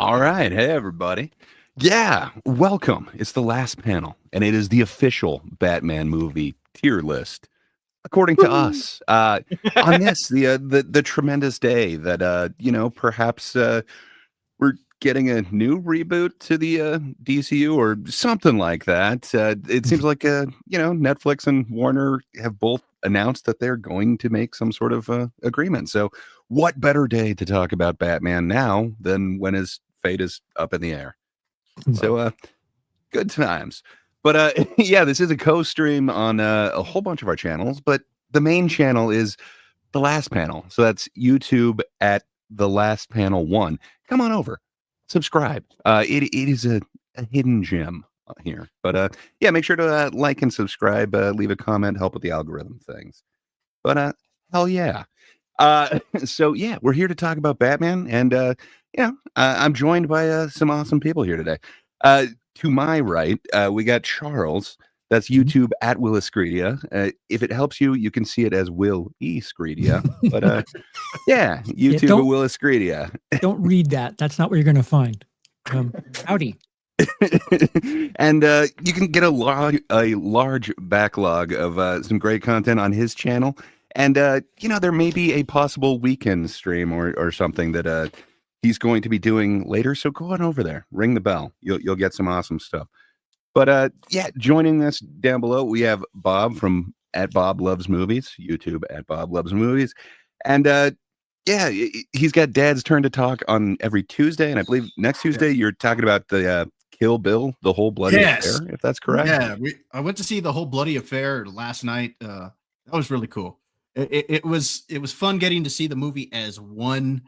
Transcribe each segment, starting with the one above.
All right. Hey, everybody. Yeah, welcome. It's the last panel, and it is the official Batman movie tier list, according to us. On this, the tremendous day that perhaps we're getting a new reboot to the DCU or something like that. It seems like Netflix and Warner have both announced that they're going to make some sort of agreement. So, what better day to talk about Batman now than when his fate is up in the air? So, good times. But yeah, this is a co-stream on a whole bunch of our channels, but the main channel is the last panel. So that's YouTube at the last panel 1. Come on over, subscribe. It is a hidden gem here. But yeah, make sure to like and subscribe, leave a comment, help with the algorithm things. But hell yeah. So yeah, we're here to talk about Batman, and I'm joined by some awesome people here today. To my right, we got Charles. That's YouTube at Will Escredia. If it helps you, you can see it as Will E. Scredia. But yeah, YouTube at Will Escredia. Don't read that. That's not what you're going to find. Howdy. And you can get a large backlog of some great content on his channel. And, there may be a possible weekend stream or something that he's going to be doing later. So go on over there, ring the bell. You'll get some awesome stuff. But yeah, joining us down below, we have Bob from at Bob Loves Movies, YouTube at Bob Loves Movies. And yeah, he's got Dad's Turn to Talk on every Tuesday. And I believe next Tuesday you're talking about the Kill Bill, the whole bloody affair, if that's correct. Yeah, I went to see the whole bloody affair last night. That was really cool. It was fun getting to see the movie as one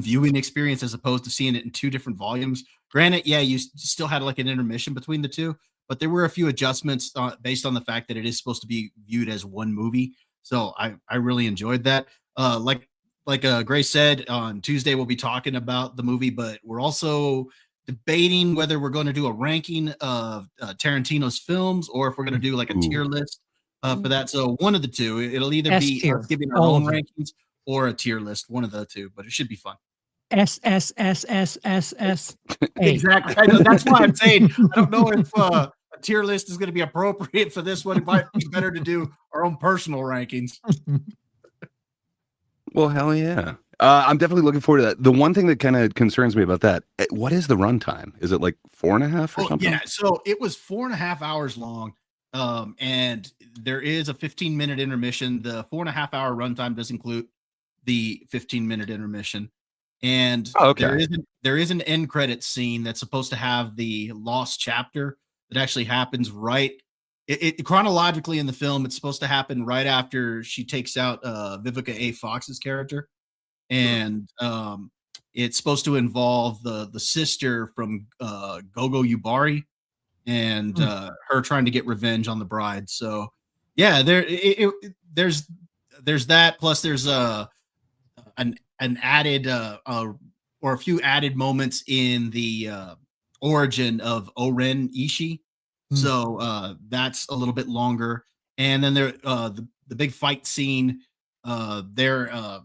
viewing experience as opposed to seeing it in 2 different volumes. Granted, yeah, you still had like an intermission between the 2, but there were a few adjustments based on the fact that it is supposed to be viewed as one movie. So I really enjoyed that. Like Grace said, on Tuesday we'll be talking about the movie, but we're also debating whether we're going to do a ranking of Tarantino's films or if we're going to do like a tier list for that. So one of the 2, it'll either be us giving our own rankings or a tier list, one of the 2, but it should be fun. S. Exactly. I know, that's why I'm saying I don't know if a tier list is going to be appropriate for this one. It might be better to do our own personal rankings. Well, hell yeah. I'm definitely looking forward to that. The one thing that kind of concerns me about that, what is the runtime? Is it like 4.5 or something? Yeah, so it was 4.5 hours long. And there is a 15-minute intermission. The 4.5-hour runtime does include the 15-minute intermission. And there is an end credit scene that's supposed to have the lost chapter that actually happens right. It chronologically in the film, it's supposed to happen right after she takes out Vivica A. Fox's character. And it's supposed to involve the sister from Gogo Yubari and her trying to get revenge on the bride. So yeah, there's that, plus there's an added or a few added moments in the origin of Oren Ishii. So that's a little bit longer. And then there the big fight scene there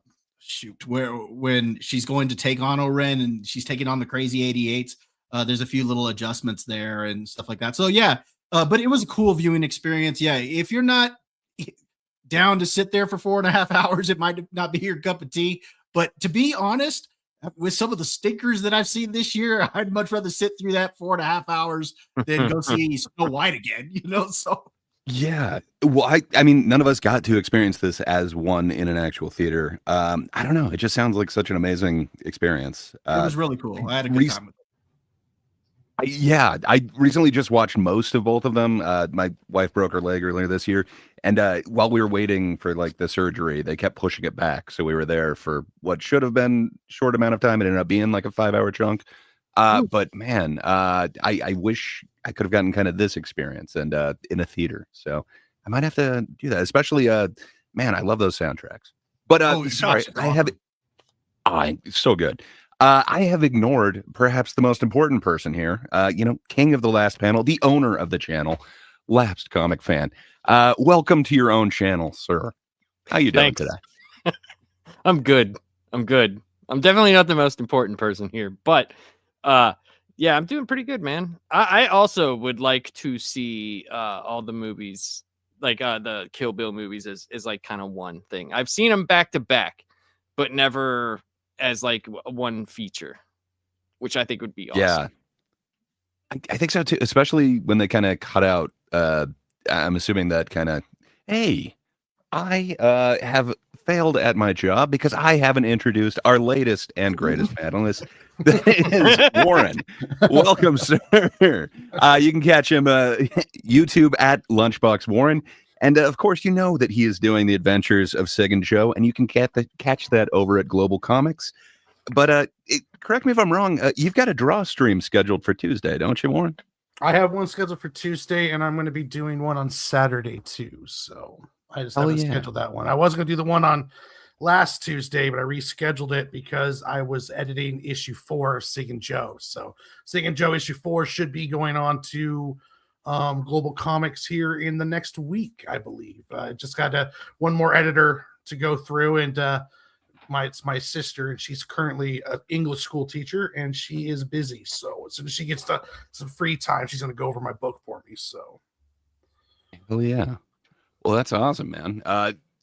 when she's going to take on Oren and she's taking on the crazy 88s. There's a few little adjustments there and stuff like that. So yeah, but it was a cool viewing experience. Yeah, if you're not down to sit there for 4.5 hours, it might not be your cup of tea. But to be honest, with some of the stinkers that I've seen this year, I'd much rather sit through that 4.5 hours than go see Snow White again, So yeah. Well, I mean, none of us got to experience this as one in an actual theater. I don't know. It just sounds like such an amazing experience. It was really cool. I had a good time with it. Yeah, I recently just watched most of both of them. My wife broke her leg earlier this year, and while we were waiting for like the surgery, they kept pushing it back. So we were there for what should have been short amount of time. It ended up being like a 5-hour chunk. But man, I wish I could have gotten kind of this experience and in a theater. So I might have to do that. Especially, man, I love those soundtracks. But sorry, I have. It's so good. I have ignored perhaps the most important person here, king of the last panel, the owner of the channel, Lapsed Comic Fan. Welcome to your own channel, sir. How you doing today? I'm good. I'm definitely not the most important person here, but yeah, I'm doing pretty good, man. I also would like to see all the movies, like the Kill Bill movies, is like kind of one thing. I've seen them back to back, but never as like one feature, which I think would be Yeah, awesome. I think so too, especially when they kind of cut out. I'm assuming that kind of, hey, I have failed at my job because I haven't introduced our latest and greatest panelist. That is Warren. Welcome, sir. You can catch him YouTube at Lunchbox Warren. And of course, you know that he is doing the adventures of Sig and Joe, and you can catch that over at Global Comics. But correct me if I'm wrong. You've got a draw stream scheduled for Tuesday, don't you, Warren? I have one scheduled for Tuesday, and I'm going to be doing one on Saturday too. So I just haven't scheduled that one. I was going to do the one on last Tuesday, but I rescheduled it because I was editing issue 4 of Sig and Joe. So Sig and Joe issue 4 should be going on to Global Comics here in the next week, I believe. I just got one more editor to go through, and it's my sister, and she's currently an English school teacher, and she is busy. So as soon as she gets some free time, she's going to go over my book for me. So, oh yeah, well that's awesome, man.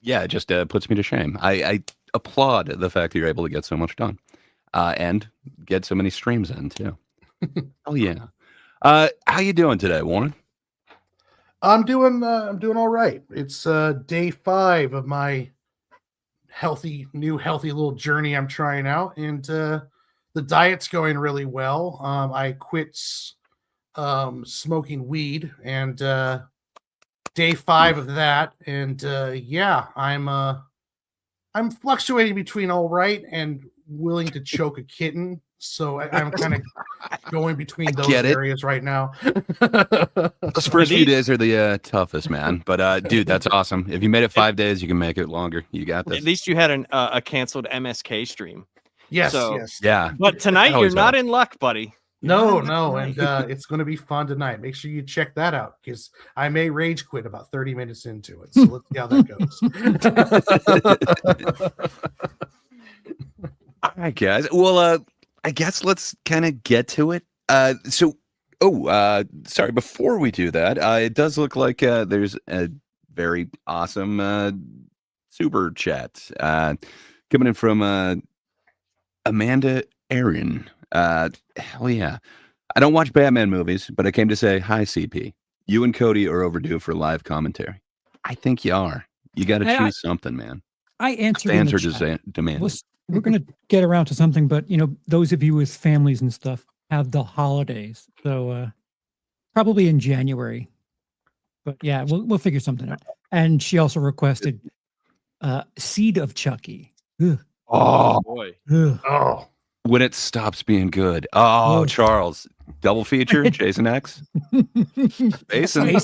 Yeah, it just puts me to shame. I applaud the fact that you're able to get so much done, and get so many streams in too. Oh yeah. How you doing today, Warren? I'm doing all right. It's day 5 of my healthy little journey I'm trying out, and the diet's going really well. I quit smoking weed, and day 5 of that, and yeah, I'm fluctuating between all right and willing to choke a kitten. So I'm kind of going between those areas right now. Those first few days are the toughest, man. But dude, that's awesome. If you made it 5 days, you can make it longer. You got this. At least you had a canceled MSK stream. Yes, so, yes. Yeah. But tonight you're not in luck, buddy. No, and it's going to be fun tonight. Make sure you check that out, because I may rage quit about 30 minutes into it. So let's see how that goes. All right, guys. Well, I guess let's kind of get to it. Sorry, before we do that, it does look like there's a very awesome super chat coming in from Amanda Aaron. Hell yeah. I don't watch Batman movies, but I came to say hi, CP. You and Cody are overdue for live commentary. I think you are. You got to choose something, man. I answered. Fans are demanding. We're going to get around to something, but those of you with families and stuff have the holidays, so probably in January. But yeah, we'll figure something out. And she also requested Seed of Chucky. Ugh. Oh boy! Ugh. Oh, when it stops being good. Oh, Charles, double feature, Jason X, Spacing,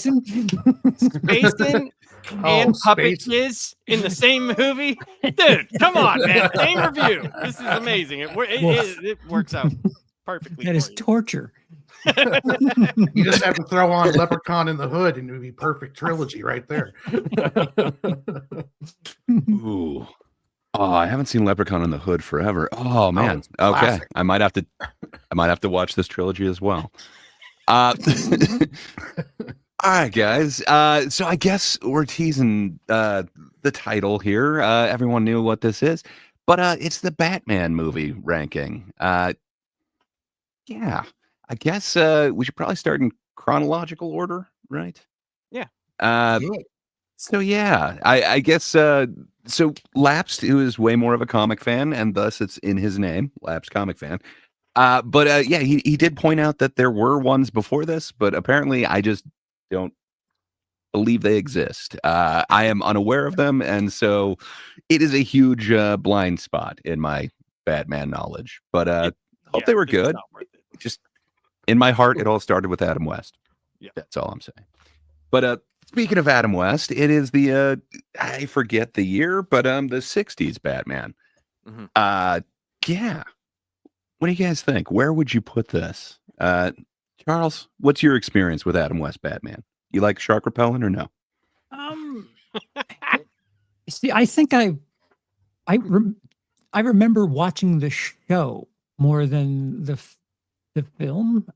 and Puppet Kids in the same movie. Dude, come on, man! Same review. This is amazing. It works out perfectly. That is torture. You just have to throw on Leprechaun in the Hood, and it would be perfect trilogy right there. Ooh. Oh, I haven't seen Leprechaun in the Hood forever. Oh man. Okay. Classic. I might have to watch this trilogy as well. All right, guys. So I guess we're teasing the title here. Everyone knew what this is, but it's the Batman movie ranking. Yeah, I guess we should probably start in chronological order, right? Yeah. So yeah, I guess so. Lapsed, who is way more of a comic fan, and thus it's in his name, Lapsed comic fan. But yeah, he did point out that there were ones before this, but apparently I just don't believe they exist. I am unaware of them, and so it is a huge blind spot in my Batman knowledge. But hope they were good. Just in my heart, it all started with Adam West. Yeah, that's all I'm saying. But speaking of Adam West, it is the I forget the year, but the '60s Batman. Mm-hmm. Yeah. What do you guys think? Where would you put this? Charles, what's your experience with Adam West Batman? You like shark repellent or no? See, I think I I remember watching the show more than the film,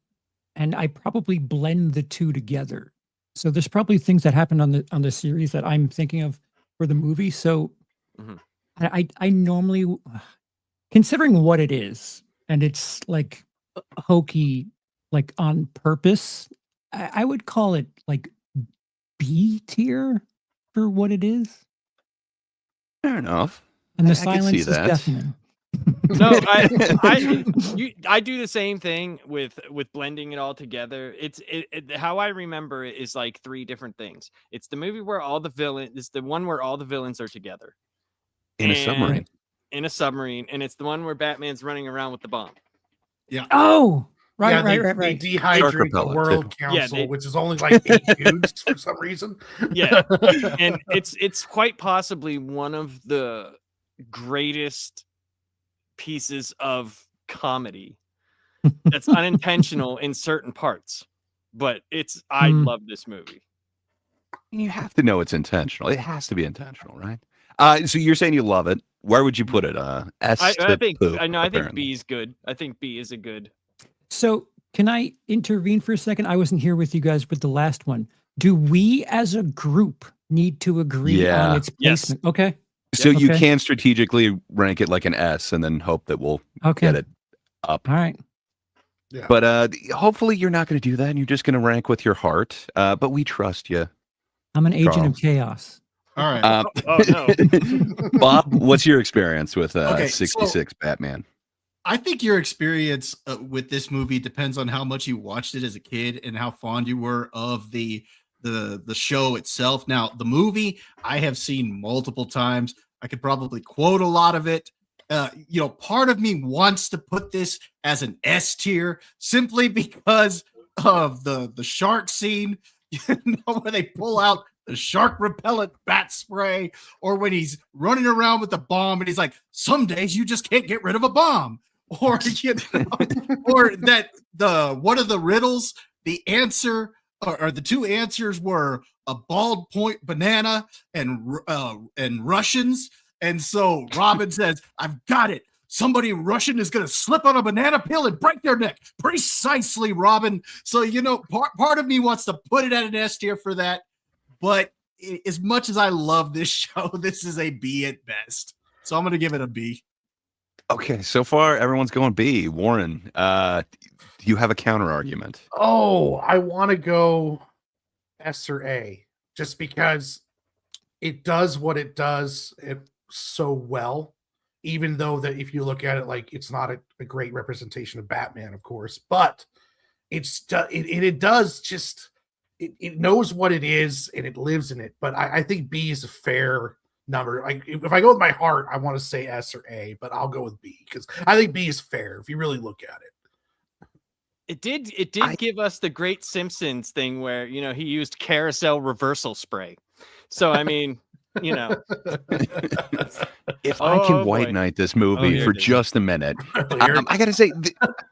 and I probably blend the two together. So there's probably things that happened on the series that I'm thinking of for the movie. So Mhm. I normally, considering what it is, and it's like hokey, like on purpose, I would call it like B tier for what it is. Fair enough. And the I could see silence is that. deafening. No, I do the same thing with blending it all together. How I remember it is like three different things. It's the movie where all the villains. It's the one where all the villains are together In a and- submarine. in a submarine, and it's the one where Batman's running around with the bomb. Oh, right, Yeah, right, they, right, they right. dehydrate Shark the repellent, World too. Council, they- which is only like 8 dudes for some reason. Yeah, and it's quite possibly one of the greatest pieces of comedy that's unintentional in certain parts, but I Hmm. love this movie. You have to know it's intentional. It has to be intentional, right? So you're saying you love it. Where would you put it? S I to think poop, I know. I think apparently. B is good. I think B is a good. So can I intervene for a second? I wasn't here with you guys with the last one. Do we as a group need to agree Yeah. on its Yes. placement? Okay. So you Okay. can strategically rank it like an S and then hope that we'll Okay. get it up. All right. Yeah. But hopefully you're not going to do that and you're just going to rank with your heart. But we trust you. I'm an agent of Charles. chaos. All right. Oh no. Bob, what's your experience with Okay, so- 66 Batman? I think your experience with this movie depends on how much you watched it as a kid and how fond you were of the show itself. Now, the movie I have seen multiple times. I could probably quote a lot of it. Part of me wants to put this as an S tier simply because of the shark scene, where they pull out the shark repellent bat spray, or when he's running around with the bomb and he's like, some days you just can't get rid of a bomb. Or or that one of the riddles, the answer or the two answers were a bald point banana and Russians. And so Robin says, I've got it. Somebody Russian is going to slip on a banana peel and break their neck. Precisely, Robin. So, part of me wants to put it at an S tier for that. But as much as I love this show, this is a B at best. So I'm going to give it a B. Okay, so far everyone's going B. Warren, do you have a counter argument? Oh, I want to go S or A just because it does what it does so well, even though that if you look at it, like, it's not a great representation of Batman, of course, but it does just, it knows what it is and it lives in it. But I think B is a fair number. Like, if I go with my heart, I want to say S or A, but I'll go with B because I think B is fair if you really look at it. It did give us the great Simpsons thing where, he used carousel reversal spray. So, I mean, If I can Oh, white boy. knight this movie here for it is. just a minute, I got to say,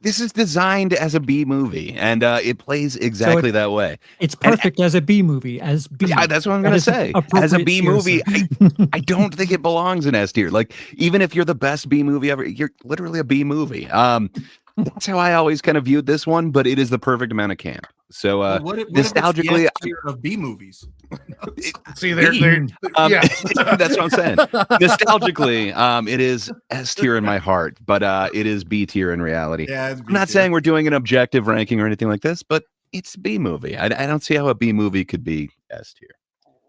this is designed as a B movie, and it plays exactly that way. It's perfect as a B movie. As B. Yeah, that's what I'm That going to is say. As a appropriate B tier, movie, sir. I don't think it belongs in S tier. Like, even if you're the best B movie ever, you're literally a B movie. That's how I always kind of viewed this one, but it is the perfect amount of camp. So What if it's the nostalgically, S tier of B movies? See, they're Um, yeah. that's what I'm saying. Nostalgically, it is S tier in my heart, but it is B tier in reality. Yeah, I'm not saying we're doing an objective ranking or anything like this, but it's a B movie. I don't see how a B movie could be S tier.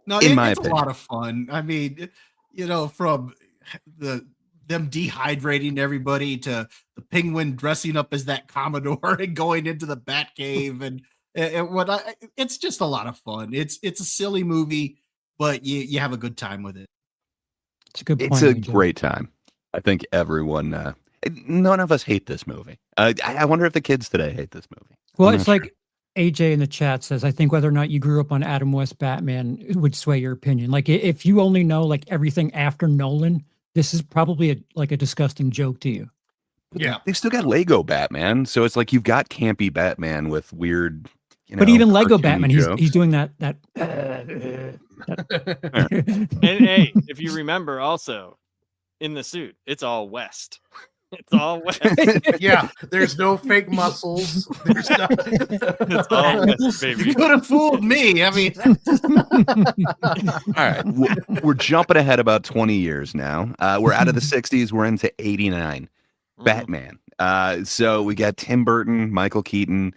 No, in my it's opinion. a lot of fun. I mean, from them dehydrating everybody to the Penguin dressing up as that Commodore and going into the Batcave and it's just a lot of fun. It's a silly movie, but you have a good time with it. It's a good point. It's a AJ. great time. I think everyone, none of us hate this movie. I wonder if the kids today hate this movie. Well, I'm it's not like AJ in the chat says, I think whether or not you grew up on Adam West Batman would sway your opinion. Like, if you only know like everything after Nolan, this is probably a disgusting joke to you. Yeah. They've still got Lego Batman, so it's like you've got campy Batman with weird, But even Lego cartoony Batman, jokes. he's doing that. And hey, if you remember also, in the suit. It's all West. It's all West. Yeah, there's no fake muscles. There's no... It's all West, baby. You could have fooled me. I mean, All right, we're jumping ahead about 20 years now. We're out of the 60s. We're into 89. Batman. So we got Tim Burton, Michael Keaton,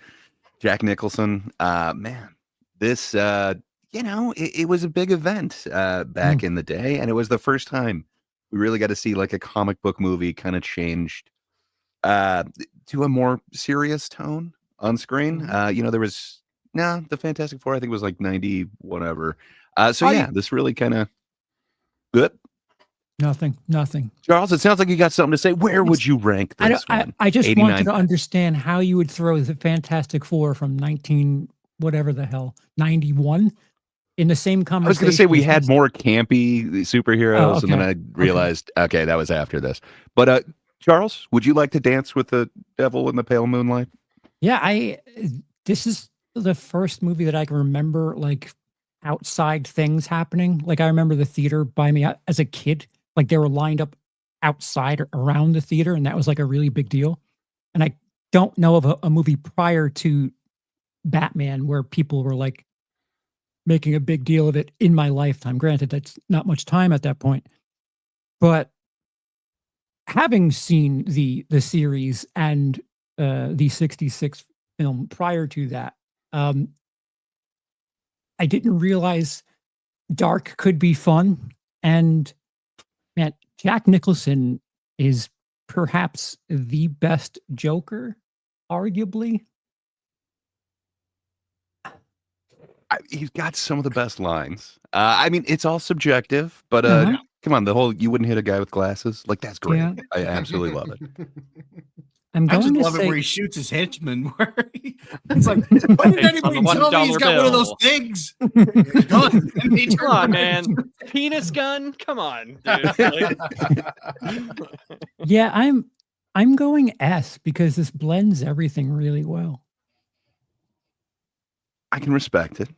Jack Nicholson. Man, this it was a big event back in the day, and it was the first time we really got to see like a comic book movie kind of changed to a more serious tone on screen. There was the Fantastic Four, I think it was like 90 whatever. This really kind of good. Nothing. Charles, it sounds like you got something to say. Where would you rank this one? I just 89. wanted to understand how you would throw the Fantastic Four from 19 whatever the hell 91 in the same conversation. I was going to say we had more campy superheroes, and then I Okay. realized, okay, that was after this. But Charles, would you like to dance with the devil in the pale moonlight? Yeah, this is the first movie that I can remember like outside things happening. Like I remember the theater by me as a kid, like they were lined up outside or around the theater, and that was like a really big deal. And I don't know of a movie prior to Batman where people were like making a big deal of it in my lifetime. Granted, that's not much time at that point, but having seen the series and the 66 film prior to that, I didn't realize dark could be fun. And man, Jack Nicholson is perhaps the best Joker, arguably. He's got some of the best lines. I mean, it's all subjective, but Uh-huh. come on, the whole "you wouldn't hit a guy with glasses" like that's great. Yeah. I absolutely love it. I'm I going just to love it say where he shoots his henchman. It's like, why did It's on anybody the tell me he's $1 got one of those bill. things? Gun. And he Come on, turned- man. Penis gun? Come on, dude. Like, yeah, I'm going S because this blends everything really well. I can respect it.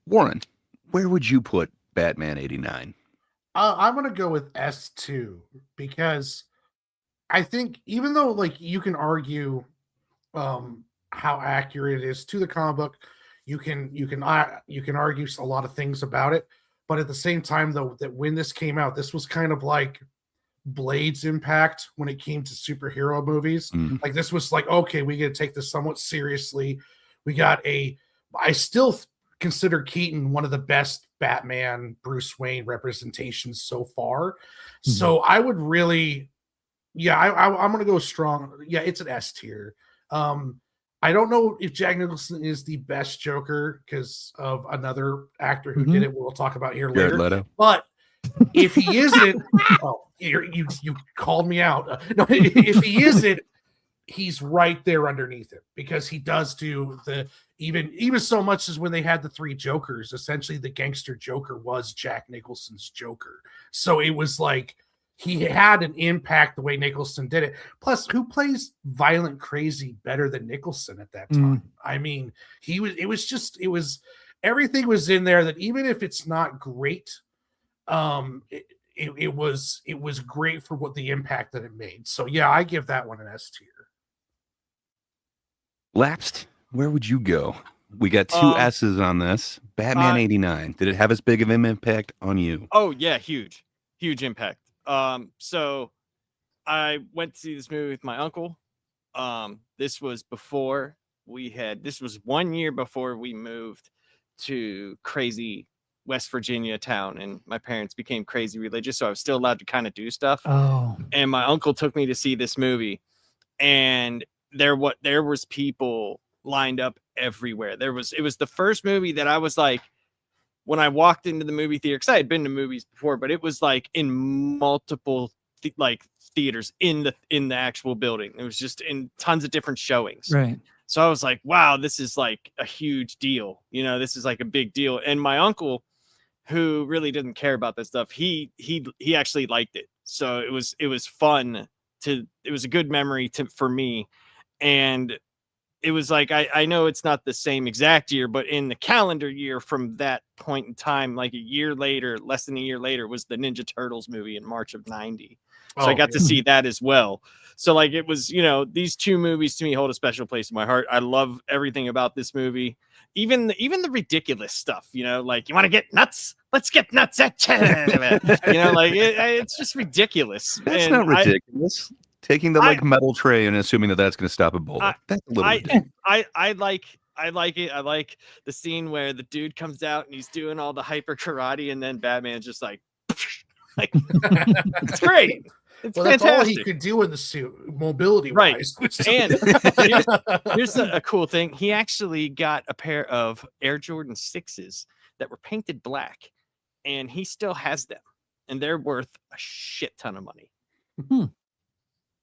Warren, where would you put Batman 89? I'm gonna go with S2 because I think even though like you can argue how accurate it is to the comic book, you can argue a lot of things about it, but at the same time though, that when this came out, this was kind of like Blade's impact when it came to superhero movies. Like this was like, okay, we got to take this somewhat seriously. I still consider Keaton one of the best Batman Bruce Wayne representations so far. So I would really, I'm gonna go strong. Yeah, it's an S tier. I don't know if Jack Nicholson is the best Joker because of another actor who did it. We'll talk about here Jared later. Leto. But if he isn't, you called me out. No, if he isn't, he's right there underneath it because he does do the even so much as when they had the three Jokers. Essentially, the gangster Joker was Jack Nicholson's Joker. So it was like he had an impact the way Nicholson did it. Plus, who plays violent crazy better than Nicholson at that time? I mean, it was everything was in there that even if it's not great, it was great for what the impact that it made. So yeah, I give that one an S tier. Lapsed, where would you go? We got two S's on this. Batman 89. Did it have as big of an impact on you? oh yeah, huge impact. So I went to see this movie with my uncle. This was 1 year before we moved to crazy West Virginia town, and my parents became crazy religious, so I was still allowed to kind of do stuff. Oh, And my uncle took me to see this movie, and there was people lined up everywhere. It was the first movie that I was like, when I walked into the movie theater, because I had been to movies before, but it was like in multiple theaters in the actual building. It was just in tons of different showings. right. So I was like, wow, this is like a huge deal. This is like a big deal. And my uncle, who really didn't care about this stuff, he actually liked it. So it was fun it was a good memory for me. And it was like I know it's not the same exact year, but in the calendar year from that point in time, like a year later, less than a year later, was the Ninja Turtles movie in March of '90. So I got to see that as well. So like it was, these two movies to me hold a special place in my heart. I love everything about this movie. Even the ridiculous stuff, like you want to get nuts? Let's get nuts. Like it's just ridiculous. That's not ridiculous. Taking the metal tray and assuming that that's going to stop a bullet. That's a little ridiculous. I like it. I like the scene where the dude comes out and he's doing all the hyper karate, and then Batman's just like it's great. It's fantastic. That's all he could do in the suit, mobility wise. Right. And here's a cool thing. He actually got a pair of Air Jordan 6s that were painted black, and he still has them, and they're worth a shit ton of money.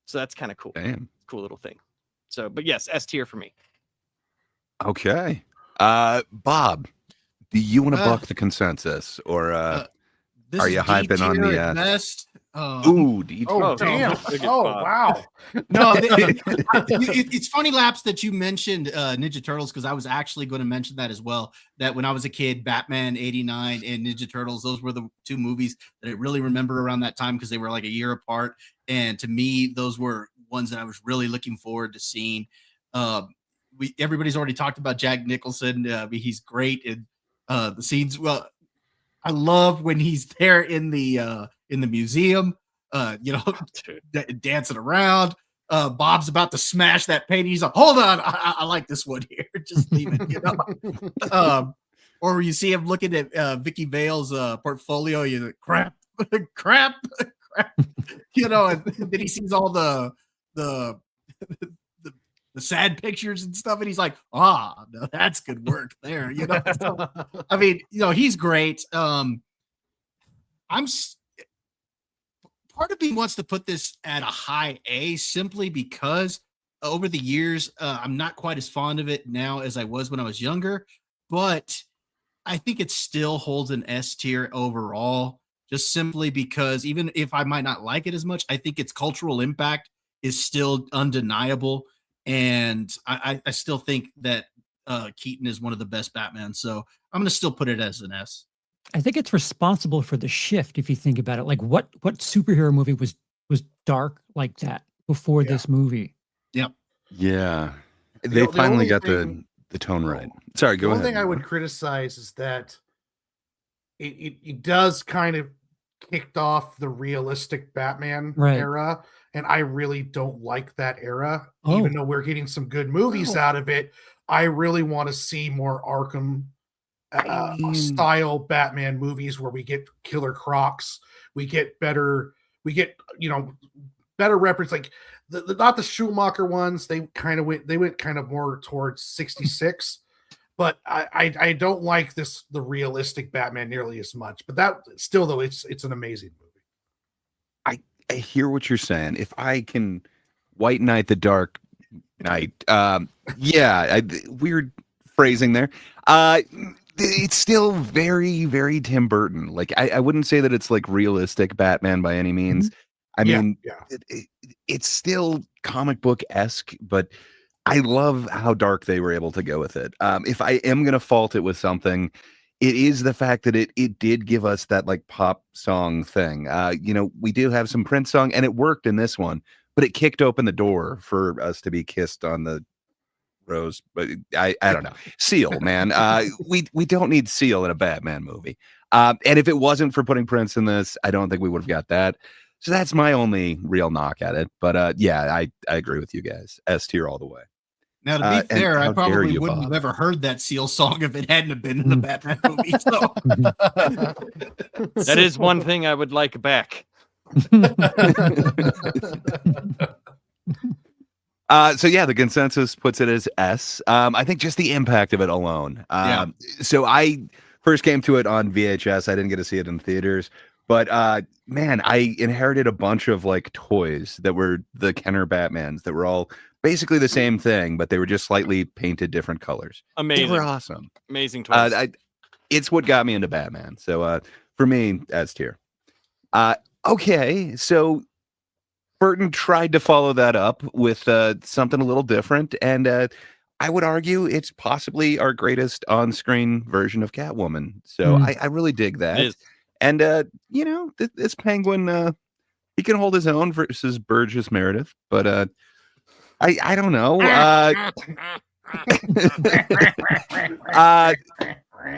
So that's kind of cool. Damn. Cool little thing. So, but yes, S tier for me. Okay. Bob, do you want to buck the consensus, or are you hyping on the best? Damn! Oh, wow! No, it's funny, Laps, that you mentioned Ninja Turtles, because I was actually going to mention that as well. That when I was a kid, Batman '89 and Ninja Turtles, those were the two movies that I really remember around that time because they were like a year apart. And to me, those were ones that I was really looking forward to seeing. Everybody's already talked about Jack Nicholson. He's great in the scenes. Well, I love when he's there in the museum, dancing around. Bob's about to smash that painting. He's like, "Hold on, I like this one here. Just leave it." Or you see him looking at Vicky Vale's portfolio. You're like, crap, crap. And then he sees all the sad pictures and stuff, and he's like, no, that's good work there. So, I mean, he's great. Part of me wants to put this at a high A simply because over the years, I'm not quite as fond of it now as I was when I was younger, but I think it still holds an S tier overall, just simply because even if I might not like it as much, I think its cultural impact is still undeniable. And I still think that Keaton is one of the best Batman. So I'm going to still put it as an S. I think it's responsible for the shift, if you think about it. Like what superhero movie was dark like that before this movie? Yep. Yeah. They finally got the tone right. Sorry, go ahead. The only thing I would criticize is that it does kind of kicked off the realistic Batman era, and I really don't like that era. Even though we're getting some good movies out of it, I really want to see more Arkham style Batman movies where we get Killer Crocs, we get better reference, like not the Schumacher ones. They went kind of more towards 66. But I don't like the realistic Batman nearly as much. But that still, though, it's an amazing movie. I hear what you're saying. If I can White Knight the Dark Knight, weird phrasing there. It's still very, very Tim Burton. Like I wouldn't say that it's like realistic Batman by any means. I mean, it's still comic book-esque, but I love how dark they were able to go with it. If I am going to fault it with something, it is the fact that it did give us that like pop song thing. We do have some Prince song, and it worked in this one, but it kicked open the door for us to be kissed on the rose. But I don't know. Seal, man. We don't need Seal in a Batman movie. And if it wasn't for putting Prince in this, I don't think we would have got that. So that's my only real knock at it. But I agree with you guys. S tier all the way. Now, to be fair, I probably wouldn't have ever heard that Seal song if it hadn't have been in the Batman movie. So. That is one thing I would like back. The consensus puts it as S. I think just the impact of it alone. So I first came to it on VHS. I didn't get to see it in theaters. But man, I inherited a bunch of like toys that were the Kenner Batmans that were all basically the same thing, but they were just slightly painted different colors. Amazing. They were awesome. Amazing toys. It's what got me into Batman. So for me, S tier. Okay, so Burton tried to follow that up with something a little different, and I would argue it's possibly our greatest on-screen version of Catwoman. So I really dig It that. is. And this Penguin, he can hold his own versus Burgess Meredith, but I don't know.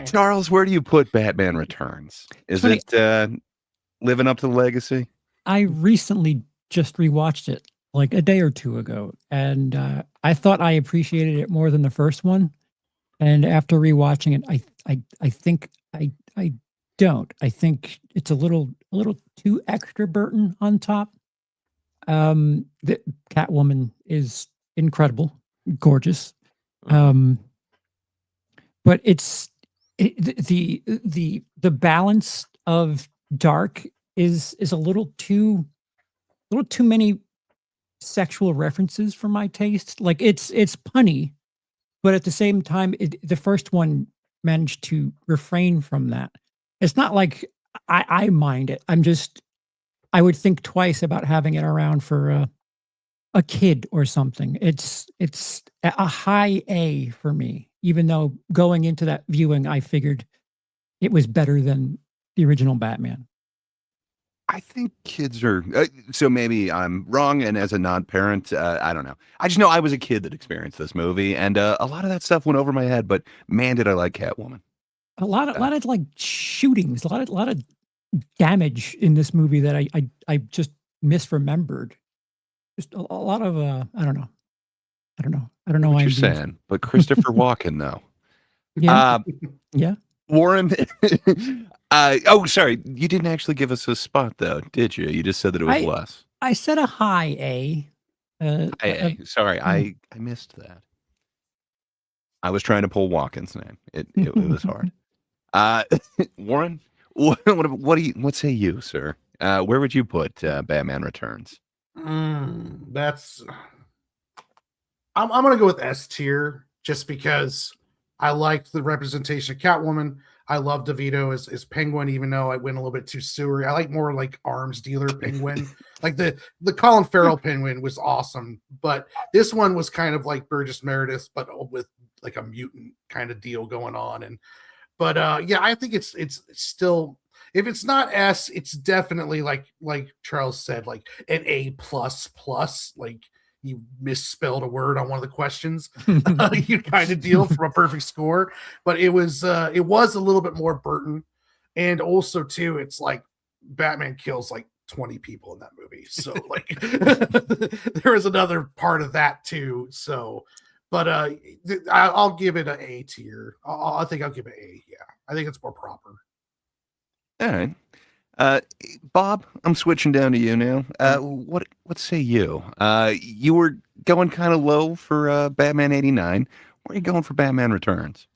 Charles, where do you put Batman Returns? Is Funny- it living up to the legacy? I recently just rewatched it like a day or two ago, and I thought I appreciated it more than the first one. And after rewatching it, I think I don't. I think it's a little too extra Burton on top. The Catwoman is incredible, gorgeous. But the balance of dark is a little too many sexual references for my taste. Like it's punny, but at the same time, the first one managed to refrain from that. It's not like I mind it. I would think twice about having it around for a kid or something. It's a high A for me, even though going into that viewing, I figured it was better than the original Batman. I think kids are so maybe I'm wrong, and as a non-parent, I don't know. I just know I was a kid that experienced this movie, and a lot of that stuff went over my head. But man, did I like Catwoman! A lot of like shootings, a lot of damage in this movie that I just misremembered. Just a lot of I don't know. I don't know What why you're I'm being- saying, but Christopher Walken though. Yeah, yeah. Warren. Sorry, you didn't actually give us a spot though, did you? You just said that it was less. I said a high A. Sorry, I missed that. I was trying to pull Walken's name. It was hard. Warren, what say you, sir? Where would you put Batman Returns? That's. I'm gonna go with S tier just because I liked the representation of Catwoman. I love DeVito as Penguin, even though I went a little bit too sewery. I like more like arms dealer Penguin. Like the Colin Farrell Penguin was awesome, but this one was kind of like Burgess Meredith, but with like a mutant kind of deal going on. But I think it's still, if it's not S, it's definitely like Charles said, like an A plus. Like you misspelled a word on one of the questions, you kind of deal for a perfect score. But it was a little bit more Burton, and also too, it's like Batman kills like 20 people in that movie, so like there is another part of that too. So, but I'll give it an A tier. I think I'll give it A. Yeah, I think it's more proper. All right. Bob, I'm switching down to you now. What say you? You were going kind of low for Batman 89. Where are you going for Batman Returns?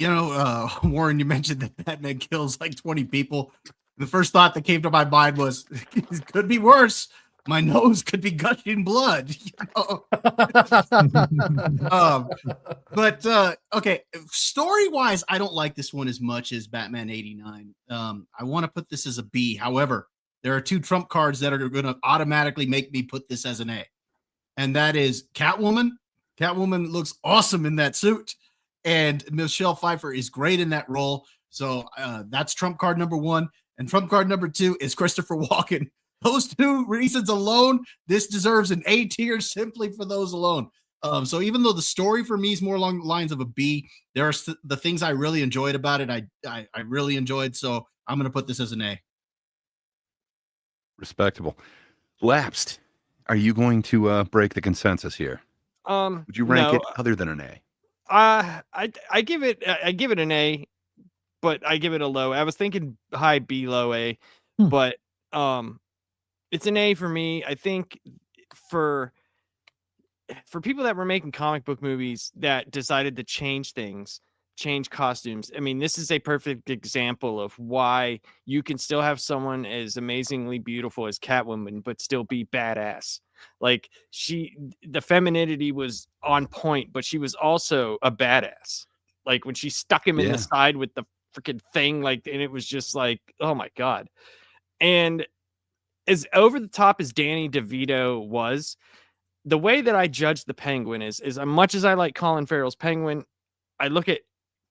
Warren, you mentioned that Batman kills like 20 people. The first thought that came to my mind was, it could be worse. My nose could be gushing blood. Okay, story-wise, I don't like this one as much as Batman 89. I want to put this as a B. However, there are two trump cards that are going to automatically make me put this as an A. And that is Catwoman. Catwoman looks awesome in that suit. And Michelle Pfeiffer is great in that role. So that's trump card number one. And trump card number two is Christopher Walken. Those two reasons alone, this deserves an A tier simply for those alone. So even though the story for me is more along the lines of a B, there are the things I really enjoyed about it. I really enjoyed. So I'm going to put this as an A. Respectable. Lapsed. Are you going to break the consensus here? Would you rank it other than an A? I give it an A, but I give it a low. I was thinking high B, low A, but it's an A for me. I think for people that were making comic book movies that decided to change things, change costumes. I mean, this is a perfect example of why you can still have someone as amazingly beautiful as Catwoman, but still be badass. Like the femininity was on point, but she was also a badass. Like when she stuck him in the side with the freaking thing, like, and it was just like, oh my God. And as over the top as Danny DeVito was, the way that I judge the Penguin is as much as I like Colin Farrell's Penguin, I look at,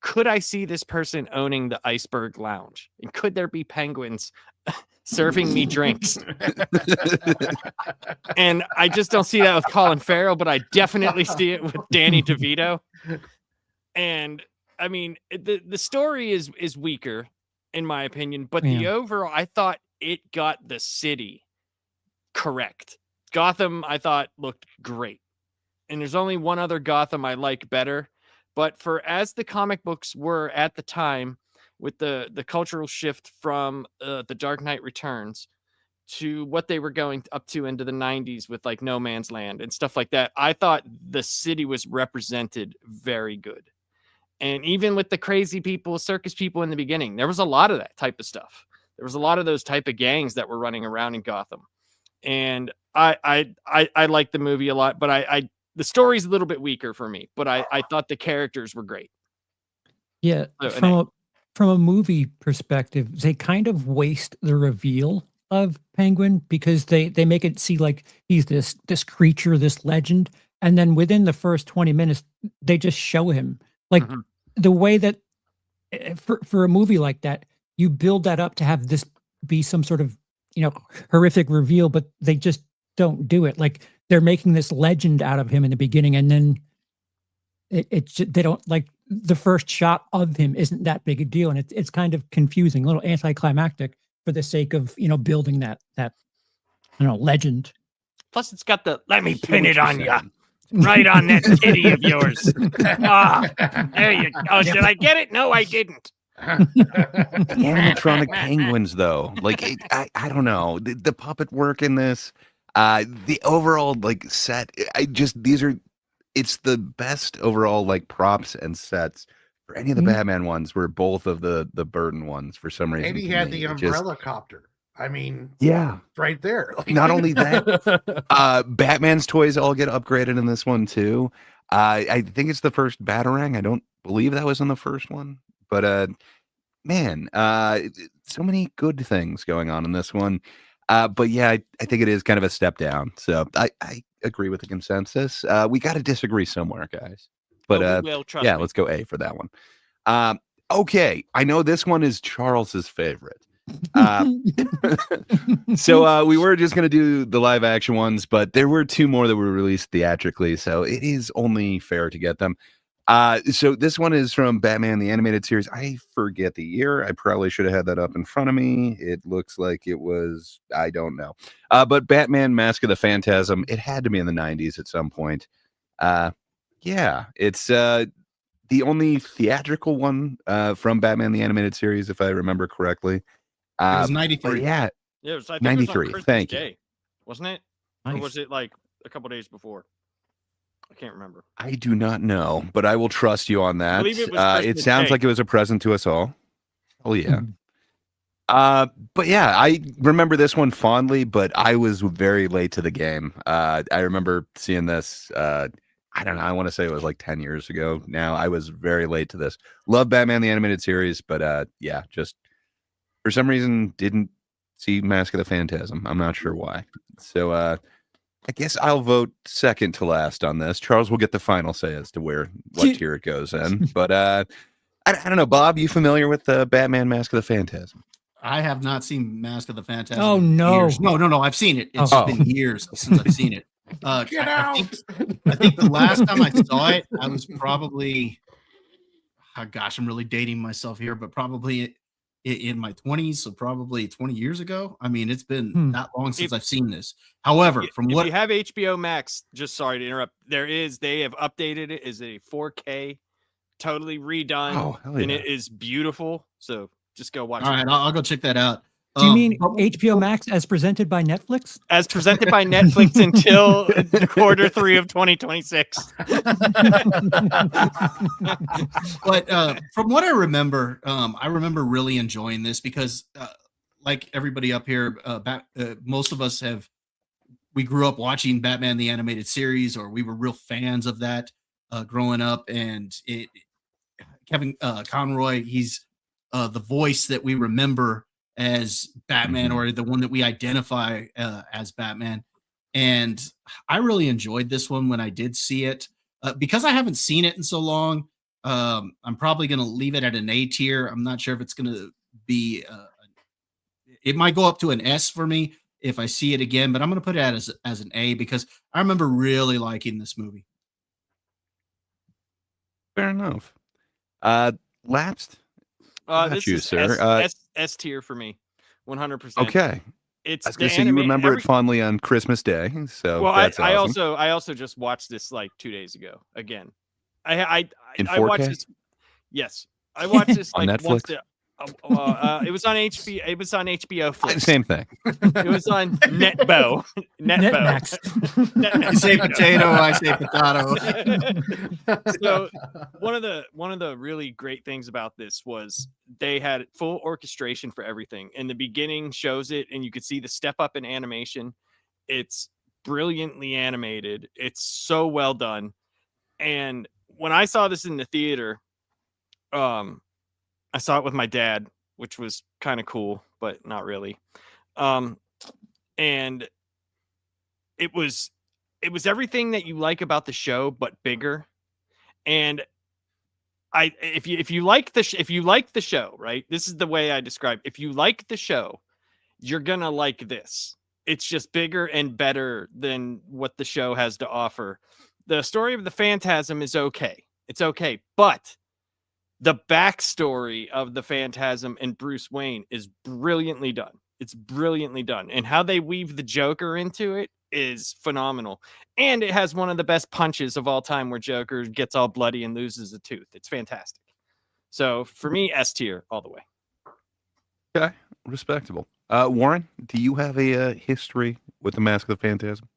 could I see this person owning the Iceberg Lounge? And could there be penguins serving me drinks? And I just don't see that with Colin Farrell, but I definitely see it with Danny DeVito. And I mean, the story is weaker, in my opinion, but the overall, I thought it got the city correct. Gotham, I thought, looked great. And there's only one other Gotham I like better. But for as the comic books were at the time, with the cultural shift from The Dark Knight Returns to what they were going up to into the 90s with like No Man's Land and stuff like that, I thought the city was represented very good. And even with the crazy people, circus people in the beginning, there was a lot of that type of stuff. There was a lot of those type of gangs that were running around in Gotham. And I like the movie a lot, but the story's a little bit weaker for me, but I thought the characters were great. Yeah, from a movie perspective, they kind of waste the reveal of Penguin because they make it see like he's this creature, this legend, and then within the first 20 minutes, they just show him like the way that for a movie like that, you build that up to have this be some sort of horrific reveal, but they just don't do it. Like they're making this legend out of him in the beginning, and then they don't, like, the first shot of him isn't that big a deal, and it's kind of confusing, a little anticlimactic for the sake of building that legend. Plus, it's got the let me pin it on you, right on that titty of yours. There you go. Oh, did I get it? No, I didn't. Animatronic penguins, though, like I don't know, the puppet work in this, the overall like set. It's the best overall like props and sets for any of the Batman ones. Were both of the Burton ones for some reason. And he had the umbrella copter. I mean, yeah, right there. Not only that, Batman's toys all get upgraded in this one too. I think it's the first Batarang. I don't believe that was in the first one, but man, so many good things going on in this one. But yeah, I think it is kind of a step down. So I agree with the consensus. We got to disagree somewhere, guys. But yeah, let's go A for that one. Okay, I know this one is Charles's favorite. So we were just going to do the live action ones, but there were two more that were released theatrically, so it is only fair to get them. So this one is from Batman the Animated Series. I forget the year. I probably should have had that up in front of me. It looks like it was, I don't know. But Batman Mask of the Phantasm, it had to be in the 90s at some point. Yeah, it's the only theatrical one from Batman the Animated Series, if I remember correctly. It was 93. Yeah, it was, I think 93. It was on Thank Day, you. Wasn't it? Nice. Or was it like a couple days before? I can't remember. I do not know, but I will trust you on that. It sounds Day. like it was a present to us all. Oh yeah. But yeah, I remember this one fondly, but I was very late to the game. I remember seeing this. I don't know. I want to say it was like 10 years ago now. I was very late to this. Love Batman the Animated Series, but yeah, just for some reason didn't see Mask of the Phantasm. I'm not sure why. So I guess I'll vote second to last on this. Charles will get the final say as to what tier it goes in. But I don't know, Bob, you familiar with Batman Mask of the Phantasm? I have not seen Mask of the Phantasm. Oh, in no. years. No, I've seen it. It's been years since I've seen it. Get out! I think the last time I saw it, I was probably, oh gosh, I'm really dating myself here, but probably in my 20s, so probably 20 years ago. I mean, it's been that long since I've seen this. However, if you have HBO Max, just sorry to interrupt, they have updated it as a 4K, totally redone, Oh, hell yeah. and it is beautiful. So just go watch it. All right, I'll go check that out. Do you mean HBO Max as presented by Netflix? As presented by Netflix until quarter 3 of 2026. But from what I remember really enjoying this because, like everybody up here, most of us we grew up watching Batman the Animated Series, or we were real fans of that growing up. And Kevin Conroy, he's the voice that we remember as Batman, or the one that we identify as Batman. And I really enjoyed this one when I did see it. Because I haven't seen it in so long, I'm probably going to leave it at an A tier. I'm not sure if it's going to be, it might go up to an S for me if I see it again, but I'm going to put it as an A because I remember really liking this movie. Fair enough. Lapsed. This you, is sir. S tier for me, 100%. Okay. It's I was going to say you remember it fondly on Christmas Day, so well, that's I awesome. also just watched this like 2 days ago again. I In I watched 4K? this. Yes, I watched this On like once. Netflix? It was on HBO. It was on HBO Flix. Same thing. It was on Netbo. Netmax. You say potato, I say potato. So one of the really great things about this was they had full orchestration for everything. And the beginning shows it, and you could see the step up in animation. It's brilliantly animated. It's so well done. And when I saw this in the theater, I saw it with my dad, which was kind of cool, but not really. And it was everything that you like about the show, but bigger. And if you like the show, right? This is the way I describe. If you like the show, you're gonna like this. It's just bigger and better than what the show has to offer. The story of the Phantasm is okay. It's okay, but the backstory of the Phantasm and Bruce Wayne is brilliantly done. It's brilliantly done. And how they weave the Joker into it is phenomenal. And it has one of the best punches of all time where Joker gets all bloody and loses a tooth. It's fantastic. So for me, S tier all the way. Okay, respectable. Warren, do you have a history with the Mask of the Phantasm?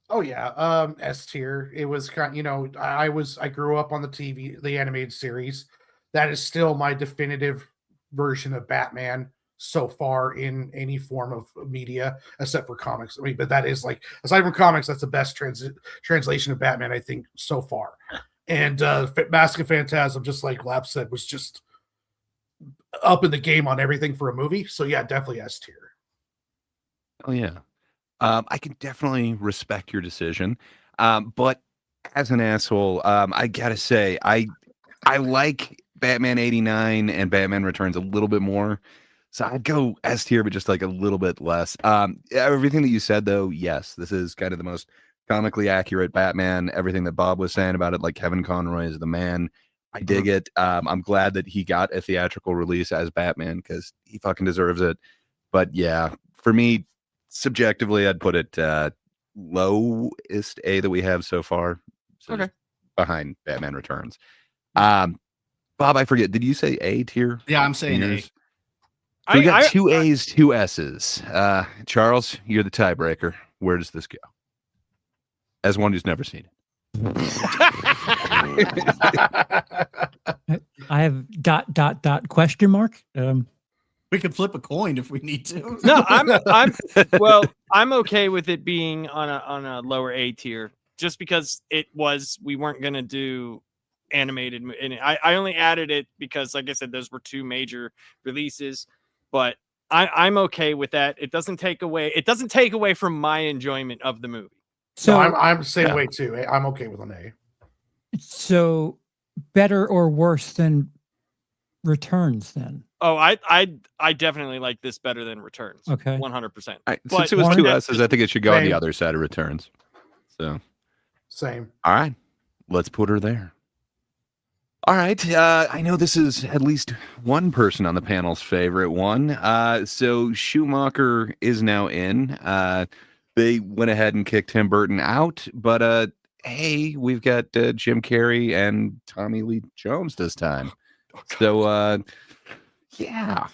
Oh yeah, S tier. It was kind, I grew up on the TV, the animated series. That is still my definitive version of Batman so far in any form of media, except for comics. I mean, but that is like, aside from comics, that's the best translation of Batman, I think, so far. And Mask of Phantasm, just like Lap said, was just up in the game on everything for a movie. So yeah, definitely S tier. Oh yeah. I can definitely respect your decision. But as an asshole, I gotta say, I like Batman 89 and Batman Returns a little bit more. So I'd go S tier, but just like a little bit less. Everything that you said, though, yes, this is kind of the most comically accurate Batman. Everything that Bob was saying about it, like Kevin Conroy is the man. I dig it. I'm glad that he got a theatrical release as Batman because he fucking deserves it. But yeah, for me, subjectively, I'd put it lowest A that we have so far. So Okay. Behind Batman Returns. Bob, I forget. Did you say A tier? Yeah, I'm saying A. So we got two A's, two S's. Charles, you're the tiebreaker. Where does this go? As one who's never seen it. I have ... question mark. We could flip a coin if we need to. No, I'm okay with it being on a lower A tier, just because we weren't gonna do animated, and I only added it because, like I said, those were two major releases. But I'm okay with that. It doesn't take away from my enjoyment of the movie. So I'm the same way too. I'm okay with an A. So better or worse than Returns then? Oh, I definitely like this better than Returns. Okay, 100%. Since it was two S's, I think it should go on the other side of Returns. So same. All right, let's put her there. All right, I know this is at least one person on the panel's favorite one. So Schumacher is now in. They went ahead and kicked Tim Burton out, but hey, we've got Jim Carrey and Tommy Lee Jones this time. So yeah.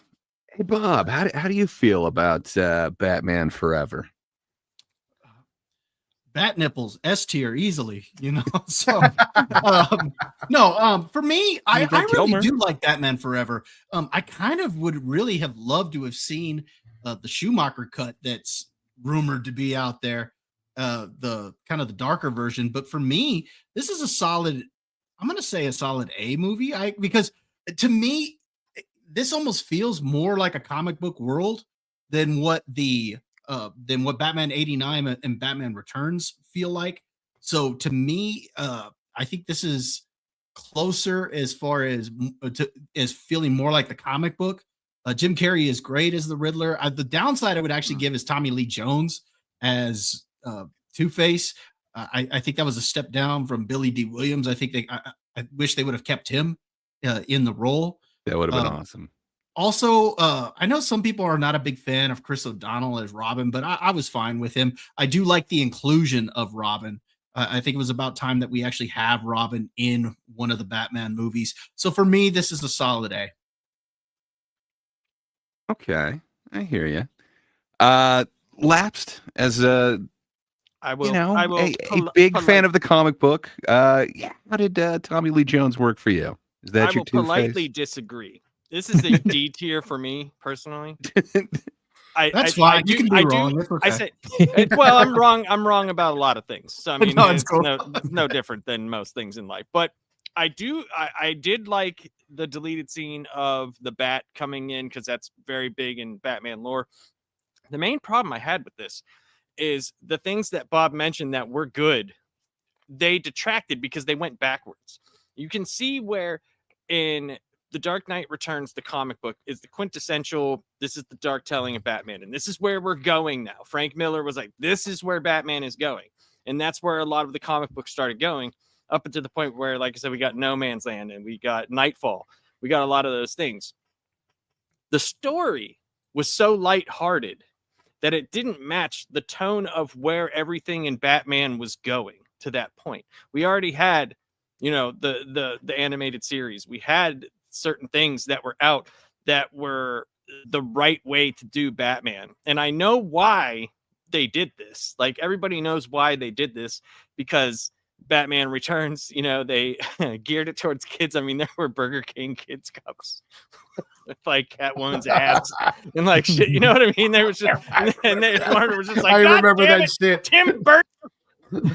Hey Bob, how do you feel about Batman Forever? Bat nipples, S tier, easily, So, for me, I really do like Batman Forever. I kind of would really have loved to have seen the Schumacher cut that's rumored to be out there, the kind of the darker version. But for me, this is a solid. I'm going to say a solid A movie. Because to me, this almost feels more like a comic book world than what the than what Batman 89 and Batman Returns feel like. So to me, I think this is closer as far as as feeling more like the comic book. Jim Carrey is great as the Riddler. The downside I would actually give is Tommy Lee Jones as Two-Face. I think that was a step down from Billy D. Williams. I think I wish they would have kept him in the role. That would have been awesome. Also, I know some people are not a big fan of Chris O'Donnell as Robin, but I was fine with him. I do like the inclusion of Robin. I think it was about time that we actually have Robin in one of the Batman movies. So for me, this is a solid A. Okay, I hear you. Lapsed as a I will. a big fan of the comic book. Yeah, how did Tommy Lee Jones work for you? Is that I your will Two-Face? politely disagree. This is a D tier for me personally. That's fine. You can be wrong. That's okay. I say, well, I'm wrong. I'm wrong about a lot of things. So I mean, No, it's cool. no different than most things in life. But I did like the deleted scene of the Bat coming in because that's very big in Batman lore. The main problem I had with this is the things that Bob mentioned that were good, they detracted because they went backwards. You can see where in The Dark Knight Returns, the comic book, is the quintessential, this is the dark telling of Batman, and this is where we're going now. Frank Miller was like, this is where Batman is going. And that's where a lot of the comic books started going, up until the point where, like I said, we got No Man's Land and we got Nightfall. We got a lot of those things. The story was so lighthearted that it didn't match the tone of where everything in Batman was going to that point. We already had, the animated series. We had certain things that were out that were the right way to do Batman. And I know why they did this. Like, everybody knows why they did this, because Batman Returns, they geared it towards kids. I mean, there were Burger King kids cups with like Catwoman's abs and like shit. You know what I mean? There was just, and Martin was just like, I God remember damn that it, shit. Tim Burton.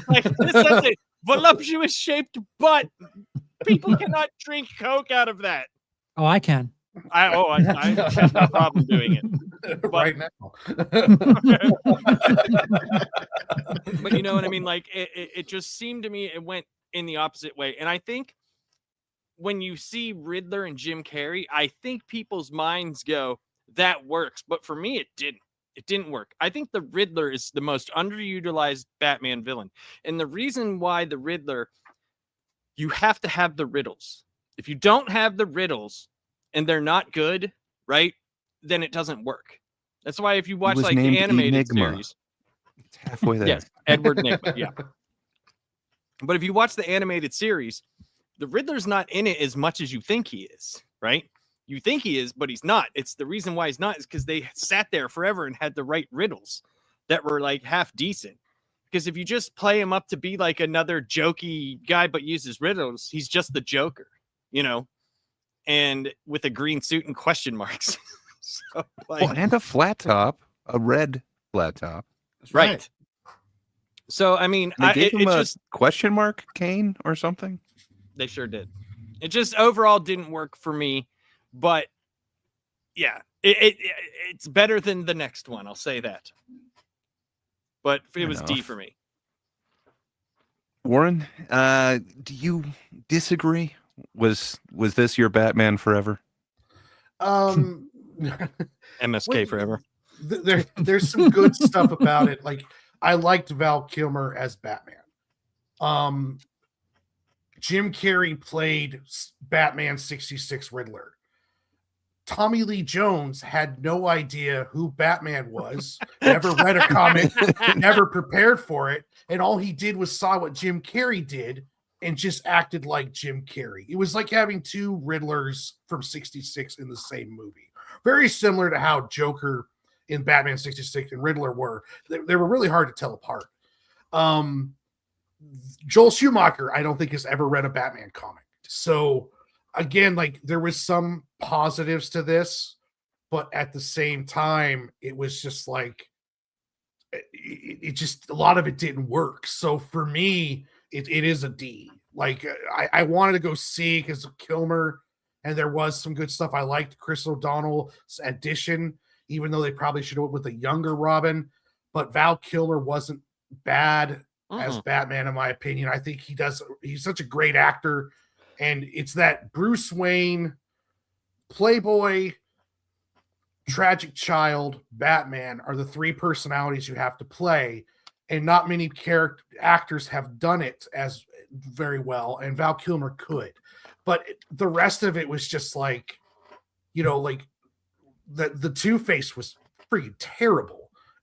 Like, this has a voluptuous shaped butt. People cannot drink Coke out of that. Oh, I can. I have no problem doing it. But, right now. but you know what I mean? Like, it just seemed to me it went in the opposite way. And I think when you see Riddler and Jim Carrey, I think people's minds go, that works. But for me, it didn't. It didn't work. I think the Riddler is the most underutilized Batman villain. And the reason why the Riddler, you have to have the riddles. If you don't have the riddles and they're not good, right, then it doesn't work. That's why if you watch like the animated series, it's halfway there. Yes, Edward Nygma, yeah. But if you watch the animated series, the Riddler's not in it as much as you think he is, right? You think he is, but he's not. It's the reason why he's not is because they sat there forever and had the right riddles that were like half decent. Because if you just play him up to be like another jokey guy but uses riddles, he's just the Joker, and with a green suit and question marks. So, like, and a flat top, a red flat top. Right. So, I mean, they gave him a just question mark cane or something. They sure did. It just overall didn't work for me, but yeah, it's better than the next one. I'll say that. But it was D for me. Warren, do you disagree? Was this your Batman Forever? MSK Forever. There's some good stuff about it. Like, I liked Val Kilmer as Batman. Jim Carrey played Batman 66 Riddler. Tommy Lee Jones had no idea who Batman was, never read a comic, never prepared for it, and all he did was saw what Jim Carrey did and just acted like Jim Carrey. It was like having two Riddlers from 66 in the same movie. Very similar to how Joker in Batman 66 and Riddler were. They were really hard to tell apart. Joel Schumacher, I don't think, has ever read a Batman comic. So, again, like, there was some positives to this, but at the same time, it was just like, it just, a lot of it didn't work. So for me, it is a D. Like, I wanted to go see because of Kilmer, and there was some good stuff. I liked Chris O'Donnell's addition, even though they probably should have went with a younger Robin. but Val Kilmer wasn't bad as Uh-uh. Batman, in my opinion. I think he's such a great actor, and it's that Bruce Wayne, playboy, tragic child, Batman are the three personalities you have to play, and not many actors have done it as very well, and Val Kilmer could. But the rest of it was just like, like the Two-Face was freaking terrible.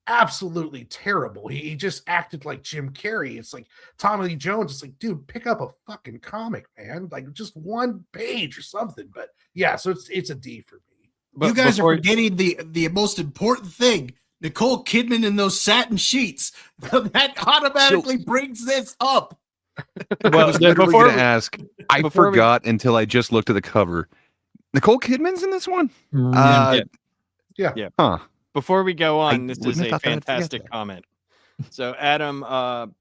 Absolutely terrible. He just acted like Jim Carrey. It's like Tommy Lee Jones. It's like, dude, pick up a fucking comic, man. Like just one page or something. But yeah, so it's a D for me. But you guys before- are forgetting the most important thing. Nicole Kidman in those satin sheets. That automatically brings this up. I was literally before going to we- ask. I before we- forgot until I just looked at the cover. Nicole Kidman's in this one? Yeah. Huh. Before we go on, this wouldn't is have a thought that I'd forget fantastic that. comment. So Adam, I'm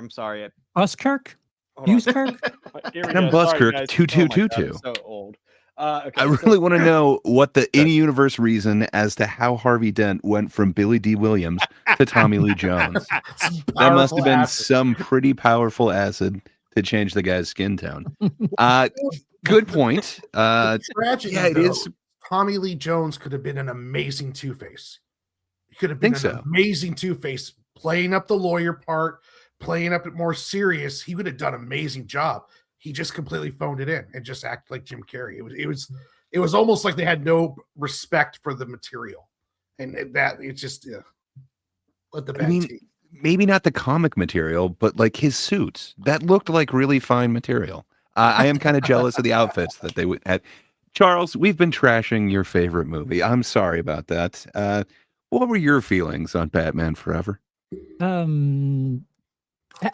sorry. Buskirk? Hold on. Buskirk? Here we Adam go. Sorry, Buskirk, guys. 2222. Oh my God, I'm so old. Okay, I so- really want to know what the in-universe reason as to how Harvey Dent went from Billy D. Williams to Tommy Lee Jones. That must have been some pretty powerful acid to change the guy's skin tone. Good point. Tragedy, yeah, it though, is. Tommy Lee Jones could have been an amazing Two-Face. He could have been Think an so. amazing Two-Face, playing up the lawyer part, playing up it more serious. He would have done an amazing job. He just completely phoned it in and just acted like Jim Carrey. It was almost like they had no respect for the material, and that it's just let the bad taste. Maybe not the comic material, but like his suits that looked like really fine material. I am kind of jealous of the outfits that they would had. Charles, we've been trashing your favorite movie. I'm sorry about that. What were your feelings on Batman Forever?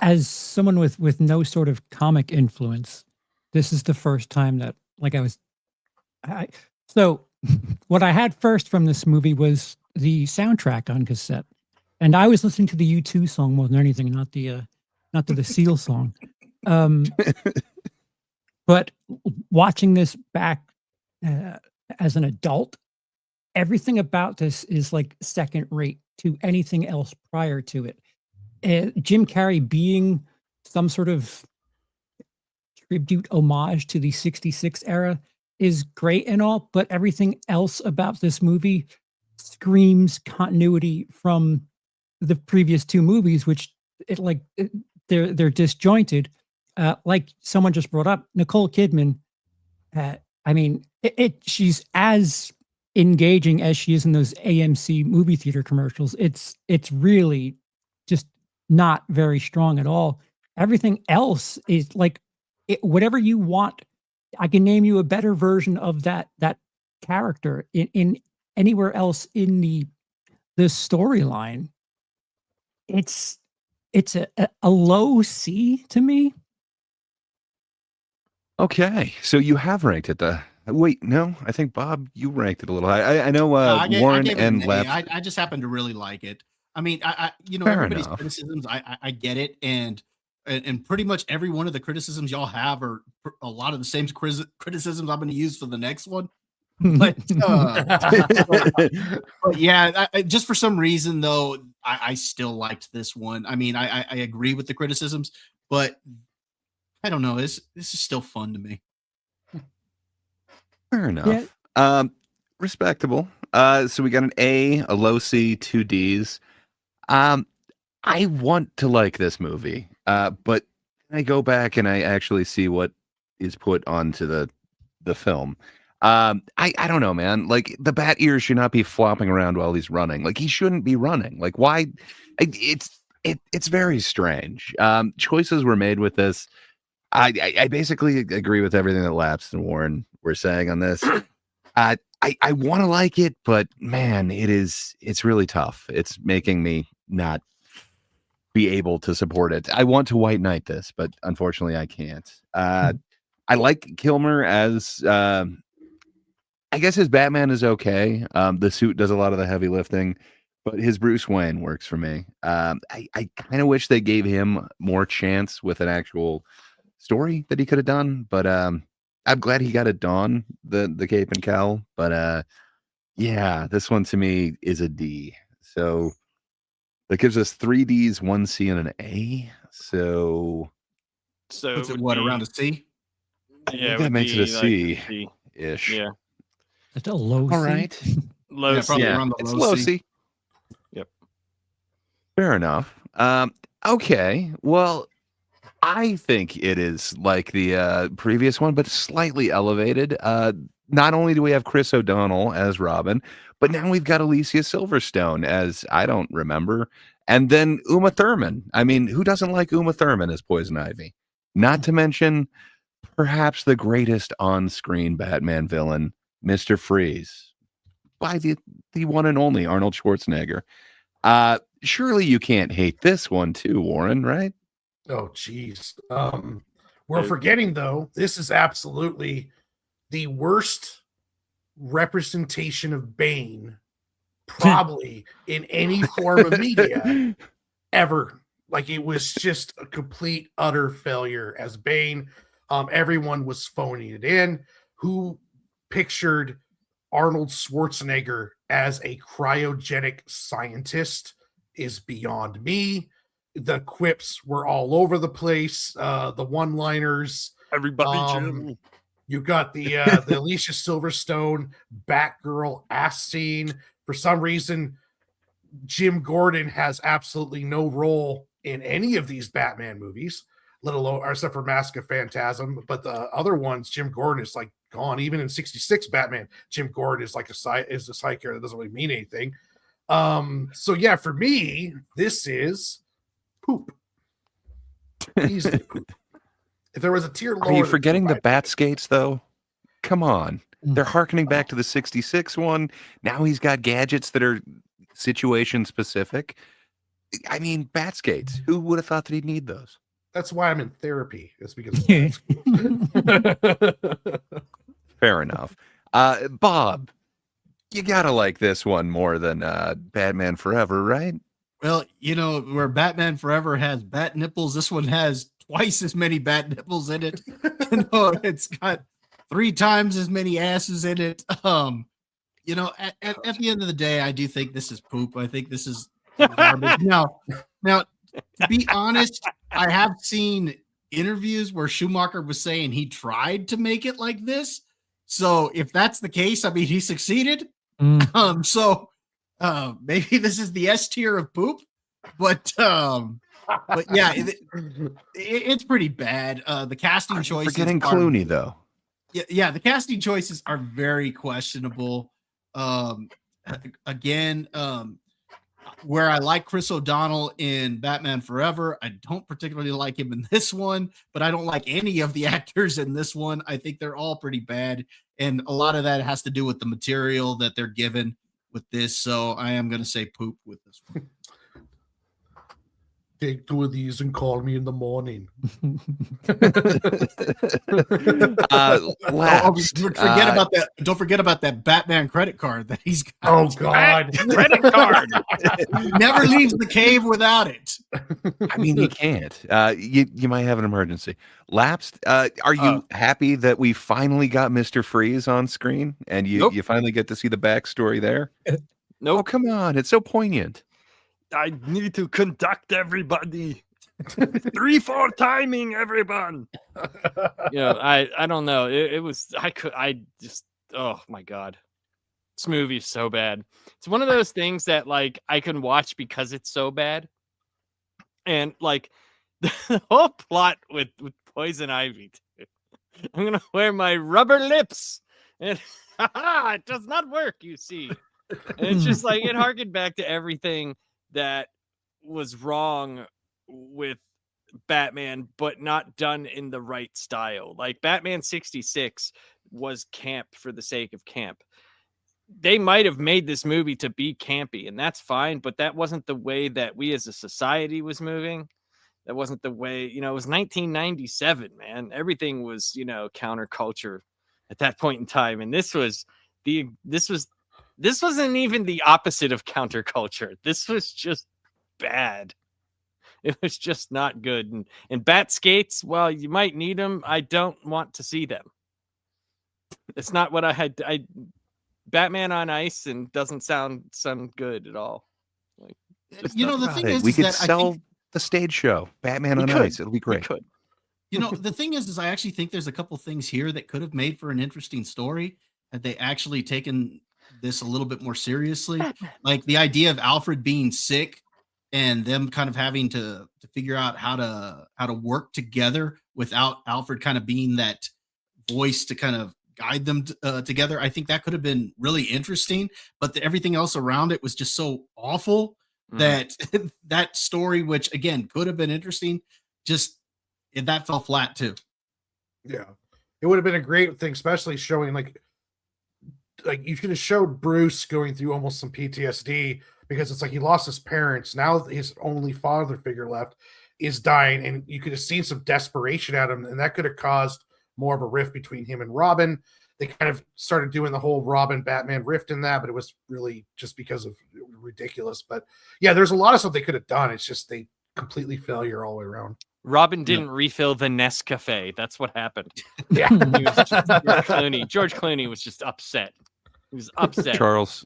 As someone with no sort of comic influence, this is the first time that so what I had first from this movie was the soundtrack on cassette, and I was listening to the U2 song more than anything, not the Seal song. But watching this back as an adult, everything about this is like second rate to anything else prior to it. Jim Carrey being some sort of tribute homage to the 66 era is great and all, but everything else about this movie screams continuity from the previous two movies, which they're disjointed. Like someone just brought up, Nicole Kidman. I mean, she's as engaging as she is in those AMC movie theater commercials. It's really just not very strong at all. Everything else is like whatever you want. I can name you a better version of that character in anywhere else in the storyline. It's a low C to me. Okay, so you have ranked it. Wait, no, I think Bob, you ranked it a little high. I know I Warren gave it an and A. Left. I just happen to really like it. I mean, Fair everybody's enough. criticisms. I get it, and pretty much every one of the criticisms y'all have are a lot of the same criticisms I'm going to use for the next one. But, but yeah, just for some reason though, I still liked this one. I mean, I agree with the criticisms, but I don't know. This is still fun to me. Fair enough. Respectable. So we got an A, a low C, 2 Ds. I want to like this movie, but I go back and I actually see what is put onto the film. I don't know, man. Like the bat ears should not be flopping around while he's running. Like he shouldn't be running. Like why? It's very strange. Choices were made with this. I basically agree with everything that Lapsed and Warren were saying on this. I want to like it, but man, it's really tough. It's making me not be able to support it. I want to white knight this, but unfortunately I can't. I like Kilmer as I guess his Batman is okay. The suit does a lot of the heavy lifting, but his Bruce Wayne works for me. I kind of wish they gave him more chance with an actual story that he could have done, but I'm glad he got a Dawn, the cape and cowl, but Yeah, this one to me is a D. So that gives us 3Ds, 1C, and an A. So So Puts it it would what be, around a C? yeah, it that would makes it a be like C a C. ish. Yeah, That's a low All C. right. low Yeah, C. probably Yeah, around the it's low low C. C. Yep. Fair enough. Okay. Well, I think it is like the previous one, but slightly elevated. Not only do we have Chris O'Donnell as Robin, but now we've got Alicia Silverstone as I don't remember, and then Uma Thurman. I mean, who doesn't like Uma Thurman as Poison Ivy? Not to mention, perhaps the greatest on-screen Batman villain, Mister Freeze, by the one and only Arnold Schwarzenegger. Surely you can't hate this one too, Warren, right? Oh, geez. We're forgetting though. This is absolutely the worst representation of Bane, probably in any form of media ever. Like it was just a complete utter failure as Bane. Everyone was phoning it in. Who pictured Arnold Schwarzenegger as a cryogenic scientist is beyond me. The quips were all over the place. The one-liners. Everybody, You got the Alicia Silverstone Batgirl ass scene. For some reason, Jim Gordon has absolutely no role in any of these Batman movies, let alone except for Mask of Phantasm. But the other ones, Jim Gordon is like gone. Even in '66 Batman, Jim Gordon is like a side character that doesn't really mean anything. So yeah, for me, this is poop. Easily poop. If there was a tier lower, Are you than forgetting poop, the I'd- bat skates though? Come on. Mm. They're harkening back to the 66 one. Now he's got gadgets that are situation specific. I mean, bat skates. Who would have thought that he'd need those? That's why I'm in therapy. It's because of Yeah. Fair enough. Bob, you gotta like this one more than Batman Forever, right? Well, where Batman Forever has bat nipples, this one has twice as many bat nipples in it. It's got 3 times as many asses in it. At the end of the day, I do think this is poop. I think this is garbage. Now, to be honest, I have seen interviews where Schumacher was saying he tried to make it like this. So if that's the case, I mean, he succeeded. Mm. Maybe this is the S tier of poop, but yeah, it's pretty bad. The casting choices Forgetting Clooney though. Yeah, the casting choices are very questionable. Again, where I like Chris O'Donnell in Batman Forever, I don't particularly like him in this one, but I don't like any of the actors in this one. I think they're all pretty bad, and a lot of that has to do with the material that they're given with this. So I am going to say poop with this one. Take 2 of these and call me in the morning. Lapsed. Forget about that. Don't forget about that Batman credit card that he's got. Oh God! Credit card. Never leaves the cave without it. I mean, you can't. You might have an emergency. Lapsed. Are you happy that we finally got Mr. Freeze on screen and Nope. you finally get to see the backstory there? Oh, Nope. come on. It's so poignant. I need to conduct everybody. 3-4 timing, everyone. I don't know. It was oh my God. This movie is so bad. It's one of those things that like I can watch because it's so bad. And like the whole plot with Poison Ivy. I'm gonna wear my rubber lips. And it does not work, you see. And it's just like it harkened back to everything that was wrong with Batman, but not done in the right style. Like Batman 66 was camp for the sake of camp. They might have made this movie to be campy, and that's fine, but that wasn't the way that we as a society was moving. That wasn't the way, it was 1997, man. Everything was, counterculture at that point in time. And this wasn't even the opposite of counterculture. This was just bad. It was just not good. And bat skates, well, you might need them. I don't want to see them. It's not what I had. Batman on Ice and doesn't sound good at all. Like, Just You know, talk the about thing it. is, We is could that I sell think the stage show, Batman we on could. Ice. It'll be We great. could. the thing is I actually think there's a couple things here that could have made for an interesting story had they actually taken this a little bit more seriously. Like the idea of Alfred being sick and them kind of having to figure out how to work together without Alfred kind of being that voice to kind of guide them together. I think that could have been really interesting, but everything else around it was just so awful Mhm. that that story, which again could have been interesting, just that fell flat too. Yeah, it would have been a great thing, especially showing like you could have showed Bruce going through almost some PTSD because it's like he lost his parents. Now his only father figure left is dying, and you could have seen some desperation at him, and that could have caused more of a rift between him and Robin. They kind of started doing the whole Robin Batman rift in that, but it was really just because of ridiculous. But yeah, there's a lot of stuff they could have done. It's just they completely failure all the way around. Robin didn't refill the Nescafe. That's what happened. Yeah. He was just, George Clooney was just upset. He was upset. Charles,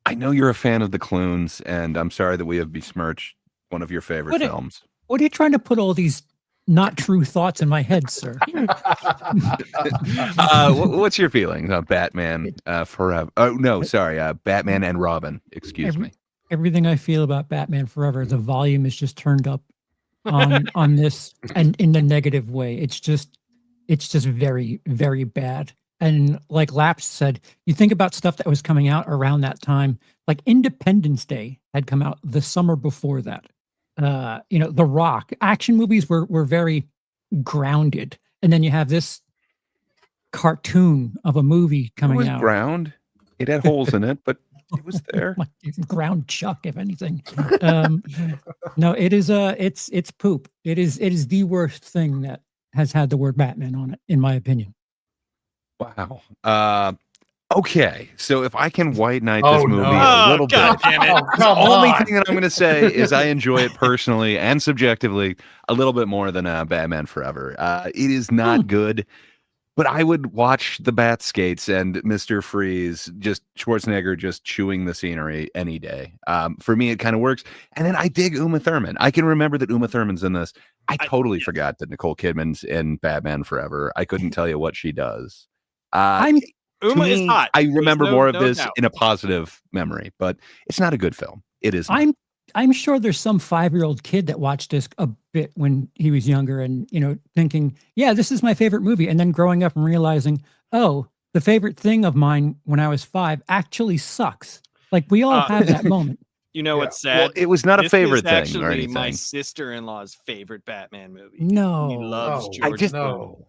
I know you're a fan of the Clunes, and I'm sorry that we have besmirched one of your favorite films. What are you trying to put all these not true thoughts in my head, sir? What's your feelings on Batman Forever? Oh, no, sorry. Batman and Robin. Excuse me. Everything I feel about Batman Forever, the volume is just turned up on this, and in the negative way. It's just very, very bad. And like Laps said, you think about stuff that was coming out around that time, like Independence Day had come out the summer before that. The Rock action movies were very grounded, and then you have this cartoon of a movie coming It was out. ground. It had holes in it, but it was there. Ground chuck, if anything. No, it is it's poop. It is the worst thing that has had the word Batman on it, in my opinion. Wow. Okay, so if I can white knight this movie a little God bit, damn it. the only thing that I'm going to say is I enjoy it personally and subjectively a little bit more than Batman Forever. It is not good, but I would watch the Bat Skates and Mr. Freeze, just Schwarzenegger just chewing the scenery any day. For me, it kind of works. And then I dig Uma Thurman. I can remember that Uma Thurman's in this. I totally forgot that Nicole Kidman's in Batman Forever. I couldn't tell you what she does. Uma is hot. I remember more of this doubt. in a positive memory, but it's not a good film. It is. I'm sure there's some 5-year-old kid that watched this a bit when he was younger and, thinking, yeah, this is my favorite movie. And then growing up and realizing, oh, the favorite thing of mine when I was 5 actually sucks. Like we all have that moment. You know what's sad? Well, it was not a favorite thing actually or anything. My sister-in-law's favorite Batman movie. No. He loves Oh, George. no.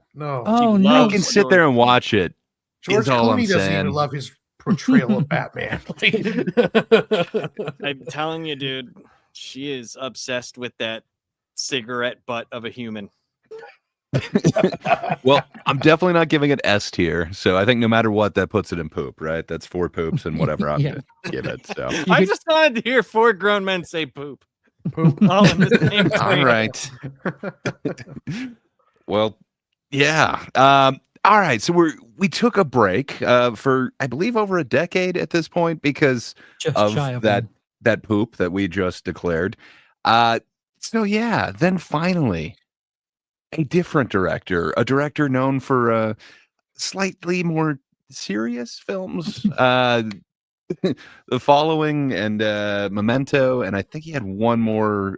Oh, She no. I loves can sit there and watch it. George is all I'm Clooney doesn't saying. even love his portrayal of Batman. I'm telling you, dude, she is obsessed with that cigarette butt of a human. Well, I'm definitely not giving it S tier, so I think no matter what, that puts it in poop, right? That's 4 poops and whatever I'm gonna give it. So I just wanted to hear 4 grown men say poop. Poop all in the same all right. Well, yeah. All right, so we took a break for I believe over a decade at this point because Just of shy of that poop that we just declared. So yeah, then finally a different director, a director known for slightly more serious films, The Following and Memento, and I think he had one more.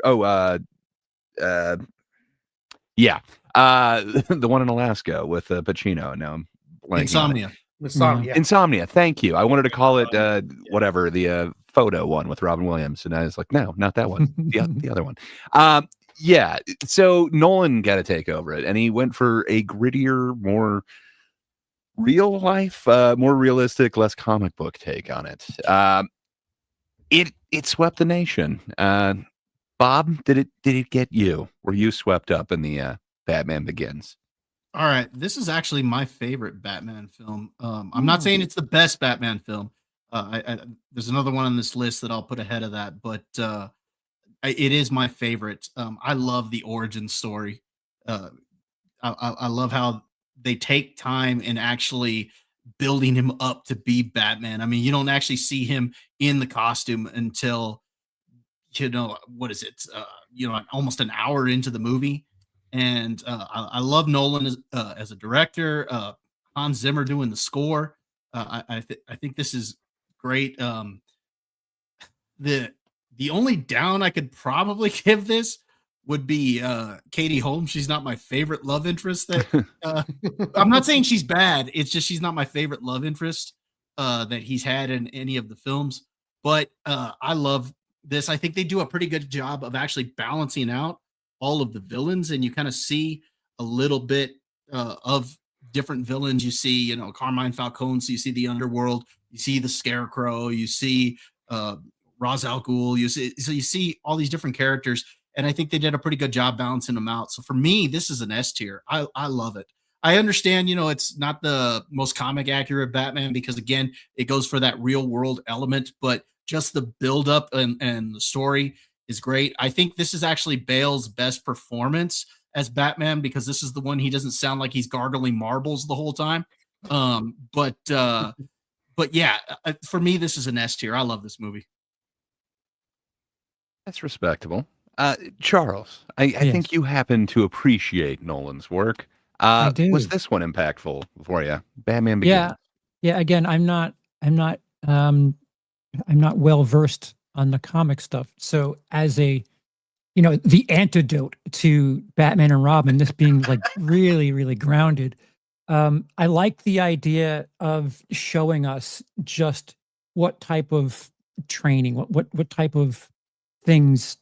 Yeah. The one in Alaska with Pacino. Now I'm blanking on it. Insomnia. Insomnia. Thank you. I wanted to call it whatever, the photo one with Robin Williams, and I was like, no, not that one. The other one. Yeah. So Nolan got to take over it, and he went for a grittier, more real life, more realistic, less comic book take on it. It swept the nation. Bob, did it get you? Were you swept up in the Batman Begins? All right, this is actually my favorite Batman film. I'm not saying it's the best Batman film. There's another one on this list that I'll put ahead of that, but it is my favorite. I love the origin story. I love how they take time and actually building him up to be Batman. I mean, you don't actually see him in the costume until, what is it? Almost an hour into the movie. And I love Nolan as a director. Hans Zimmer doing the score. I think this is great. The only down I could probably give this would be Katie Holmes. She's not my favorite love interest. I'm not saying she's bad. It's just she's not my favorite love interest that he's had in any of the films. But I love this. I think they do a pretty good job of actually balancing out all of the villains, and you kind of see a little bit of different villains. You see, Carmine Falcone. So you see the underworld. You see the Scarecrow. You see Ra's al Ghul. You see all these different characters, and I think they did a pretty good job balancing them out. So for me, this is an S tier. I love it. I understand, it's not the most comic accurate Batman because again, it goes for that real world element, but just the build up and the story is great. I think this is actually Bale's best performance as Batman because this is the one he doesn't sound like he's gargling marbles the whole time. But yeah, for me, this is an S tier. I love this movie. That's respectable. Charles, I Yes. think you happen to appreciate Nolan's work. I do. Was this one impactful for you? Batman Begins. Yeah. Again, I'm not well versed on the comic stuff. So as the antidote to Batman and Robin, this being like really, really grounded. I like the idea of showing us just what type of training, what type of things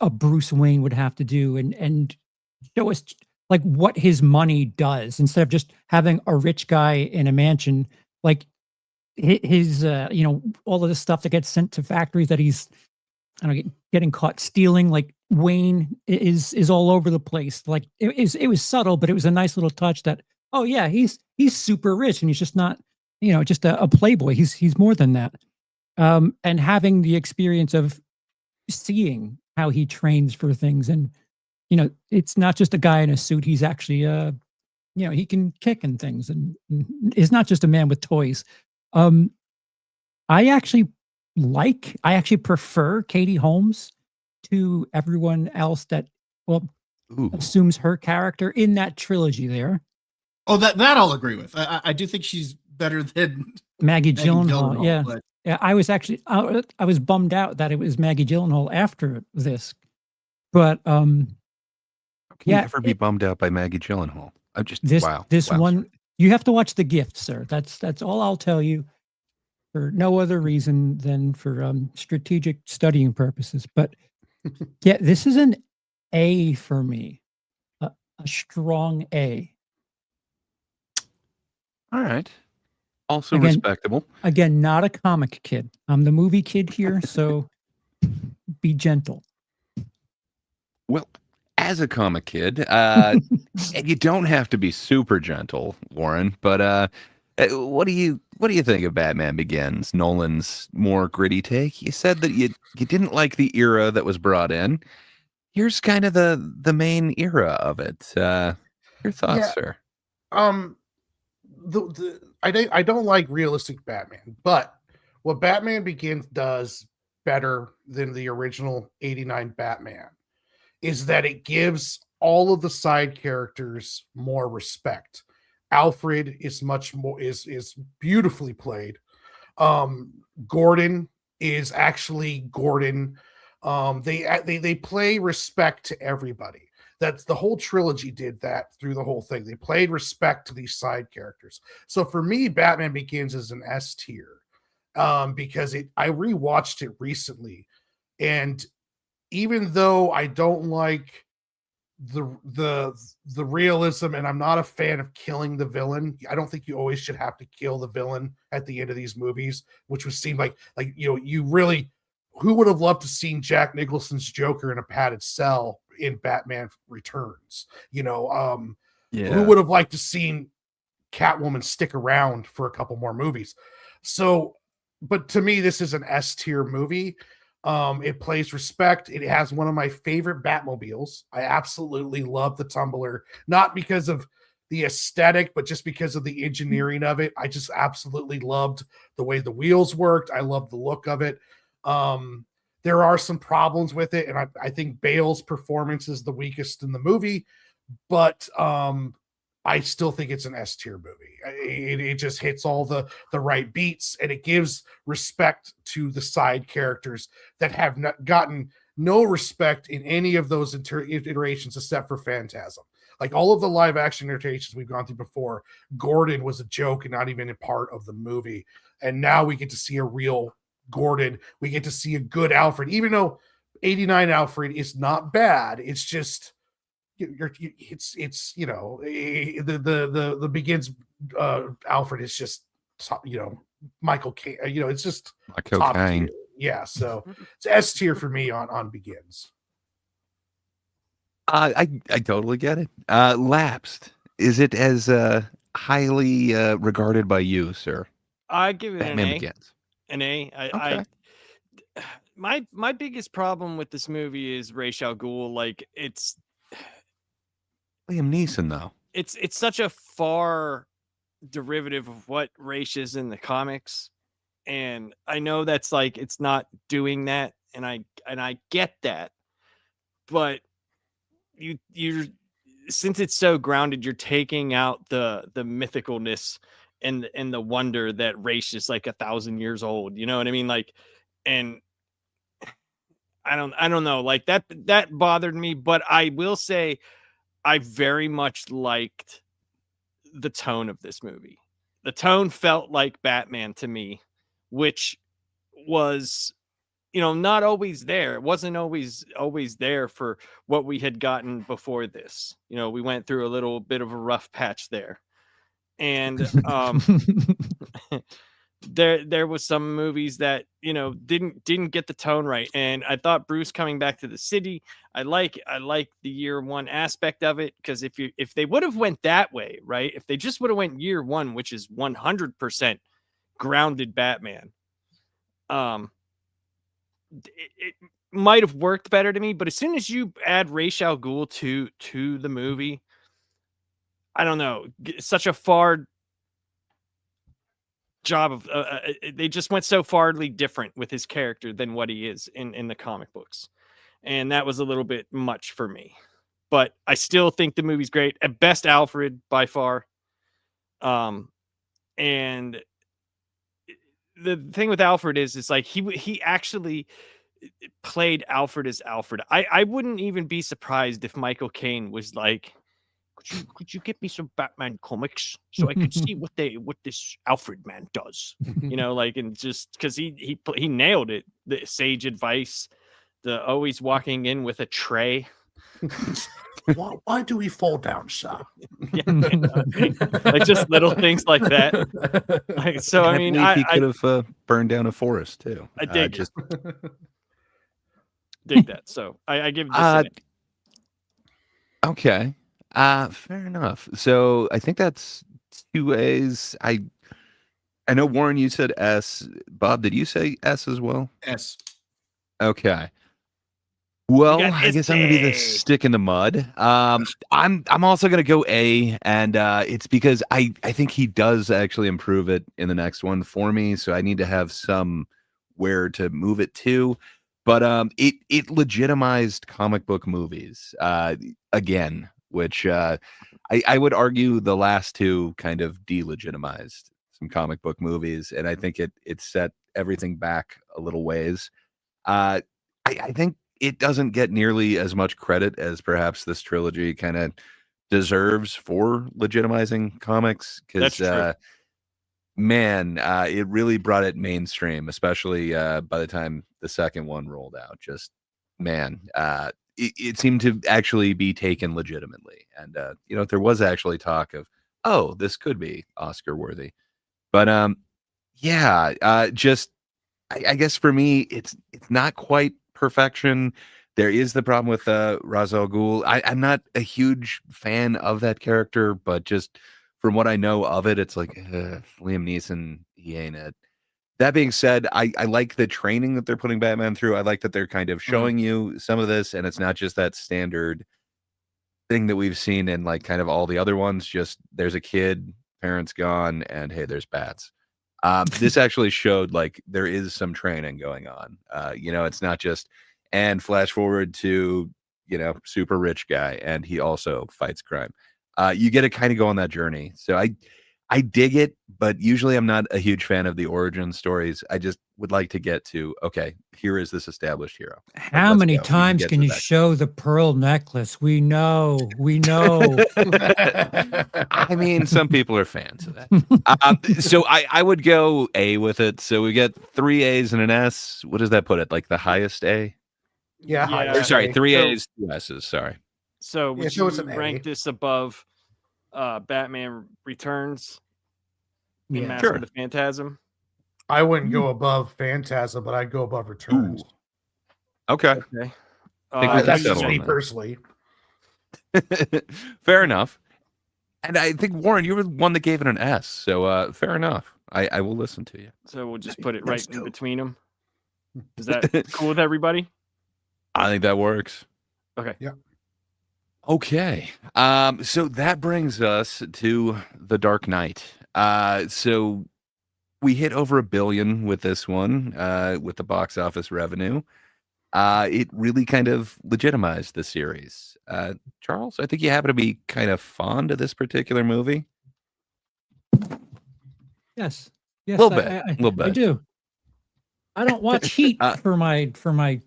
a Bruce Wayne would have to do and show us like what his money does instead of just having a rich guy in a mansion, like his all of the stuff that gets sent to factories that he's getting caught stealing. Like Wayne is all over the place. Like it was subtle, but it was a nice little touch that, oh yeah, he's super rich and he's just not, just a playboy. He's more than that. And having the experience of seeing how he trains for things, and it's not just a guy in a suit. He's actually he can kick and things, and is not just a man with toys. I actually prefer Katie Holmes to everyone else that assumes her character in that trilogy there. Oh, that I'll agree with. I do think she's better than Maggie Gyllenhaal. Yeah. But Yeah, I was actually I was bummed out that it was Maggie Gyllenhaal after this, but How can you ever be bummed out by Maggie Gyllenhaal? I'm just this wow. one Sorry. you have to watch The Gift, sir. That's all I'll tell you, for no other reason than for strategic studying purposes. But yeah, this is an A for me, a strong A. All right. Also Again- respectable. Again, not a comic kid. I'm the movie kid here, so be gentle. Well, as a comic kid, and you don't have to be super gentle, Warren, but what do you think of Batman Begins? Nolan's more gritty take. You said that you didn't like the era that was brought in. Here's kind of the main era of it. Your thoughts, sir? I don't like realistic Batman, but what Batman Begins does better than the original 89 Batman is that it gives all of the side characters more respect. Alfred is much more is beautifully played. Gordon is actually Gordon. They play respect to everybody. That's the whole trilogy did that through the whole thing. They played respect to these side characters. So for me, Batman Begins is an S tier because I rewatched it recently, and even though I don't like the realism and I'm not a fan of killing the villain, I don't think you always should have to kill the villain at the end of these movies, which would seem like you really, who would have loved to seen Jack Nicholson's Joker in a padded cell in Batman Returns? Who would have liked to seen Catwoman stick around for a couple more movies? So, but to me, this is an S tier movie. It plays respect. It has one of my favorite Batmobiles. I absolutely love the Tumbler, not because of the aesthetic, but just because of the engineering of it, I just absolutely loved the way the wheels worked. I loved the look of it. There are some problems with it, and I think Bale's performance is the weakest in the movie, but I still think it's an S tier movie. It just hits all the right beats, and it gives respect to the side characters that have not gotten no respect in any of those iterations except for Phantasm. Like all of the live action iterations we've gone through before, Gordon was a joke and not even a part of the movie. And now we get to see a real Gordon. We get to see a good Alfred, even though 89 Alfred is not bad. It's just it's you know, the Begins Alfred is just, you know, Michael Caine, you know, it's just top tier. Yeah, so it's S tier for me on Begins. I totally get it. Lapsed. Is it as highly regarded by you, sir? I give it Batman an A. Begins. An A. Okay. My biggest problem with this movie is Ra's al Ghul. Like it's Liam Neeson, though. It's such a far derivative of what Ra's is in the comics, and I know that's like it's not doing that, and I get that, but you're since it's so grounded, you're taking out the mythicalness and the wonder that Ra's is like 1,000 years old. You know what I mean? Like, and I don't know, like that bothered me, but I will say I very much liked the tone of this movie. The tone felt like Batman to me, which was, you know, not always there. It wasn't always there for what we had gotten before this. You know, we went through a little bit of a rough patch there. And there was some movies that, you know, didn't get the tone right. And I thought Bruce coming back to the city, I like the year one aspect of it, because if they would have went that way, right? If they just would have went year one, which is 100% grounded Batman, it might have worked better to me. But as soon as you add Ra's al Ghul to the movie, I don't know, such a far job of they just went so farly different with his character than what he is in the comic books, and that was a little bit much for me. But I still think the movie's great. At best, Alfred by far. And the thing with Alfred is, it's like he actually played Alfred as Alfred. I wouldn't even be surprised if Michael Caine was like, could you get me some Batman comics so I could see what this Alfred man does? You know, like, and just because he nailed it. The sage advice, the always walking in with a tray. Why do we fall down, sir? Yeah, like just little things like that. Like, so I mean, he could have burned down a forest too. I dig just dig that. So I give this an A. Okay. Fair enough. So I think that's 2 A's. I know, Warren, you said S. Bob, did you say S as well? S. Okay. Well, got I guess I'm gonna be the stick in the mud. I'm also gonna go A, and it's because I think he does actually improve it in the next one for me. So I need to have somewhere to move it to. But it legitimized comic book movies again, which I would argue the last two kind of delegitimized some comic book movies, and I think it set everything back a little ways. I think it doesn't get nearly as much credit as perhaps this trilogy kind of deserves for legitimizing comics, because man, it really brought it mainstream, especially by the time the second one rolled out. Just man, it seemed to actually be taken legitimately, and you know, there was actually talk of, oh, this could be Oscar worthy, but yeah, just I guess for me, it's not quite perfection. There is the problem with Ra's al Ghul. I'm not a huge fan of that character, but just from what I know of it, it's like Liam Neeson, he ain't it. That being said, I like the training that they're putting Batman through. I like that they're kind of showing you some of this, and it's not just that standard thing that we've seen in like kind of all the other ones. Just there's a kid, parents gone, and hey, there's bats. This actually showed like there is some training going on. It's not just and flash forward to super rich guy and he also fights crime. You get to kind of go on that journey. So I dig it, but usually I'm not a huge fan of the origin stories. I just would like to get to, okay, here is this established hero. How many times can you show the pearl necklace? We know. I mean, some people are fans of that. So I would go A with it. So we get 3 A's and an S. What does that put it? Like the highest A? Yeah. Or, sorry, 3 A's, 2 S's. Sorry. So would so you it's an rank A. this above Batman Returns? Yeah, Mask of the Phantasm. I wouldn't go above Phantasm, but I'd go above Returns. Ooh. Okay. That's just me personally. Fair enough. And I think, Warren, you were the one that gave it an S. So fair enough. I will listen to you. So we'll just put it right in between them. Is that cool with everybody? I think that works. Okay. Yeah. Okay. So that brings us to The Dark Knight. So we hit over $1 billion with this one, with the box office revenue. It really kind of legitimized the series. Charles, I think you happen to be kind of fond of this particular movie. Yes. A little bit. I do. I don't watch Heat for my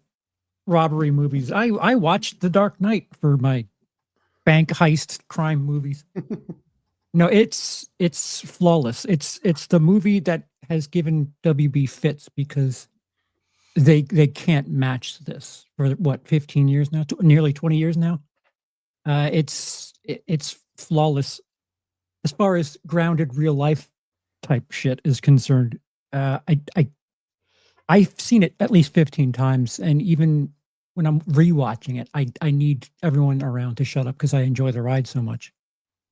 robbery movies. I watch The Dark Knight for my bank heist crime movies. No, it's flawless. It's the movie that has given WB fits because they can't match this for what 15 years now, nearly 20 years now. It's flawless as far as grounded real life type shit is concerned. I've seen it at least 15 times, and even when I'm rewatching it, I need everyone around to shut up because I enjoy the ride so much.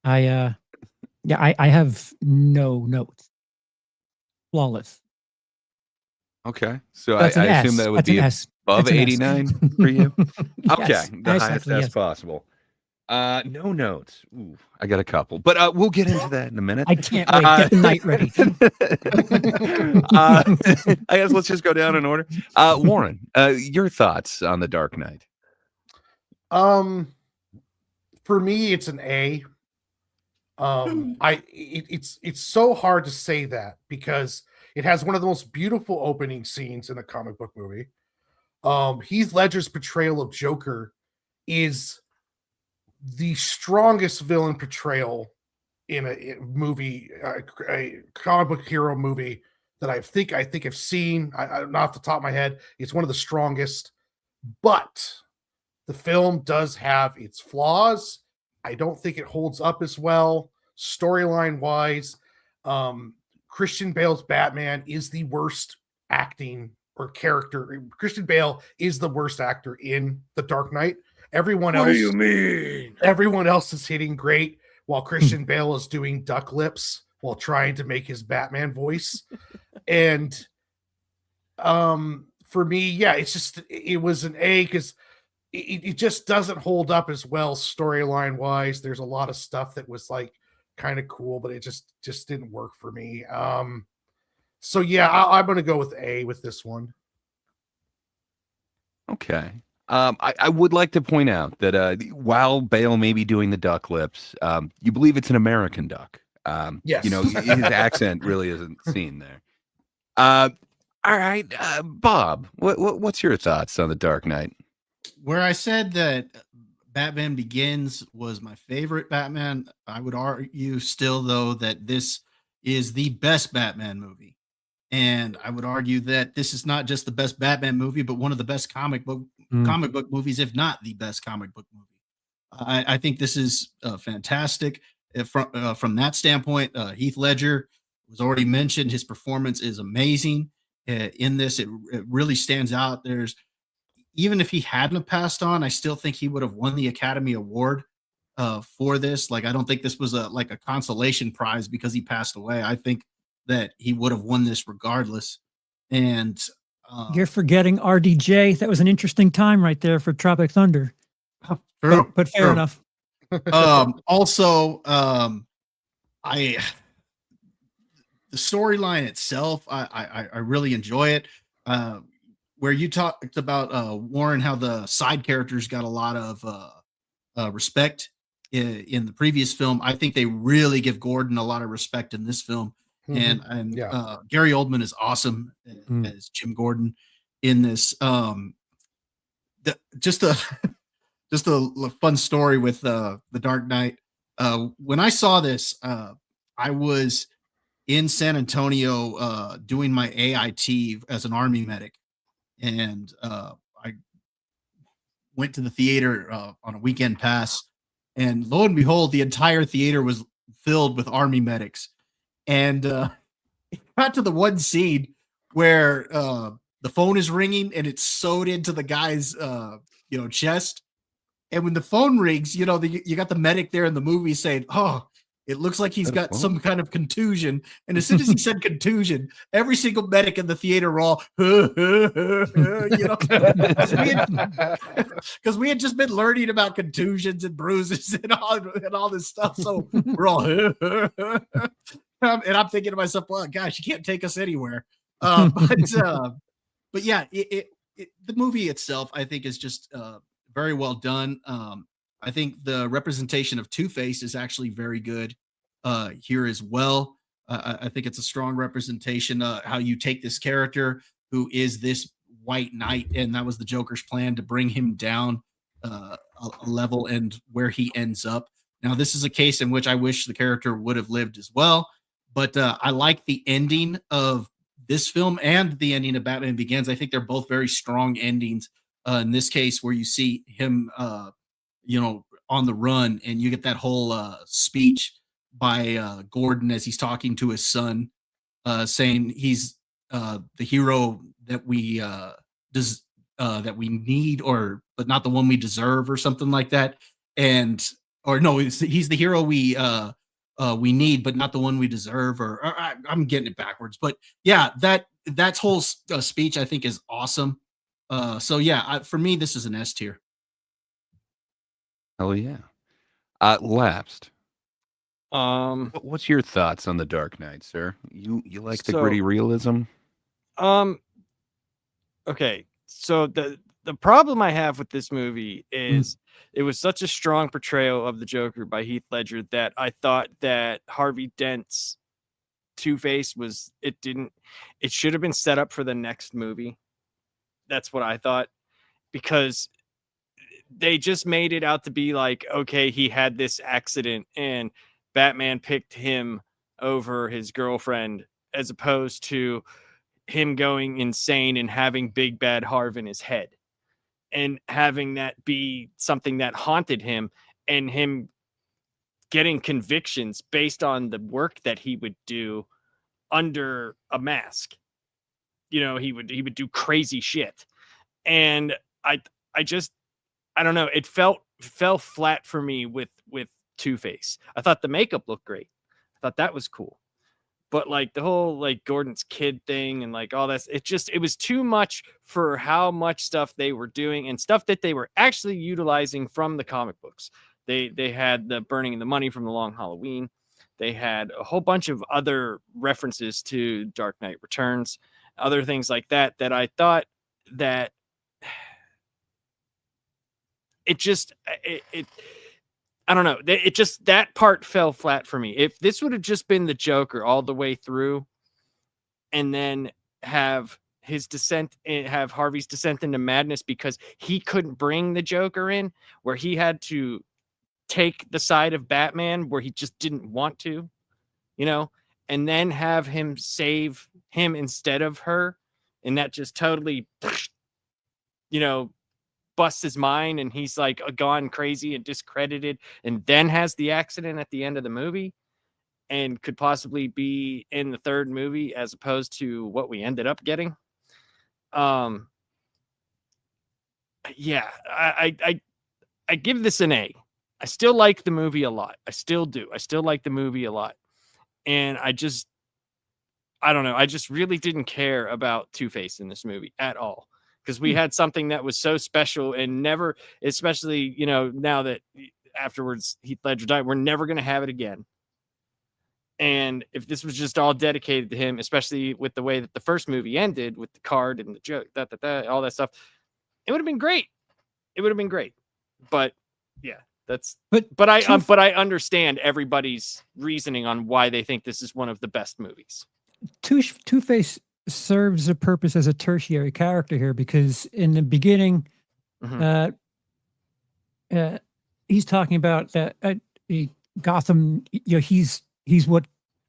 I have no notes. Flawless. Okay, so I assume that would be above 89 for you. Okay, Yes, the highest as possible. No notes. Ooh, I got a couple, but we'll get into that in a minute. I can't wait. Get the night ready. I guess let's just go down in order. Warren, your thoughts on The Dark Knight? For me, it's an A. It's so hard to say that because it has one of the most beautiful opening scenes in a comic book movie. Heath Ledger's portrayal of Joker is the strongest villain portrayal in a movie, a comic book hero movie that I think I've seen. Not off the top of my head, it's one of the strongest. But the film does have its flaws. I don't think it holds up as well storyline wise. Christian Bale's Batman is the worst acting or character. Christian Bale is the worst actor in The Dark Knight. Everyone else. What do you mean? Everyone else is hitting great while Christian Bale is doing duck lips while trying to make his Batman voice. And for me, yeah, it was an A because it just doesn't hold up as well storyline wise. There's a lot of stuff that was like kind of cool, but it just didn't work for me. So yeah, I'm gonna go with A with this one. Okay. I would like to point out that while Bale may be doing the duck lips, you believe it's an American duck. Yes. His accent really isn't seen there. All right, Bob, what's your thoughts on The Dark Knight? Where I said that Batman Begins was my favorite Batman, I would argue still, though, that this is the best Batman movie. And I would argue that this is not just the best Batman movie, but one of the best comic book movies, if not the best comic book movie. I think this is fantastic. From that standpoint, Heath Ledger was already mentioned. His performance is amazing. In this, it really stands out. Even if he hadn't passed on, I still think he would have won the Academy Award for this. Like, I don't think this was a consolation prize because he passed away. I think that he would have won this regardless. And you're forgetting RDJ. That was an interesting time right there for Tropic Thunder. True, but fair enough. Also, I the storyline itself, I really enjoy it. Where you talked about Warren, how the side characters got a lot of respect in the previous film. I think they really give Gordon a lot of respect in this film, and Yeah. Gary Oldman is awesome as Jim Gordon in this. Just a just a fun story with the Dark Knight. When I saw this, I was in San Antonio doing my AIT as an army medic, and I went to the theater on a weekend pass, and lo and behold, the entire theater was filled with army medics. And it got to the one scene where the phone is ringing and it's sewed into the guy's chest. And when the phone rings, you got the medic there in the movie saying, "Oh, it looks like he's got some kind of contusion." And as soon as he said contusion, every single medic in the theater were all, because we had just been learning about contusions and bruises and all this stuff. So we're all, and I'm thinking to myself, well, gosh, you can't take us anywhere. But yeah, the movie itself, I think, is just very well done. I think the representation of Two-Face is actually very good here as well. I think it's a strong representation how you take this character who is this white knight, and that was the Joker's plan to bring him down a level and where he ends up. Now, this is a case in which I wish the character would have lived as well, but I like the ending of this film and the ending of Batman Begins. I think they're both very strong endings. In this case, where you see him, on the run, and you get that whole speech by Gordon as he's talking to his son, saying he's the hero that we need, but not the one we deserve, or something like that. And or no, he's the hero we need, but not the one we deserve. Or I'm getting it backwards, but yeah, that whole speech I think is awesome. So yeah, for me, this is an S tier. Oh yeah. Lapsed. What's your thoughts on the Dark Knight, sir? You like the gritty realism? Okay. So the problem I have with this movie is it was such a strong portrayal of the Joker by Heath Ledger that I thought that Harvey Dent's Two-Face it should have been set up for the next movie. That's what I thought, because they just made it out to be like, okay, he had this accident and Batman picked him over his girlfriend, as opposed to him going insane and having Big Bad Harv in his head and having that be something that haunted him, and him getting convictions based on the work that he would do under a mask. He would do crazy shit. And I don't know. It fell flat for me with Two-Face. I thought the makeup looked great. I thought that was cool. But like the whole like Gordon's kid thing and like all this, it was too much for how much stuff they were doing and stuff that they were actually utilizing from the comic books. They had the burning the money from the Long Halloween. They had a whole bunch of other references to Dark Knight Returns, other things like that I thought that it I don't know. It just, that part fell flat for me. If this would have just been the Joker all the way through, and then have Harvey's descent into madness because he couldn't bring the Joker in, where he had to take the side of Batman where he just didn't want to, and then have him save him instead of her. And that just totally, busts his mind, and he's like gone crazy and discredited, and then has the accident at the end of the movie and could possibly be in the third movie as opposed to what we ended up getting. Yeah, I give this an A. I still like the movie a lot. I still do. I still like the movie a lot. And I don't know. I just really didn't care about Two-Face in this movie at all, because we had something that was so special and never, especially, now that afterwards Heath Ledger died. We're never going to have it again. And if this was just all dedicated to him, especially with the way that the first movie ended with the card and the joke, all that stuff, it would have been great. It would have been great. But yeah, but I understand everybody's reasoning on why they think this is one of the best movies. Two-Face serves a purpose as a tertiary character here, because in the beginning, he's talking about that Gotham. He's what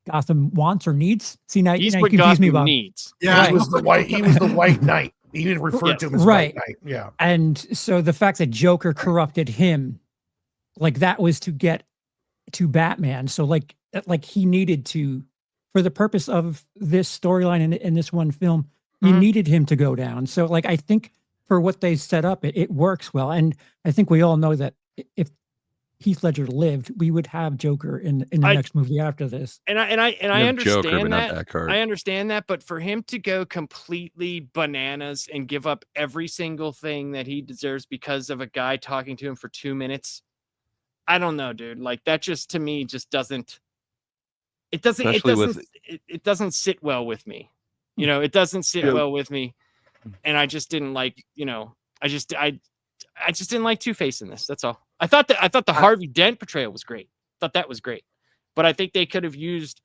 Gotham wants or needs. See, now he's now what you confuse me, Gotham Bob. needs. Yeah, Right. he was the White Knight. He referred to him as right. White Knight. Yeah. And so the fact that Joker corrupted him, like that was to get to Batman. So like he needed to, for the purpose of this storyline in this one film, you needed him to go down. So like, I think for what they set up, it works well. And I think we all know that if Heath Ledger lived, we would have Joker in the next movie after this. And I understand Joker, that. Card. I understand that, but for him to go completely bananas and give up every single thing that he deserves because of a guy talking to him for 2 minutes, I don't know, dude. Like that just to me just doesn't. It doesn't sit well with me. You know, it doesn't sit well with me, and I just didn't like. You know, I just didn't like Two-Face in this. That's all. I thought the Harvey Dent portrayal was great. Thought that was great, but I think they could have used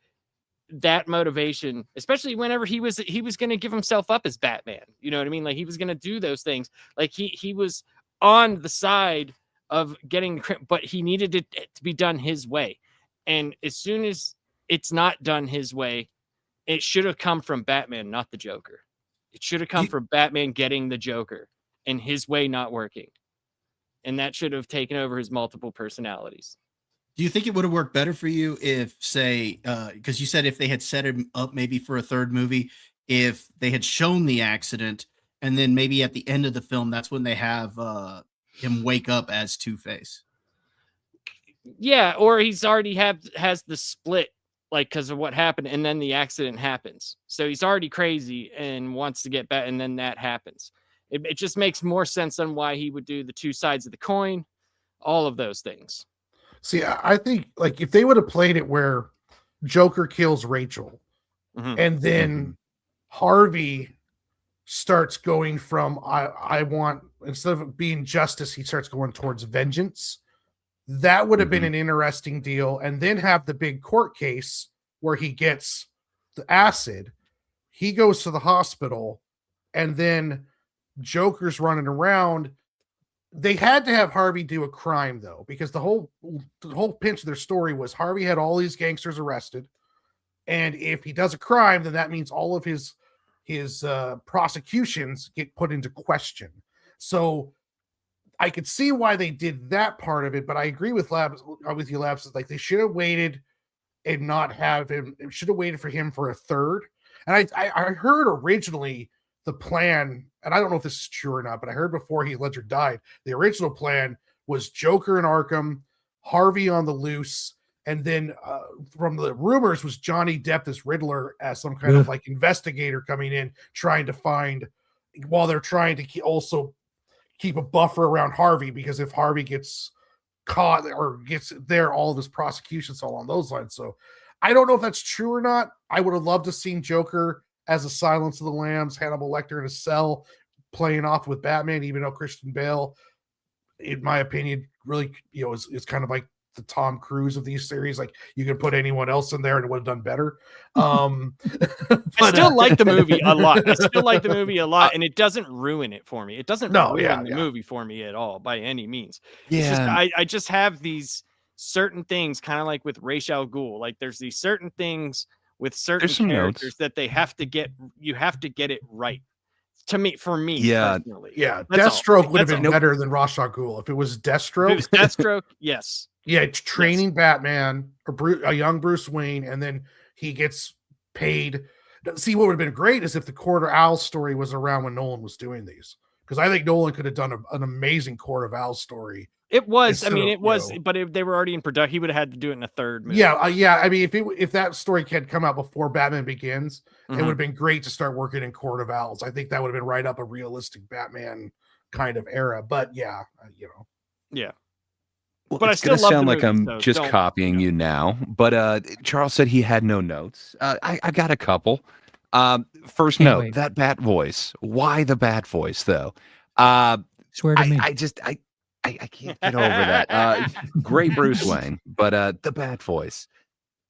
that motivation, especially whenever he was going to give himself up as Batman. You know what I mean? Like he was going to do those things. Like he was on the side of getting, but he needed it to be done his way. And as soon as it's not done his way, it should have come from Batman, not the Joker. It should have come from Batman getting the Joker and his way not working. And that should have taken over his multiple personalities. Do you think it would have worked better for you if, say, because you said if they had set him up maybe for a third movie, if they had shown the accident, and then maybe at the end of the film, that's when they have him wake up as Two-Face? Yeah, or he's already has the split, like because of what happened, and then the accident happens. So he's already crazy and wants to get back, and then that happens. It just makes more sense on why he would do the two sides of the coin, all of those things. See, I think like if they would have played it where Joker kills Rachel, and then Harvey starts going from I want, instead of being justice, he starts going towards vengeance. That would have been an interesting deal. And then have the big court case where he gets the acid, he goes to the hospital, and then Joker's running around. They had to have Harvey do a crime though, because the whole pinch of their story was Harvey had all these gangsters arrested, and if he does a crime, then that means all of his prosecutions get put into question. So I could see why they did that part of it, but I agree with Labs. Like they should have waited and not have him. Should have waited for him for a third. And I heard originally the plan, and I don't know if this is true or not, but I heard before Heath Ledger died, the original plan was Joker in Arkham, Harvey on the loose, and then from the rumors was Johnny Depp as Riddler as some kind of like investigator coming in, trying to find, while they're trying to also keep a buffer around Harvey, because if Harvey gets caught or gets there, all of his prosecutions all on those lines. So I don't know if that's true or not. I would have loved to seen Joker as a Silence of the Lambs, Hannibal Lecter in a cell playing off with Batman, even though Christian Bale, in my opinion, really, is kind of like the Tom Cruise of these series. Like you can put anyone else in there and it would have done better. I still like the movie a lot. And it doesn't ruin it for me. It doesn't ruin the movie for me at all by any means. Yeah. It's just, I just have these certain things, kind of like with Ra's al Ghul. Like there's these certain things with certain characters that they have to get, you have to get it right. For me, personally. Yeah. Deathstroke would have been better than Ra's al Ghul. If it was Deathstroke. If it was Deathstroke, yes. Yeah, training Batman, or a young Bruce Wayne, and then he gets paid. See, what would have been great is if the Court of Owls story was around when Nolan was doing these. Because I think Nolan could have done an amazing Court of Owls story. It was, but if they were already in production, he would have had to do it in a third movie. Yeah. I mean, if that story had come out before Batman Begins, it would have been great to start working in Court of Owls. I think that would have been right up a realistic Batman kind of era. But yeah. Yeah. Well, But I it's gonna still love sound the like movie, I'm so just don't, copying you now, but Charles said he had no notes. I got a couple. First Can't note, wait. that bat voice. Why the bat voice though? Uh, Swear to me. I can't get over that. Great Bruce Wayne, but the bat voice.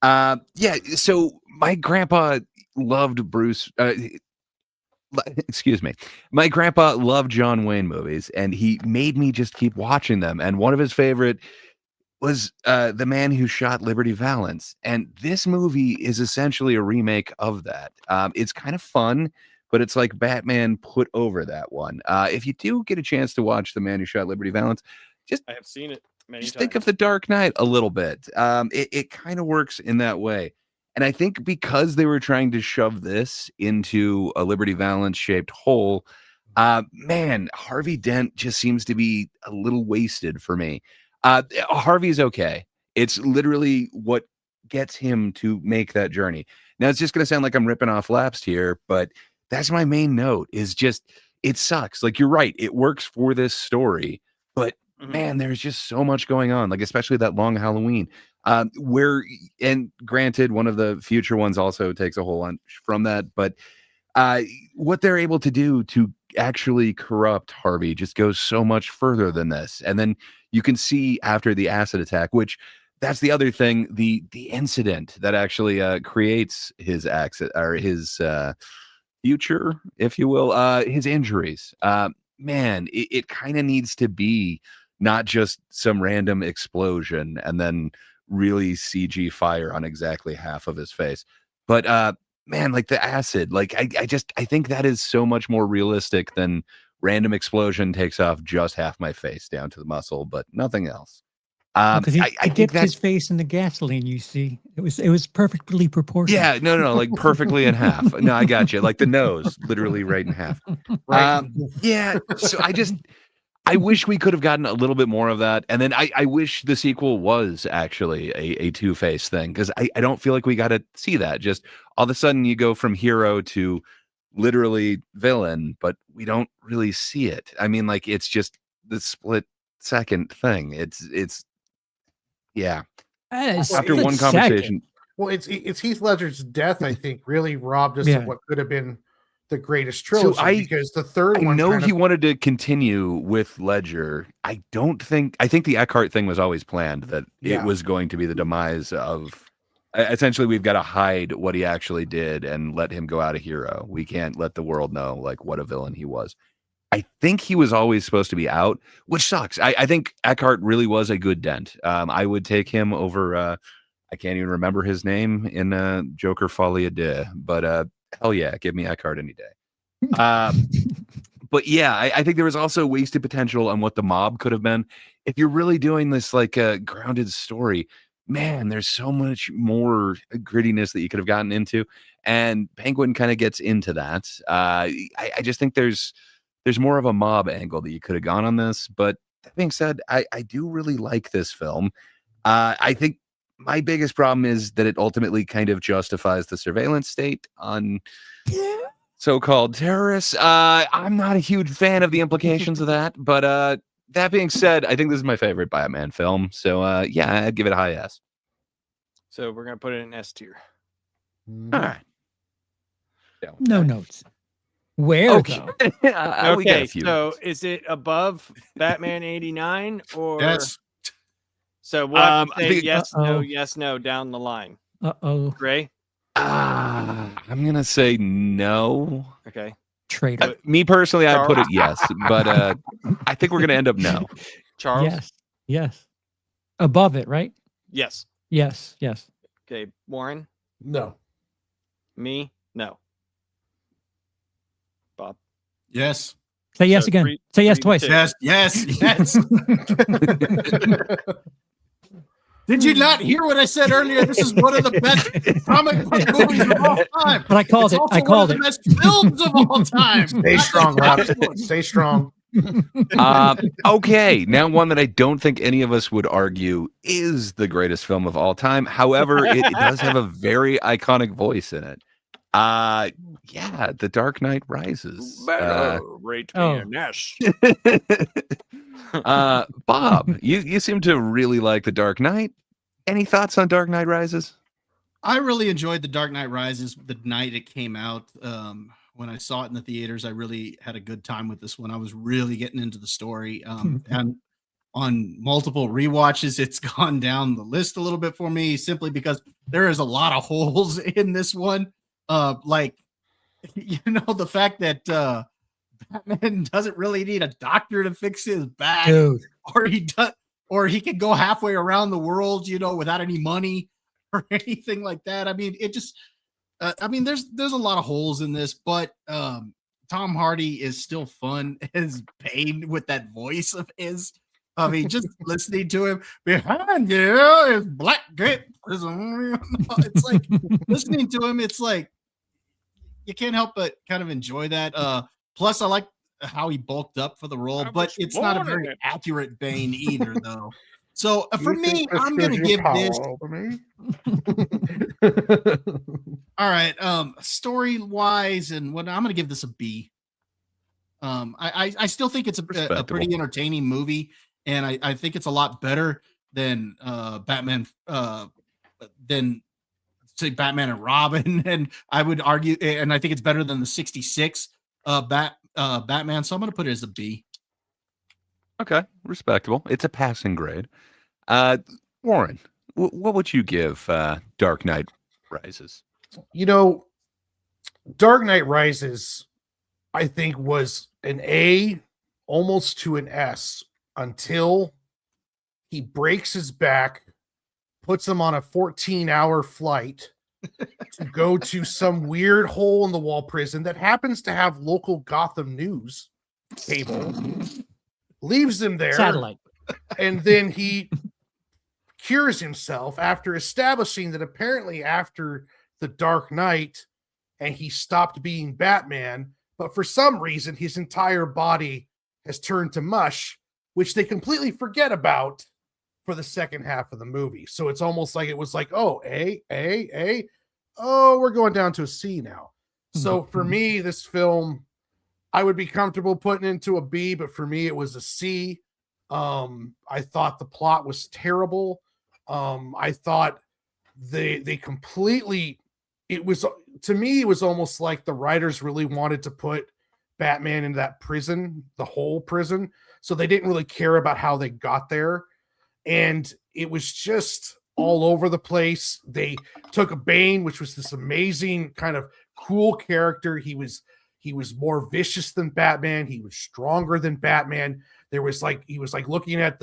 Yeah. So my grandpa loved Bruce. Excuse me. My grandpa loved John Wayne movies, and he made me just keep watching them. And one of his favorite was The Man Who Shot Liberty Valance. And this movie is essentially a remake of that. It's kind of fun, but it's like Batman put over that one. If you do get a chance to watch The Man Who Shot Liberty Valance, just I have seen it many just times. think of The Dark Knight a little bit. It kind of works in that way. And I think because they were trying to shove this into a Liberty Valance shaped hole, man, Harvey Dent just seems to be a little wasted for me. Harvey's okay. It's literally what gets him to make that journey. Now, it's just going to sound like I'm ripping off Lapsed here, but that's my main note is just, it sucks. Like, you're right. It works for this story, but man, there's just so much going on, like especially that long Halloween. And granted, one of the future ones also takes a whole bunch from that, but what they're able to do to actually corrupt Harvey just goes so much further than this. And then you can see after the acid attack, which that's the other thing, the incident that actually creates his accident or his future, if you will, his injuries. Man, it kind of needs to be not just some random explosion and then really CG fire on exactly half of his face. But man, like the acid, like I think that is so much more realistic than random explosion takes off just half my face down to the muscle, but nothing else. Because he I think dipped his that's face in the gasoline. You see, it was perfectly proportioned. yeah, no, like perfectly in half. No, I got you. Like the nose, literally right in half. Right. Yeah. So I wish we could have gotten a little bit more of that. And then I wish the sequel was actually a Two-Face thing, because I don't feel like we got to see that. Just all of a sudden you go from hero to literally villain, but we don't really see it. I mean, like it's just the split second thing. It's yeah. After one conversation. Well, it's Heath Ledger's death, I think, really robbed us Yeah. of what could have been the greatest So trilogy, because the third I one know kind he of, wanted to continue with Ledger. I think the Eckhart thing was always planned, that it Yeah. was going to be the demise of essentially we've got to hide what he actually did and let him go out a hero. We can't let the world know like what a villain he was. I think he was always supposed to be out, which sucks. I think Eckhart really was a good Dent. I would take him over I can't even remember his name in Joker Folie à Deux, but hell yeah, give me Eckhart any day. But yeah, I think there was also wasted potential on what the mob could have been. If you're really doing this like a grounded story, man, there's so much more grittiness that you could have gotten into. And Penguin kind of gets into that. I just think there's more of a mob angle that you could have gone on this. But that being said, I do really like this film. I think my biggest problem is that it ultimately kind of justifies the surveillance state on so-called terrorists. I'm not a huge fan of the implications of that, but that being said, I think this is my favorite Batman film. So yeah, I'd give it a high S. So we're gonna put it in S tier. All right. No notes. Where Okay. though? We got Okay, a few. so is it above Batman 89 or Yes. So we'll have to I say think- yes, no, Uh-oh. yes, no down the line. Uh-oh. Ray? I'm gonna say no. Okay. Traitor. Me personally, I'd put it yes, but I think we're gonna end up no. Charles? Yes. Yes. Above it, right? Yes. Yes. Yes. Okay. Warren? no. Me? No. Bob? Yes. Say yes So again. three- Say yes 3-2. twice. Yes. Yes. Yes. Did you not hear what I said earlier? This is one of the best comic book movies of all time. But I called It's it. also I called one of it. the best films of all time. Stay strong, Labs. Stay strong. Okay, now one that I don't think any of us would argue is the greatest film of all time. However, it does have a very iconic voice in it. Yeah, The Dark Knight Rises. Rate Oh. Nash. Bob, you seem to really like The Dark Knight. Any thoughts on Dark Knight Rises? I really enjoyed The Dark Knight Rises the night it came out. When I saw it in the theaters, I really had a good time with this one. I was really getting into the story. And on multiple rewatches, it's gone down the list a little bit for me simply because there is a lot of holes in this one. Like, the fact that Batman doesn't really need a doctor to fix his back, Dude. or he could go halfway around the world, without any money or anything like that. I mean, it just, there's a lot of holes in this, but Tom Hardy is still fun as Bane with that voice of his. I mean, just listening to him behind you is Black Gate Prison. It's like listening to him. It's like you can't help but kind of enjoy that. Plus, I like how he bulked up for the role, but it's not a very accurate Bane either, though. So for me, I'm going to give this. All right. Story wise and what I'm going to give this a B. I still think it's a pretty entertaining movie, and I think it's a lot better than Batman than say Batman and Robin, and I would argue, and I think it's better than the '66 Batman. So I'm going to put it as a B. Okay, respectable. It's a passing grade. Warren, what would you give Dark Knight Rises? Dark Knight Rises, I think, was an A, almost to an S, until he breaks his back, puts him on a 14-hour flight to go to some weird hole in the wall prison that happens to have local Gotham news cable, leaves him there, satellite, and then he cures himself after establishing that apparently after the Dark Knight and he stopped being Batman, but for some reason his entire body has turned to mush, which they completely forget about for the second half of the movie. So it's almost like it was like, oh, A, oh, we're going down to a C now. So for me, this film, I would be comfortable putting into a B, but for me, it was a C. I thought the plot was terrible. I thought they completely, to me, it was almost like the writers really wanted to put Batman in that prison, the whole prison. So they didn't really care about how they got there. And it was just all over the place. They took a Bane, which was this amazing kind of cool character. He was more vicious than Batman. He was stronger than Batman. He was looking at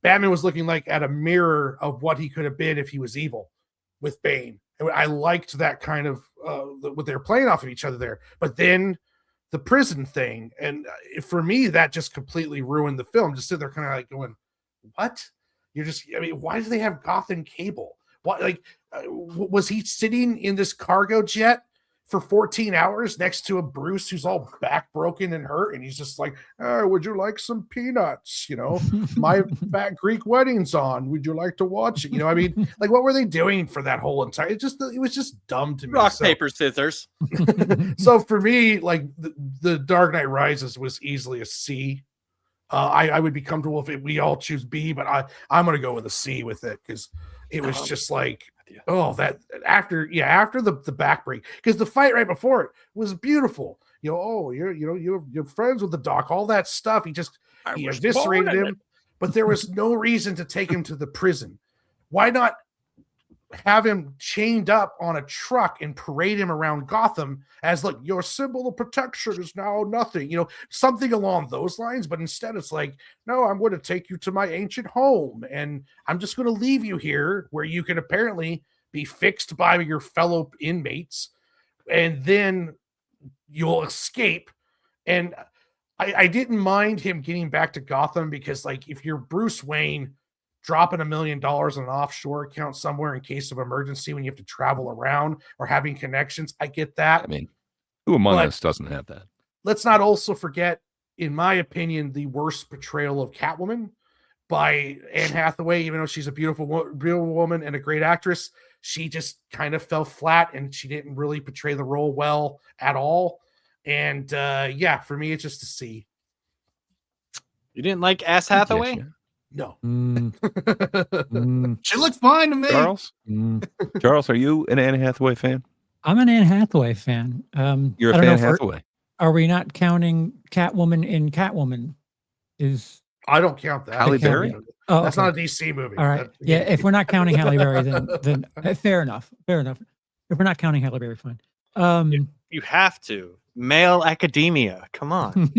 Batman was looking like at a mirror of what he could have been if he was evil with Bane. And I liked that kind of what they're playing off of each other there. But then the prison thing, and for me, that just completely ruined the film. Just sit there kind of like going, what? Why do they have Gotham cable? What, was he sitting in this cargo jet for 14 hours next to a Bruce who's all back broken and hurt? And he's just like, oh, would you like some peanuts? My fat Greek wedding's on. Would you like to watch it? What were they doing for that whole entire, it was just dumb to me. Rock, paper, scissors. So for me, the Dark Knight Rises was easily a C. I would be comfortable if we all choose B, but I'm going to go with a C with it because it was just like, that after the back break, because the fight right before it was beautiful. You're friends with the Doc, all that stuff. He eviscerated him, but there was no reason to take him to the prison. Why not have him chained up on a truck and parade him around Gotham as, look, your symbol of protection is now nothing, something along those lines. But instead it's like, no, I'm going to take you to my ancient home and I'm just going to leave you here where you can apparently be fixed by your fellow inmates and then you'll escape. And I didn't mind him getting back to Gotham because, if you're Bruce Wayne, dropping $1 million on an offshore account somewhere in case of emergency when you have to travel around or having connections, I get that. Who among us doesn't have that? Let's not also forget, in my opinion, the worst portrayal of Catwoman by Anne Hathaway. Even though she's a beautiful woman and a great actress, she just kind of fell flat and she didn't really portray the role well at all. And for me, it's just a C. You didn't like Ass Hathaway? No. She looks fine to me. Charles? Charles, are you an Anne Hathaway fan? I'm an Anne Hathaway fan. You're a I don't know fan if of Hathaway. are we not counting Catwoman in Catwoman? I don't count that. Halle Berry? Oh, That's okay. not a DC movie. All right. Yeah, if we're not counting Halle Berry, then fair enough. Fair enough. If we're not counting Halle Berry, fine. You have to. Male academia. Come on.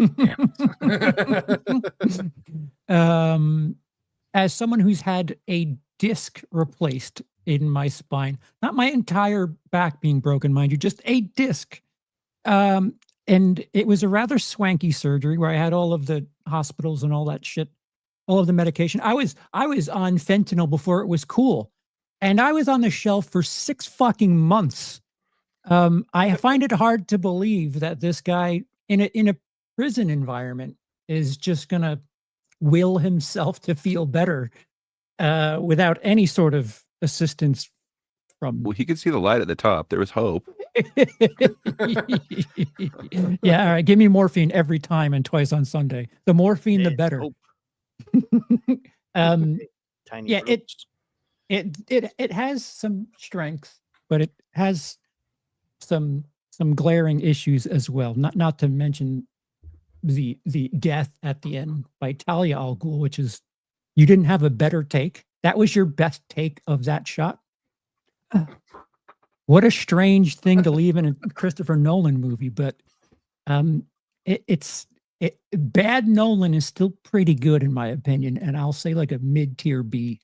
As someone who's had a disc replaced in my spine, not my entire back being broken, mind you, just a disc. And it was a rather swanky surgery where I had all of the hospitals and all that shit, all of the medication. I was on fentanyl before it was cool. And I was on the shelf for 6 fucking months. I find it hard to believe that this guy in a prison environment is just gonna will himself to feel better without any sort of assistance from. Well, he could see the light at the top. There was hope. Yeah, all right. Give me morphine every time and twice on Sunday. The morphine, the better. Tiny Yeah, fruits. it has some strengths, but it has some glaring issues as well. Not to mention the death at the end by Talia al Ghul, which is, you didn't have a better take. That was your best take of that shot. What a strange thing to leave in a Christopher Nolan movie, but bad Nolan is still pretty good in my opinion, and I'll say like a mid-tier B.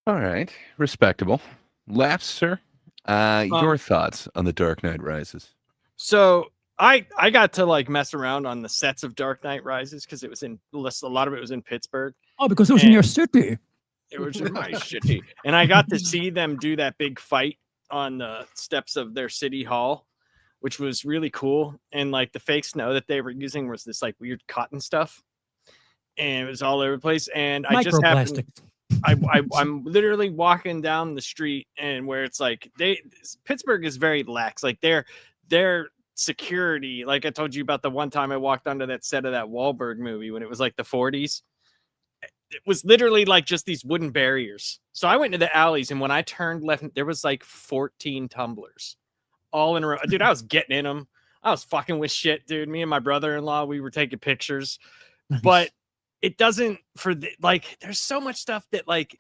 All right. Respectable. Laughs, sir. Your thoughts on The Dark Knight Rises? So I got to like mess around on the sets of Dark Knight Rises because it was a lot of it was in Pittsburgh. Oh, because it was in your city. It was in my city, and I got to see them do that big fight on the steps of their city hall, which was really cool. And like the fake snow that they were using was this like weird cotton stuff, and it was all over the place. And I just happened, I'm literally walking down the street, and where it's like Pittsburgh is very lax. Like their security, like I told you about the one time I walked onto that set of that Wahlberg movie when it was like the 40s. It was literally like just these wooden barriers. So I went into the alleys, and when I turned left, there was like 14 tumblers all in a row. Dude, I was getting in them. I was fucking with shit, dude. Me and my brother-in-law, we were taking pictures. Nice. But it doesn't like there's so much stuff that like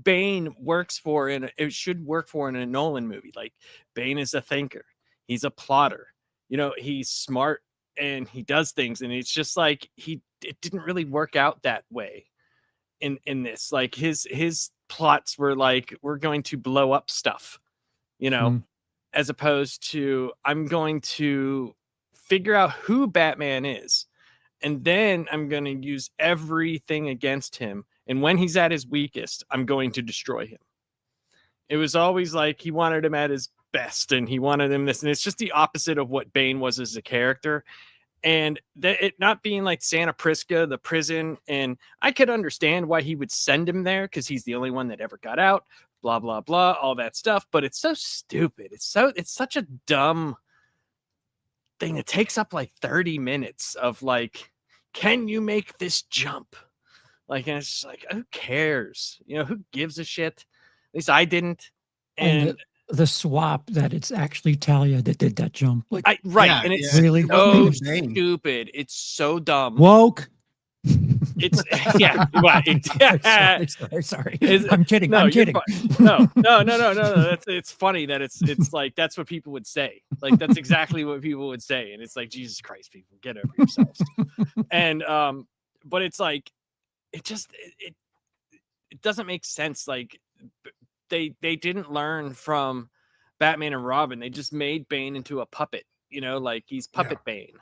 Bane works for, and it should work for in a Nolan movie. Like Bane is a thinker. He's a plotter. You know, he's smart and he does things, and it's just like it didn't really work out that way. In this, like his plots were like, we're going to blow up stuff, you know, as opposed to I'm going to figure out who Batman is, and then I'm going to use everything against him, and when he's at his weakest, I'm going to destroy him. It was always like he wanted him at his best, and he wanted him this, and it's just the opposite of what Bane was as a character. And it not being like Santa Prisca, the prison, and I could understand why he would send him there because he's the only one that ever got out, blah, blah, blah, all that stuff. But it's so stupid. It's such a dumb thing. It takes up like 30 minutes of like, can you make this jump? Like, and it's just like, who cares? You know, who gives a shit? At least I didn't. And the swap that it's actually Talia that did that jump. Like, and it's really so stupid. It's so dumb. Woke. It's sorry. I'm kidding. No, I'm kidding. No. It's funny that it's like that's what people would say. Like that's exactly what people would say, and it's like Jesus Christ, people, get over yourselves. And but it's like it doesn't make sense. Like they didn't learn from Batman and Robin. They just made Bane into a puppet, you know, like he's puppet Bane,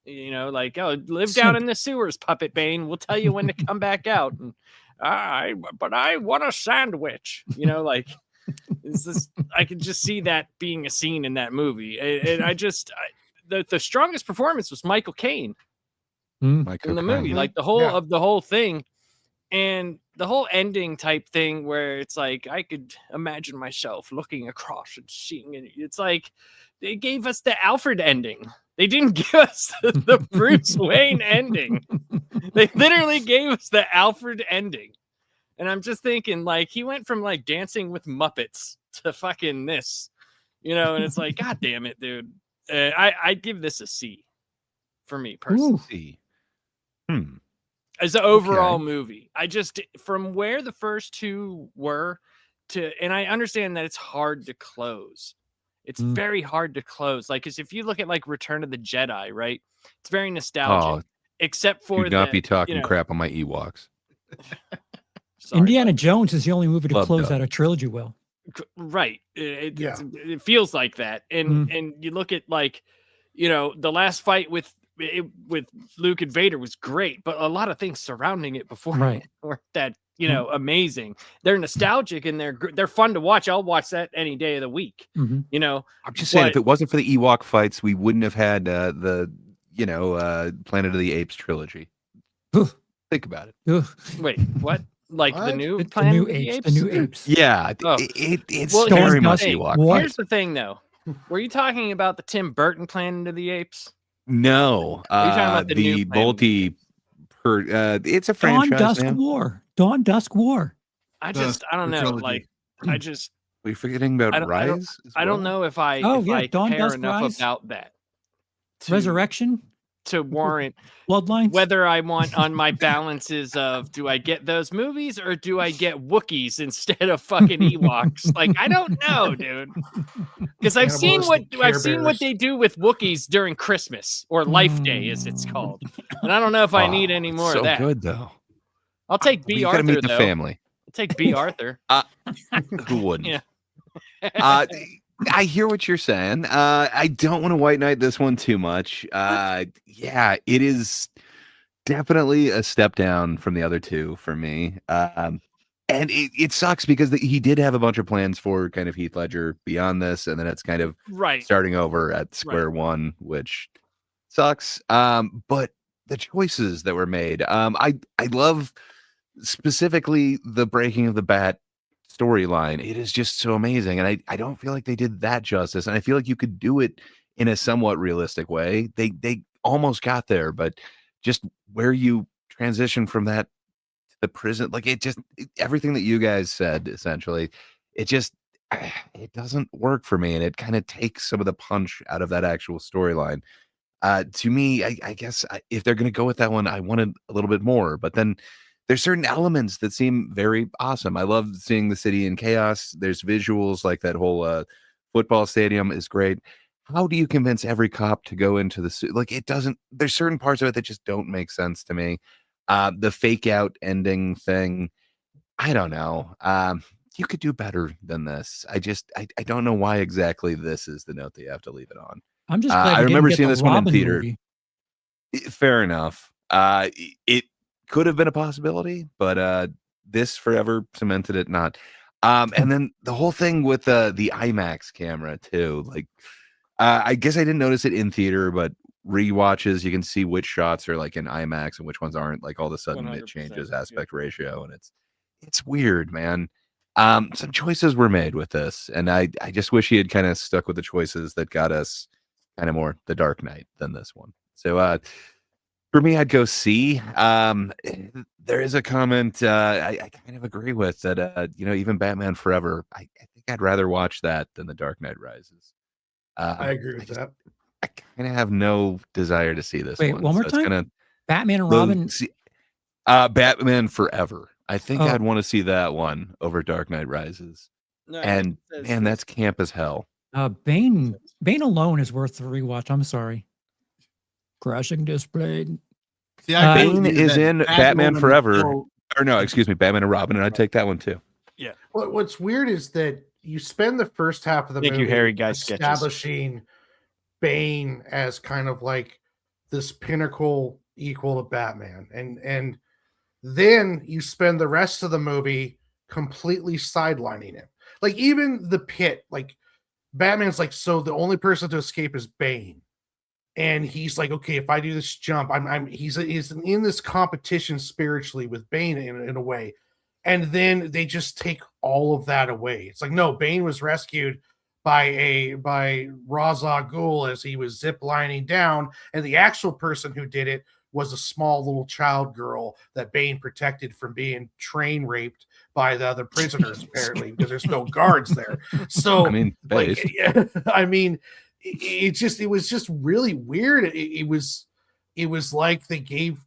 you know, like, oh, live down in the sewers, puppet Bane. We'll tell you when to come back out. And but I want a sandwich, you know, like I could just see that being a scene in that movie. And the strongest performance was Michael Caine in the movie, like the whole thing. And the whole ending type thing where it's like, I could imagine myself looking across and seeing it. It's like, they gave us the Alfred ending. They didn't give us the Bruce Wayne ending. They literally gave us the Alfred ending. And I'm just thinking, like, he went from like Dancing with Muppets to fucking this, and it's like, God damn it, dude. I'd give this a C for me personally. See. As an overall movie. I just, from where the first two were and I understand that it's hard to close. It's very hard to close. Like, because if you look at like Return of the Jedi, right? It's very nostalgic. Except for do not be talking crap on my Ewoks. Sorry, Indiana Jones is the only movie to Love close Doug. out a trilogy well. Right. It feels like that. And you look at like, the last fight with Luke and Vader was great, but a lot of things surrounding it before were that, amazing. They're nostalgic and they're fun to watch. I'll watch that any day of the week. I'm just saying, if it wasn't for the Ewok fights, we wouldn't have had the Planet of the Apes trilogy. Think about it. Wait, what? Like What? the new The Planet new of the apes. Apes? The new apes. Yeah, Oh. it's Well, very here's much the thing. Ewok. What? Here's the thing, though. Were you talking about the Tim Burton Planet of the Apes? No, Are you talking about the new Planet of the it's a Dawn franchise, Dusk man. War. Dawn Dusk War. I don't know. trilogy. Like, I just, Are you forgetting about Rise? I don't know if I Dawn care Dusk enough Rise. about that Resurrection. to warrant Bloodlines. whether I want on my balances of, do I get those movies or do I get Wookiees instead of fucking Ewoks? Like, I don't know, dude. Because I've seen what they do with Wookiees during Christmas or Life Day, as it's called, and I don't know if I need any more so of that. good though. I'll take B. You got Arthur. to meet the though. family. I'll take B. Arthur. Who wouldn't? Yeah. I hear what you're saying. I don't want to white knight this one too much. Yeah, it is definitely a step down from the other two for me. And it sucks because he did have a bunch of plans for kind of Heath Ledger beyond this, and then it's kind of starting over at square one, which sucks. But the choices that were made, I love specifically the breaking of the bat storyline. It is just so amazing, and I don't feel like they did that justice, and I feel like you could do it in a somewhat realistic way. They almost got there, but just where you transition from that to the prison, like everything that you guys said, essentially, it doesn't work for me, and it kind of takes some of the punch out of that actual storyline. To me, I guess if they're going to go with that one, I wanted a little bit more, but then there's certain elements that seem very awesome. I love seeing the city in chaos. There's visuals like that whole football stadium is great. How do you convince every cop to go into the like? It doesn't. There's certain parts of it that just don't make sense to me. The fake out ending thing, I don't know. You could do better than this. I don't know why exactly this is the note that you have to leave it on. I'm just glad I we remember didn't get seeing the this one in Robin theater. movie. Fair enough. It could have been a possibility, but this forever cemented it not. And then the whole thing with the IMAX camera too. Like, I guess I didn't notice it in theater, but rewatches you can see which shots are like in IMAX and which ones aren't. Like all of a sudden it 100%, changes aspect ratio, and it's weird, man. Some choices were made with this, and I just wish he had kind of stuck with the choices that got us kind of more The Dark Knight than this one. So for me, I'd go C. There is a comment I kind of agree with that. Even Batman Forever, I think I'd rather watch that than The Dark Knight Rises. I agree with that. I kind of have no desire to see this. Wait, one more it's time? Batman and Robin. Batman Forever. I think Oh. I'd want to see that one over Dark Knight Rises. No, And it says man, that's camp as hell. Bane alone is worth the rewatch. I'm sorry. Crashing display. See, I agree Bane with you is that in Batwoman Batman is Forever. so- Or no, excuse me, Batman and Robin, and I'd take that one too. What's weird is that you spend the first half of the Thank you, movie Harry Guy sketches. establishing Bane as kind of like this pinnacle equal to Batman, and then you spend the rest of the movie completely sidelining him. Like even the pit, like Batman's like, so the only person to escape is Bane. And he's like, okay, if I do this jump, he's in this competition spiritually with Bane in a way. And then they just take all of that away. It's like, no, Bane was rescued by Ra's al Ghul as he was zip lining down, and the actual person who did it was a small little child girl that Bane protected from being train raped by the other prisoners, apparently, because there's no guards there. So, I mean, like, based. I mean, it was just really weird. It was like they gave.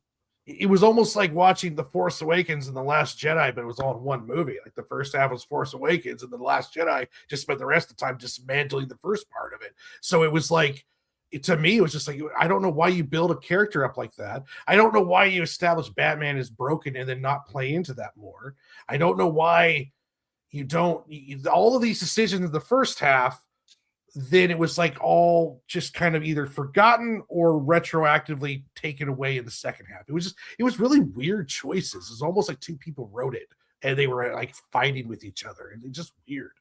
It was almost like watching The Force Awakens and The Last Jedi, but it was all in one movie. Like the first half was Force Awakens, and The Last Jedi just spent the rest of the time dismantling the first part of it. So it was like, to me, it was just like, I don't know why you build a character up like that. I don't know why you establish Batman is broken and then not play into that more. I don't know why you don't. All of these decisions in the first half, then it was like all just kind of either forgotten or retroactively taken away in the second half. It was really weird choices. It was almost like two people wrote it and they were like fighting with each other, and it's just weird.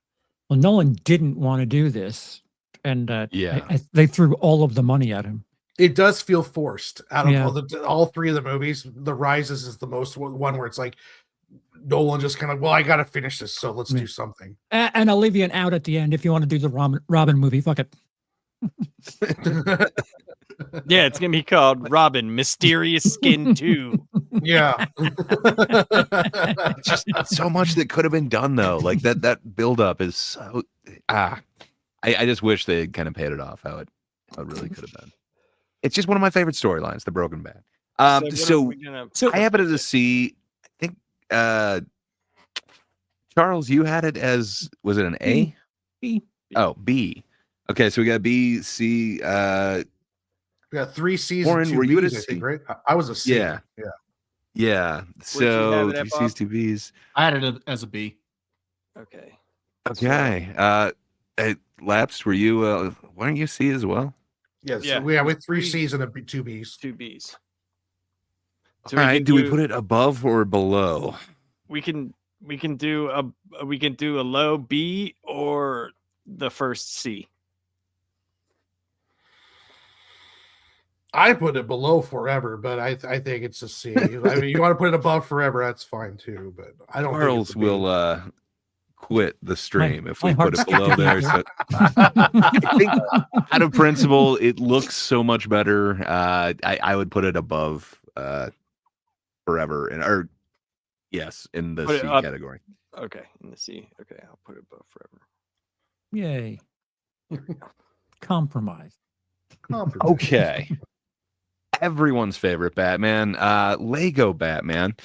Well, Nolan didn't want to do this, and Yeah. they threw all of the money at him. It does feel forced out of Yeah. all three of the movies. The Rises is the most one where it's like Nolan just kind of, well, I got to finish this, so let's do something. And I'll leave you an out at the end if you want to do the Robin movie. Fuck it. Yeah, it's gonna be called Robin Mysterious Skin 2. Yeah. Just so much that could have been done though. Like that buildup is so I just wish they had kind of paid it off how it really could have been. It's just one of my favorite storylines, the Broken Bat. So I happened to see, I think Charles, you had it as, was it an A? B. Oh, B. Okay, so we got B, C. We got 3 C's Warren, and 2 were you at B's, a I think, C? right? I was a C. Yeah. Yeah. So it at, 3 C's, 2 B's. I had it as a B. Okay. Okay. Lapsed, were you weren't you C as well? Yes. Yeah. We have 3 C's and 2 B's. 2 B's. All right. Do we put it above or below? We can do a low B or the first C. I put it below forever, but I think it's a C. I mean, you want to put it above forever, that's fine too. But I don't Charles think it's a B. will quit the stream if my we put heart's it below there. So I think out of principle, it looks so much better. I would put it above forever or yes, in the C category. Okay, in the C. Okay, I'll put it above forever. Yay. Compromise. Okay. Everyone's favorite Batman, Lego Batman.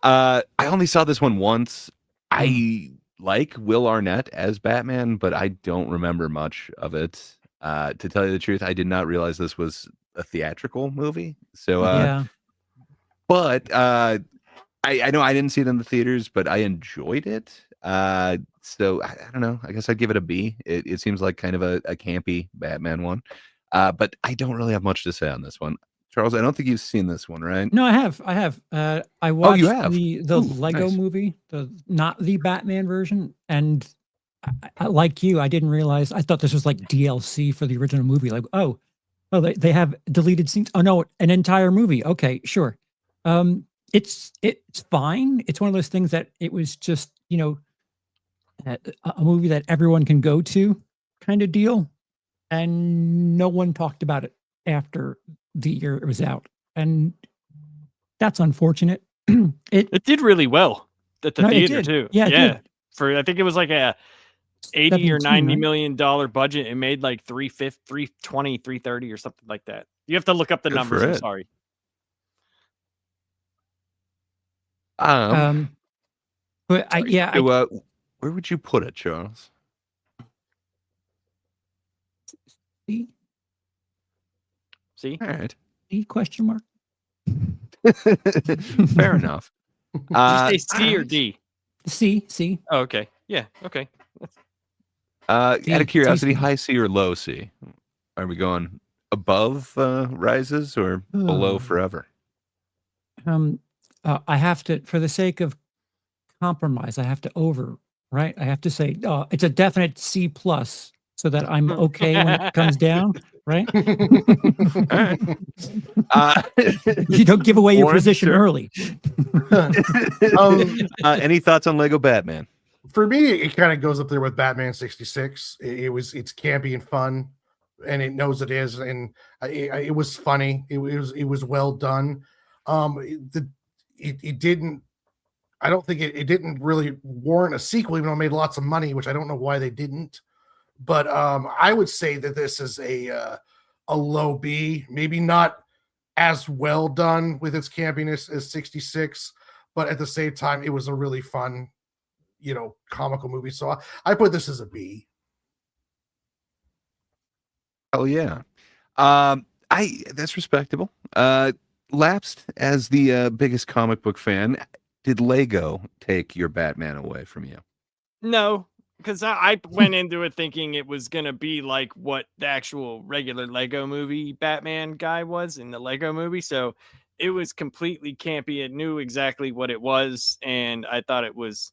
I only saw this one once. I like Will Arnett as Batman, but I don't remember much of it. To tell you the truth, I did not realize this was a theatrical movie. So, Yeah. but I know I didn't see it in the theaters, but I enjoyed it. So I don't know. I guess I'd give it a B. It seems like kind of a campy Batman one. But I don't really have much to say on this one. Charles, I don't think you've seen this one, right? No, I have. I watched you have? the Ooh, Lego nice. movie, not the Batman version, and I, like you, I didn't realize. I thought this was like DLC for the original movie. Like, oh, they have deleted scenes. Oh no, an entire movie. Okay, sure. It's fine. It's one of those things that it was just a movie that everyone can go to, kind of deal, and no one talked about it after the year it was out, and that's unfortunate. It did really well at the No, it theater did. too. Yeah, it did. For I think it was like a 80 or 17, 90 right? million dollar budget. It made like 320, 330 or something like that. You have to look up the Good numbers. for I'm it. sorry. But Where would you put it, Charles? See? All right. question mark. Fair enough. Did you say C or alright. D? C. Oh, okay. Yeah. Okay. Out D, of curiosity, C. high C or low C? Are we going above Rises or below Forever? I have to, for the sake of compromise, I have to right? I have to say it's a definite C plus, so that I'm okay when it comes down, right? You don't give away your Warren, position sir? early. Any thoughts on Lego Batman? For me, it kind of goes up there with Batman 66. It's campy and fun, and it knows it is, and it was funny. It was well done. It didn't. I don't think it didn't really warrant a sequel, even though it made lots of money, which I don't know why they didn't. But I would say that this is a low B, maybe not as well done with its campiness as 66, but at the same time, it was a really fun, comical movie. So I put this as a B. Oh yeah. That's respectable. Lapsed as the biggest comic book fan, did Lego take your Batman away from you? No, because I went into it thinking it was gonna be like what the actual regular Lego movie Batman guy was in the Lego movie. So it was completely campy. It knew exactly what it was, and I thought it was.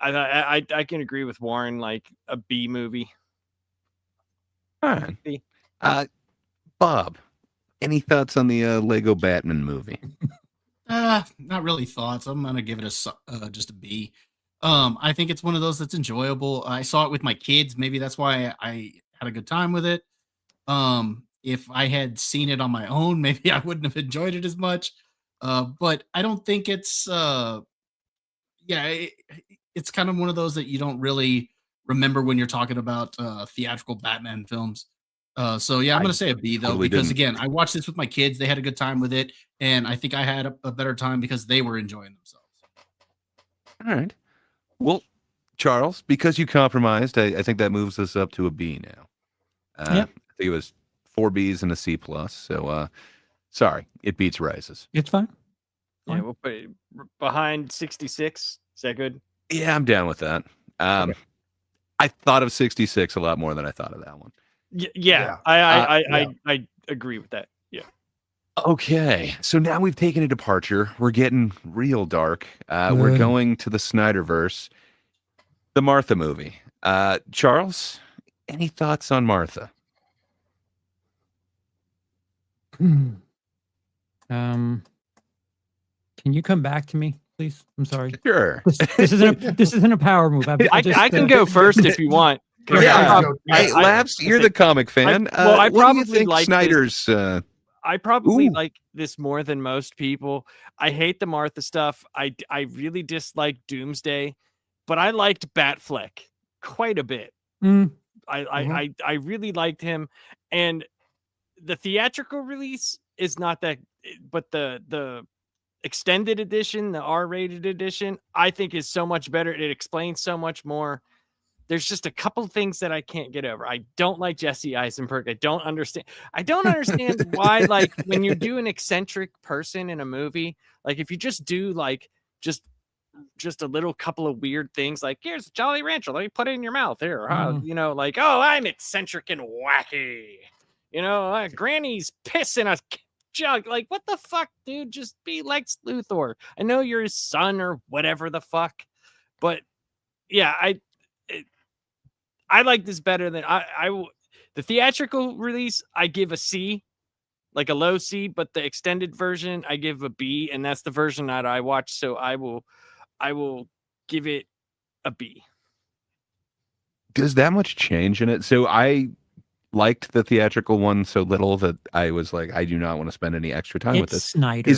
I can agree with Warren, like a B movie. All right. B. Bob, any thoughts on the Lego Batman movie? Not really thoughts. I'm gonna give it just a B. I think it's one of those that's enjoyable. I saw it with my kids. Maybe that's why I had a good time with it. If I had seen it on my own, maybe I wouldn't have enjoyed it as much. But I don't think it's it's kind of one of those that you don't really remember when you're talking about theatrical Batman films. So yeah, I'm gonna say a B though, totally because didn't. again, I watched this with my kids. They had a good time with it, and I think I had a better time because they were enjoying themselves. All right. Well, Charles, because you compromised, I think that moves us up to a B now. Yep. I think it was 4 Bs and a C plus. So sorry, it beats Rises. It's fine. Yeah, Fine. we'll put it behind 66. Is that good? Yeah, I'm down with that. Okay. I thought of 66 a lot more than I thought of that one. Yeah, Yeah. I agree with that. Yeah. Okay, so now we've taken a departure. We're getting real dark. We're going to the Snyderverse, the Martha movie. Charles, any thoughts on Martha? Can you come back to me, please? I'm sorry. Sure. This isn't a power move. I can go first if you want. 'Cause Yeah. I- Labs, you're the comic fan. I what do you probably think like this. Snyder's? I probably Ooh. like this more than most people. I hate the Martha stuff. I really dislike Doomsday, but I liked Batfleck quite a bit. Mm, I really liked him, and the theatrical release is not that, but the extended edition, the R-rated edition, I think is so much better. It explains so much more. There's just a couple things that I can't get over. I don't like Jesse Eisenberg. I don't understand why, like, when you do an eccentric person in a movie, like if you just do like just a little couple of weird things, like here's a Jolly Rancher, let me put it in your mouth here, like, oh, I'm eccentric and wacky, Granny's pissing a jug. Like, what the fuck, dude? Just be Lex Luthor. I know you're his son or whatever the fuck, but yeah, I like this better than the theatrical release. I give a C, like a low C, but the extended version I give a B, and that's the version that I watched. So I will give it a B. Does that much change in it? So I liked the theatrical one so little that I was like, I do not want to spend any extra time with it's this. Snyder.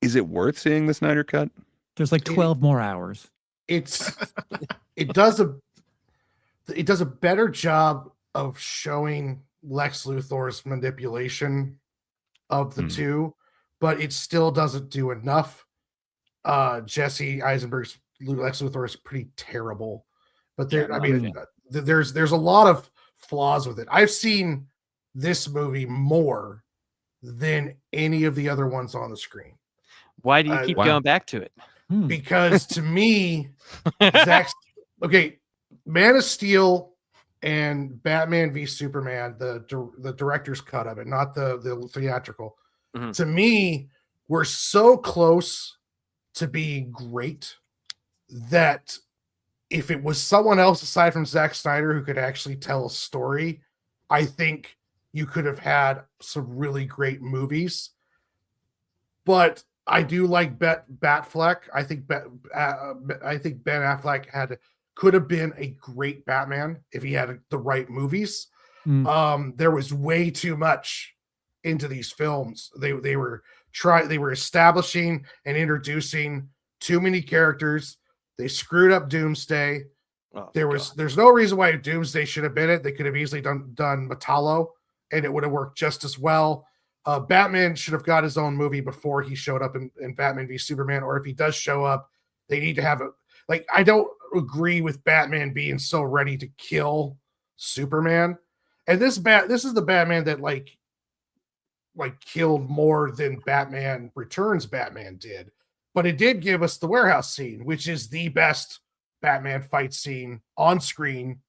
Is it worth seeing the Snyder cut? There's like 12 more hours. It does a better job of showing Lex Luthor's manipulation of the two, but it still doesn't do enough. Jesse Eisenberg's Lex Luthor is pretty terrible, but there's a lot of flaws with it. I've seen this movie more than any of the other ones on the screen. Why do you keep going back to it? Because to me, Man of Steel and Batman v Superman, the director's cut of it, not the theatrical, to me, were so close to being great that if it was someone else aside from Zack Snyder who could actually tell a story, I think you could have had some really great movies. But I do like Batfleck. I think I think Ben Affleck could have been a great Batman if he had the right movies. There was way too much into these films. They were establishing and introducing too many characters. They screwed up Doomsday. Oh, There's no reason why Doomsday should have been it. They could have easily done Metallo, and it would have worked just as well. Batman should have got his own movie before he showed up in Batman v Superman, or if he does show up, they need to have it. Like, I don't agree with Batman being so ready to kill Superman. And this is the Batman that like killed more than Batman Returns Batman did. But it did give us the warehouse scene, which is the best Batman fight scene on screen,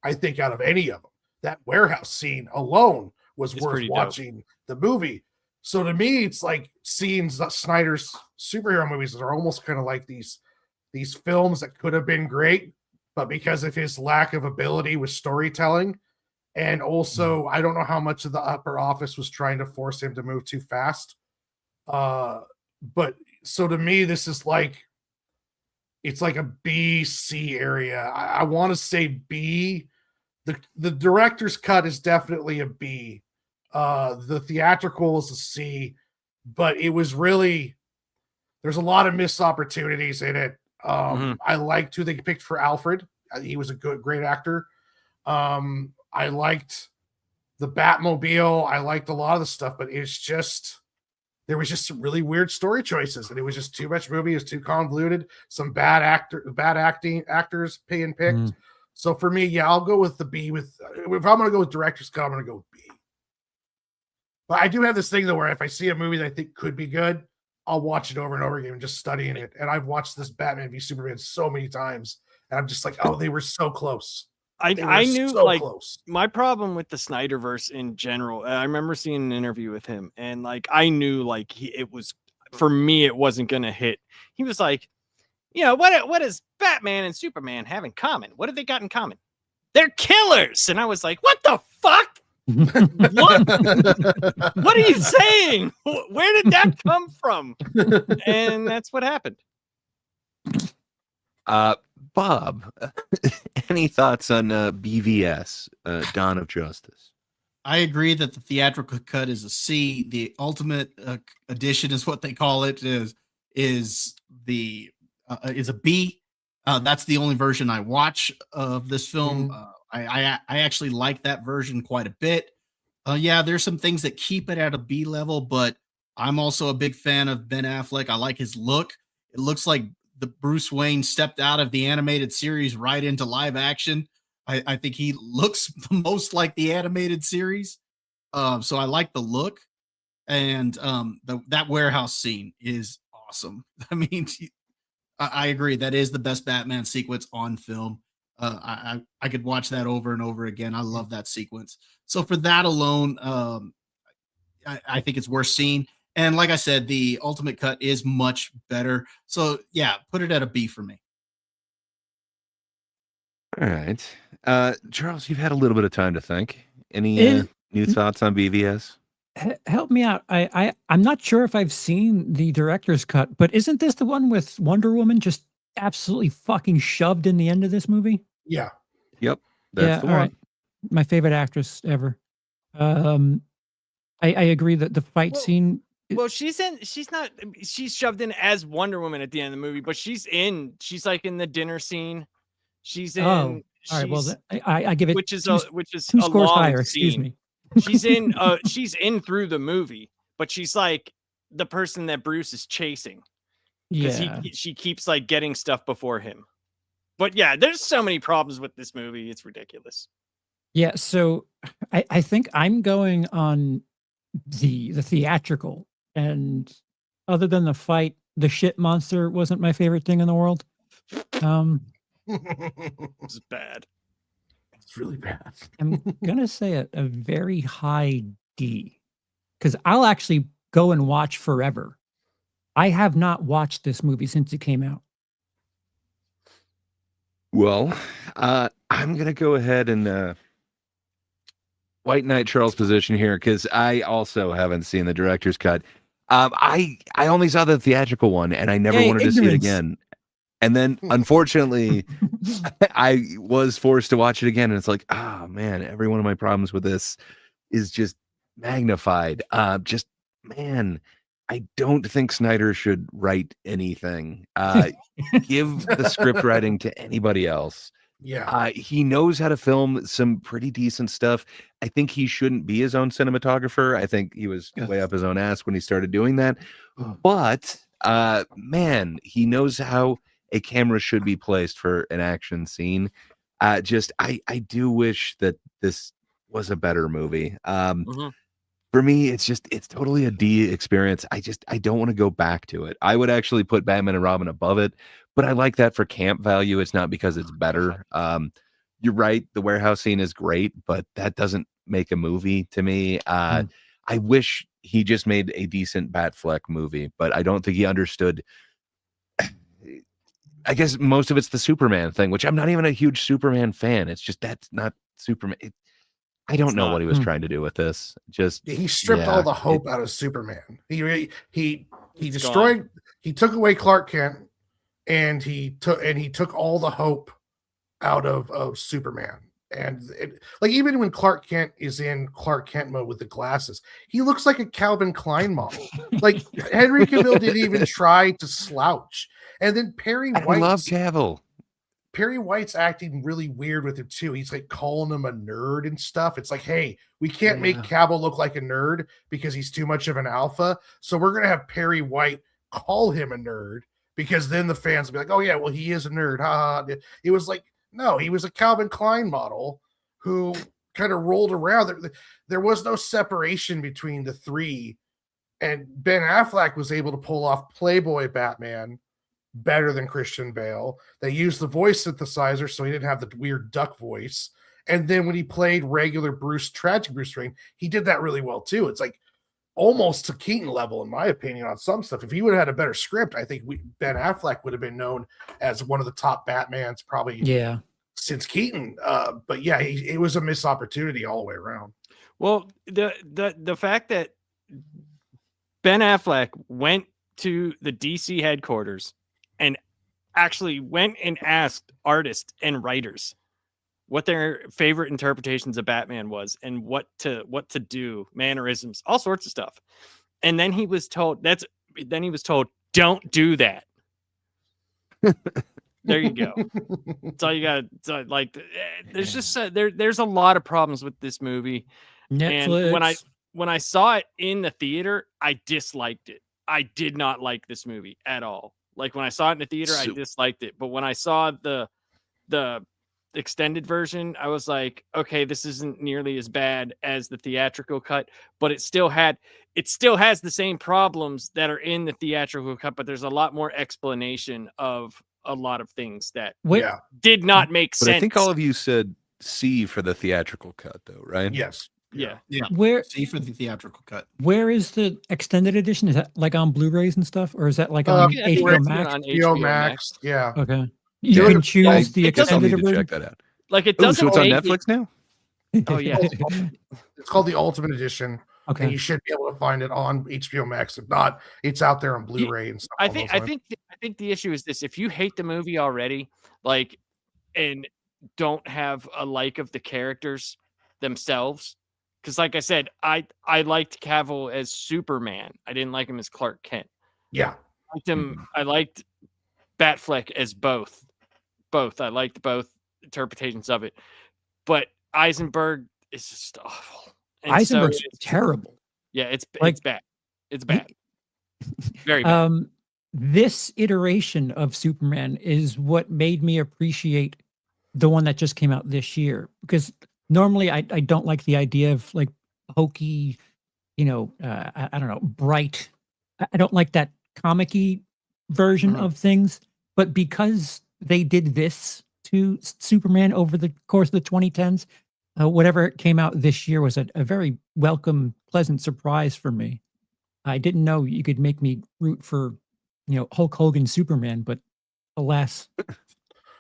I think, out of any of them. That warehouse scene alone was worth watching the movie. So to me, it's like seeing Snyder's superhero movies that are almost kind of like these films that could have been great, but because of his lack of ability with storytelling, and also I don't know how much of the upper office was trying to force him to move too fast. But so to me, this is like, it's like a B, C area. I want to say B. The director's cut is definitely a B. The theatrical is a C, but it was really, there's a lot of missed opportunities in it. I liked who they picked for Alfred. He was a great actor. I liked the Batmobile. I liked a lot of the stuff, but it's just, there was just some really weird story choices, and it was just too much movie. It was too convoluted. Some bad actors being picked. So for me, yeah, I'll go with the B. If I'm going to go with director's cut, I'm going to go with B. But I do have this thing though, where if I see a movie that I think could be good, I'll watch it over and over again and just studying it. And I've watched this Batman v Superman so many times, and I'm just like, oh, they were so close. I knew, so like, close. My problem with the Snyderverse in general, I remember seeing an interview with him, and like I knew, like, it was, for me, it wasn't gonna hit. He was like, you know, what does Batman and Superman have in common? What have they got in common? They're killers. And I was like, what the fuck? What are you saying? Where did that come from? And that's what happened. Bob, any thoughts on BVS, Dawn of Justice? I agree that the theatrical cut is a C. The ultimate edition is what they call it. Is a B. That's the only version I watch of this film. I actually like that version quite a bit. Yeah, there's some things that keep it at a B level, but I'm also a big fan of Ben Affleck. I like his look. It looks like the Bruce Wayne stepped out of the animated series right into live action. I think he looks the most like the animated series. So I like the look. And that warehouse scene is awesome. I mean, I agree. That is the best Batman sequence on film. I could watch that over and over again. I love that sequence. So for that alone, I think it's worth seeing. And like I said, the ultimate cut is much better. So yeah, put it at a B for me. All right. Charles, you've had a little bit of time to think. Any new thoughts on BVS? Help me out. I'm not sure if I've seen the director's cut, but isn't this the one with Wonder Woman just absolutely fucking shoved in the end of this movie? Yeah. Yep. That's the one. Right. My favorite actress ever. I agree that the fight scene. Well, she's shoved in as Wonder Woman at the end of the movie, but she's like in the dinner scene. She's in. All right. Well, I give it, which is two a scores long higher. scene. Excuse me. She's in through the movie, but she's like the person that Bruce is chasing. Because she keeps like getting stuff before him. But yeah, there's so many problems with this movie. It's ridiculous. Yeah. So I think I'm going on the theatrical, and other than the fight, the shit monster wasn't my favorite thing in the world. This is bad. It's really bad. I'm gonna say a very high D, because I'll actually go and watch forever. I have not watched this movie since it came out. Well, I'm gonna go ahead and white knight Charles' position here, because I also haven't seen the director's cut. I only saw the theatrical one, and I never Yay, wanted to see it ignorance. again. And then, unfortunately, I was forced to watch it again, and it's like, oh man, every one of my problems with this is just magnified. Just man, I don't think Snyder should write anything. Give the script writing to anybody else. Yeah. He knows how to film some pretty decent stuff. I think he shouldn't be his own cinematographer. I think he was way up his own ass when he started doing that. But man, he knows how a camera should be placed for an action scene. I do wish that this was a better movie. For me, it's totally a D experience. I don't want to go back to it. I would actually put Batman and Robin above it, but I like that for camp value. It's not because it's better. You're right. The warehouse scene is great, but that doesn't make a movie to me. I wish he just made a decent Batfleck movie, but I don't think he understood. I guess most of it's the Superman thing, which I'm not even a huge Superman fan. It's just that's not Superman. I don't know what he was trying to do with this. He stripped all the hope out of Superman. He destroyed. He took away Clark Kent, and he took all the hope out of Superman. And like even when Clark Kent is in Clark Kent mode with the glasses, he looks like a Calvin Klein model. Like Henry Cavill didn't even try to slouch. And then Perry White. I love Cavill. Perry White's acting really weird with it too. He's like calling him a nerd and stuff. It's like, hey, we can't make Cavill look like a nerd because he's too much of an alpha. So we're gonna have Perry White call him a nerd because then the fans will be like, oh yeah, well he is a nerd. Ha ha. It was like, no, he was a Calvin Klein model who kind of rolled around. There was no separation between the three, and Ben Affleck was able to pull off Playboy Batman better than Christian Bale. They used the voice synthesizer, so he didn't have the weird duck voice. And then when he played regular tragic Bruce Wayne, he did that really well too. It's like almost to Keaton level, in my opinion, on some stuff. If he would have had a better script, I think Ben Affleck would have been known as one of the top Batmans probably since Keaton. But yeah, it was a missed opportunity all the way around. Well, the fact that Ben Affleck went to the DC headquarters and actually went and asked artists and writers what their favorite interpretations of Batman was and what to do, mannerisms, all sorts of stuff. And then he was told don't do that. There you go. That's all you got. Like, there's just there's a lot of problems with this movie. Netflix. And when I saw it in the theater, I disliked it. I did not like this movie at all. Like when I saw it in the theater, I disliked it. But when I saw the extended version, I was like, okay, this isn't nearly as bad as the theatrical cut, but it still has the same problems that are in the theatrical cut, but there's a lot more explanation of a lot of things that did not make sense. But I think all of you said C for the theatrical cut, though, right? Yes. Yeah. Where C for the theatrical cut. Where is the extended edition? Is that like on Blu-rays and stuff, or is that like on HBO Max? On HBO Max. Yeah. Okay. You can choose the extended version. version. Check that out. Like it doesn't. So it's on Netflix now. Oh yeah. It's called the Ultimate Edition. Okay. And you should be able to find it on HBO Max. If not, it's out there on Blu-ray and stuff. I think the issue is this: if you hate the movie already, like, and don't have a like of the characters themselves, because like I said, I liked Cavill as Superman. I didn't like him as Clark Kent. Yeah. I liked Batfleck as both. I liked both interpretations of it. But Eisenberg is just awful. And Eisenberg's terrible. Yeah, it's bad. It's bad. Very bad. This iteration of Superman is what made me appreciate the one that just came out this year, because normally I don't like the idea of like hokey, I don't know, bright. I don't like that comic-y version of things. But because they did this to Superman over the course of the 2010s, whatever came out this year was a very welcome, pleasant surprise for me. I didn't know you could make me root for, Hulk Hogan Superman, but alas.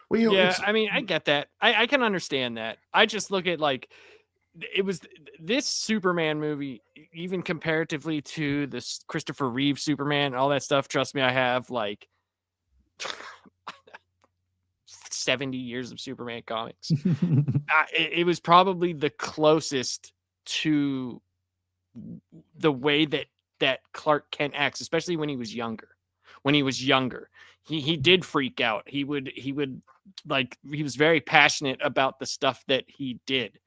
Well, I mean, I get that. I can understand that. I just look at like it was this Superman movie even comparatively to this Christopher Reeve Superman, all that stuff, trust me, I have like 70 years of Superman comics. It was probably the closest to the way that Clark Kent acts, especially when he was younger. When he was younger, he did freak out. He would like, he was very passionate about the stuff that he did.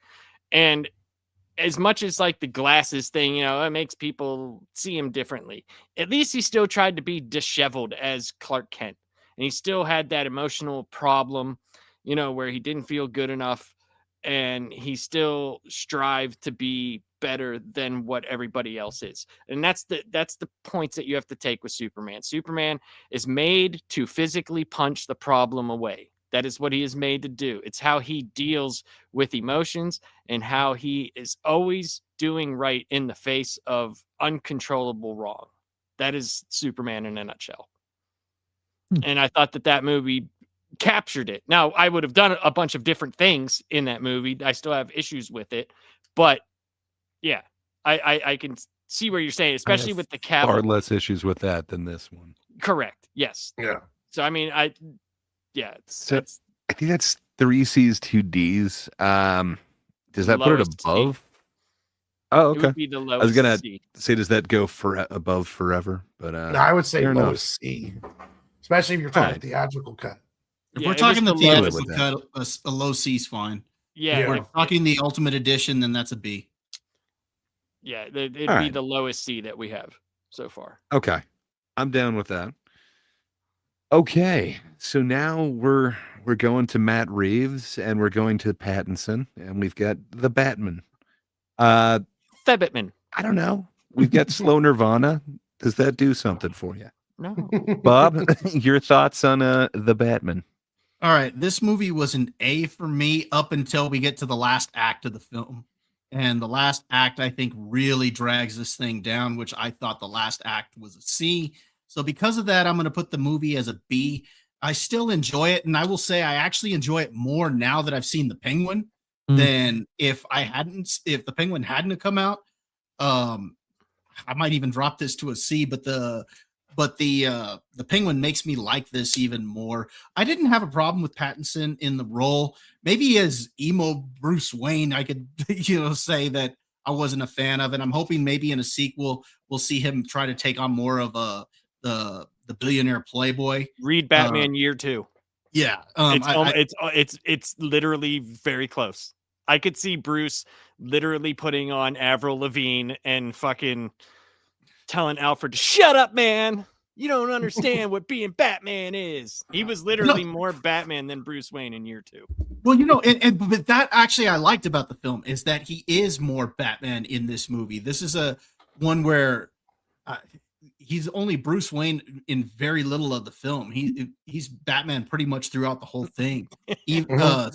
And as much as like the glasses thing, it makes people see him differently. At least he still tried to be disheveled as Clark Kent. And he still had that emotional problem, where he didn't feel good enough, and he still strived to be better than what everybody else is. And that's the points that you have to take with Superman. Superman is made to physically punch the problem away. That is what he is made to do. It's how he deals with emotions and how he is always doing right in the face of uncontrollable wrong. That is Superman in a nutshell. And I thought that movie captured it. Now, I would have done a bunch of different things in that movie. I still have issues with it, but yeah, I can see where you're saying, especially with the Cavill. Far less issues with that than this one. Correct. Yes. Yeah. So I mean, I think that's 3 C's, 2 D's. Does that put it above? C. Oh, It okay. would be the lowest I was gonna C. say, does that go above forever? But No, I would say fair enough. lowest C, especially if you're talking Alright. theatrical cut. If Yeah, we're it talking was the the lowest theatrical cut, a low C is fine. Yeah, Yeah. If we're talking the Ultimate Edition, then that's a B. yeah, it'd be Alright. the lowest C that we have so far. Okay, I'm down with that. Okay, so now we're going to Matt Reeves and we're going to Pattinson, and we've got the Batman. Thebitman. I don't know. We've got Slow Nirvana. Does that do something for you, No. Bob? Your thoughts on the Batman? All right, this movie was an A for me up until we get to the last act of the film. And the last act, I think, really drags this thing down, which I thought the last act was a C. So because of that, I'm going to put the movie as a B. I still enjoy it, and I will say I actually enjoy it more now that I've seen the Penguin than if the Penguin hadn't have come out. I might even drop this to a C, but the Penguin makes me like this even more. I didn't have a problem with Pattinson in the role. Maybe as emo Bruce Wayne, I could say that I wasn't a fan of it. I'm hoping maybe in a sequel we'll see him try to take on more of the billionaire playboy. Read Batman Year 2. Yeah, it's literally very close. I could see Bruce literally putting on Avril Lavigne and fucking telling Alfred to shut up, man. You don't understand what being Batman is. He was literally more Batman than Bruce Wayne in Year 2. Well, but that actually I liked about the film is that he is more Batman in this movie. This is a one where he's only Bruce Wayne in very little of the film. He's Batman pretty much throughout the whole thing.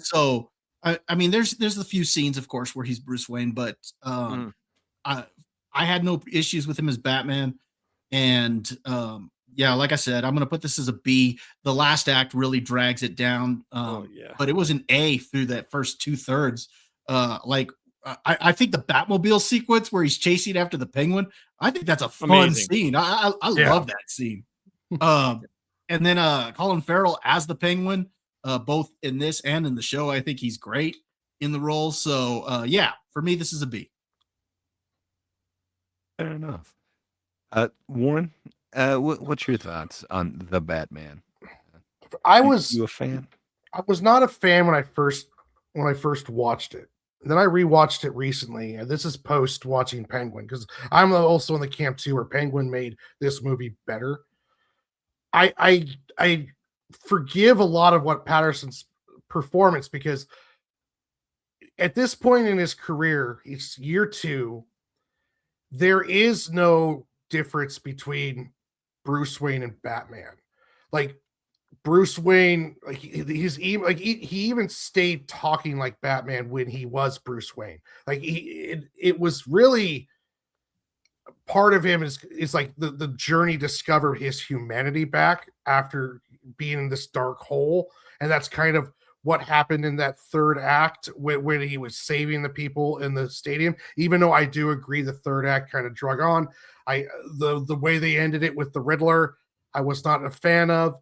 So I mean, there's a few scenes, of course, where he's Bruce Wayne, but I had no issues with him as Batman. And yeah, like I said, I'm going to put this as a B. The last act really drags it down. But it was an A through that first 2/3. I think the Batmobile sequence where he's chasing after the Penguin, I think that's a fun scene. I love that scene. And then Colin Farrell as the Penguin, both in this and in the show, I think he's great in the role. So yeah, for me, this is a B. Fair enough. Warren, what's your thoughts on the Batman? You a fan? I was not a fan when I first watched it. And then I rewatched it recently, and this is post watching Penguin, because I'm also in the camp too where Penguin made this movie better. I forgive a lot of what Patterson's performance, because at this point in his career, it's Year 2. There is no difference between Bruce Wayne and Batman. Like Bruce Wayne, like he even stayed talking like Batman when he was Bruce Wayne. Like it was really part of him is like the journey to discover his humanity back after being in this dark hole, and that's kind of what happened in that third act when he was saving the people in the stadium. Even though I do agree the third act kind of drug on, the way they ended it with the Riddler, I was not a fan of.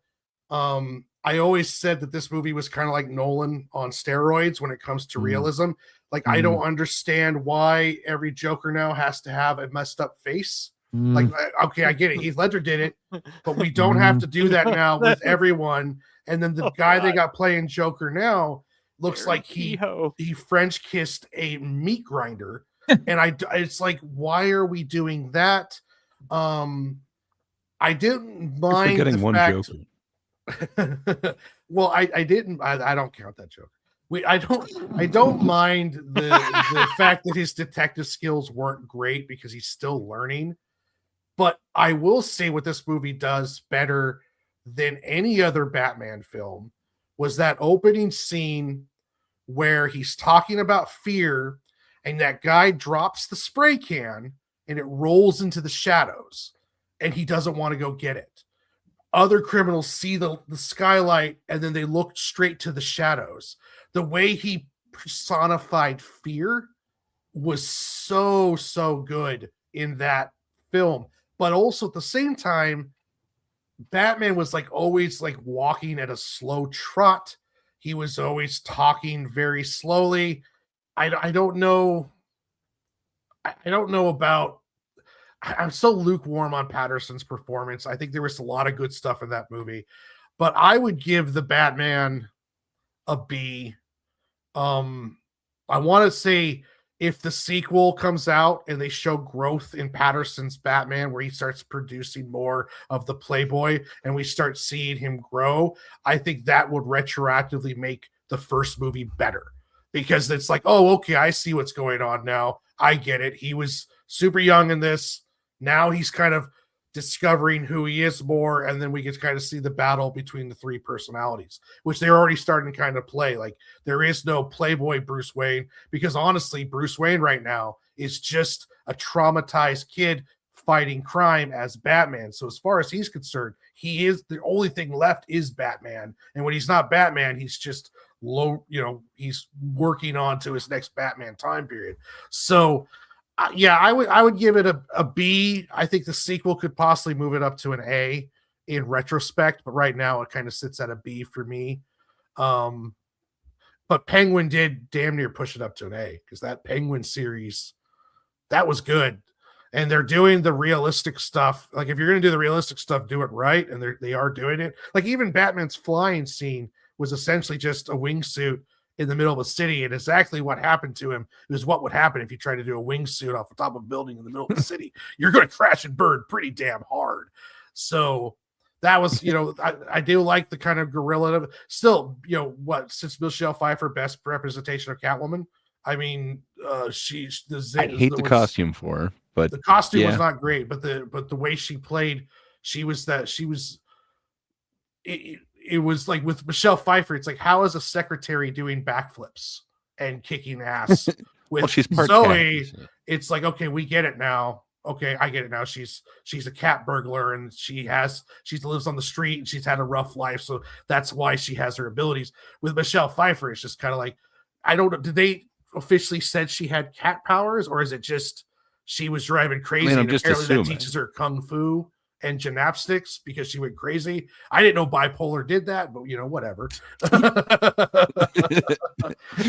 I always said that this movie was kind of like Nolan on steroids when it comes to realism. Like, I don't understand why every Joker now has to have a messed up face. Like, okay, I get it. Heath Ledger did it, but we don't have to do that now with everyone. And then the guy they got playing Joker now looks like he French kissed a meat grinder. And it's like, why are we doing that? I didn't mind forgetting the one fact. Joker. Well, I didn't. I don't count that joke. I don't mind the fact that his detective skills weren't great because he's still learning. But I will say what this movie does better than any other Batman film was that opening scene where he's talking about fear and that guy drops the spray can and it rolls into the shadows and he doesn't want to go get it. Other criminals see the skylight and then they look straight to the shadows. The way he personified fear was so good in that film. But also at the same time, Batman was like always like walking at a slow trot. He was always talking very slowly. I don't know. I don't know about. I'm so lukewarm on Patterson's performance. I think there was a lot of good stuff in that movie, but I would give the Batman a B. I want to say if the sequel comes out and they show growth in Patterson's Batman, where he starts producing more of the Playboy and we start seeing him grow, I think that would retroactively make the first movie better because it's like, oh, okay, I see what's going on now. I get it. He was super young in this. Now he's kind of discovering who he is more, and then we get to kind of see the battle between the three personalities, which they're already starting to kind of play. Like, there is no Playboy Bruce Wayne, because honestly, Bruce Wayne right now is just a traumatized kid fighting crime as Batman. So as far as he's concerned, he is the only thing left is Batman. And when he's not Batman, he's just he's working on to his next Batman time period. So yeah, I would give it a B. I think the sequel could possibly move it up to an A in retrospect, but right now it kind of sits at a B for me. But Penguin did damn near push it up to an A because that Penguin series, that was good. And they're doing the realistic stuff. Like, if you're going to do the realistic stuff, do it right. And they are doing it. Like, even Batman's flying scene was essentially just a wingsuit in the middle of a city, and exactly what happened to him is what would happen if you try to do a wingsuit off the top of a building in the middle of the city. You're going to crash and burn pretty damn hard. So that was, I do like the kind of guerrilla. Still, since Michelle Pfeiffer, best representation of Catwoman. I mean, I hate the costume for her, but the costume was not great. But the way she played, it was like with Michelle Pfeiffer, it's like, how is a secretary doing backflips and kicking ass? With she's part Zoe, cat. it's like, okay, we get it now. Okay, I get it now. She's a cat burglar and she lives on the street and she's had a rough life, so that's why she has her abilities. With Michelle Pfeiffer, it's just kind of like, I don't know. Did they officially said she had cat powers, or is it just she was driving crazy? I'm and just apparently assuming that teaches her kung fu and gymnastics because she went crazy. I didn't know bipolar did that, but whatever.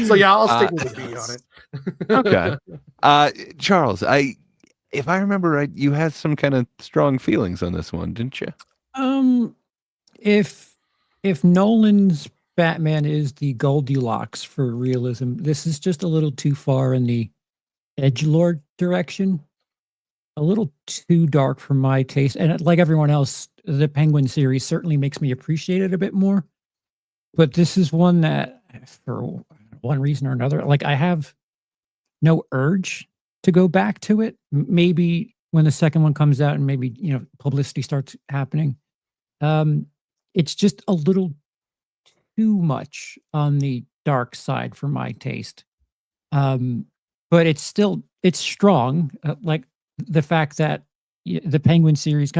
So yeah, I'll stick with a B on it. Okay. Charles, if I remember right, you had some kind of strong feelings on this one, didn't you? If Nolan's Batman is the Goldilocks for realism, this is just a little too far in the edgelord direction. A little too dark for my taste. And like everyone else, the Penguin series certainly makes me appreciate it a bit more. But this is one that, for one reason or another, like, I have no urge to go back to it. Maybe when the second one comes out and maybe, publicity starts happening. It's just a little too much on the dark side for my taste. But it's strong. Like, the fact that the Penguin series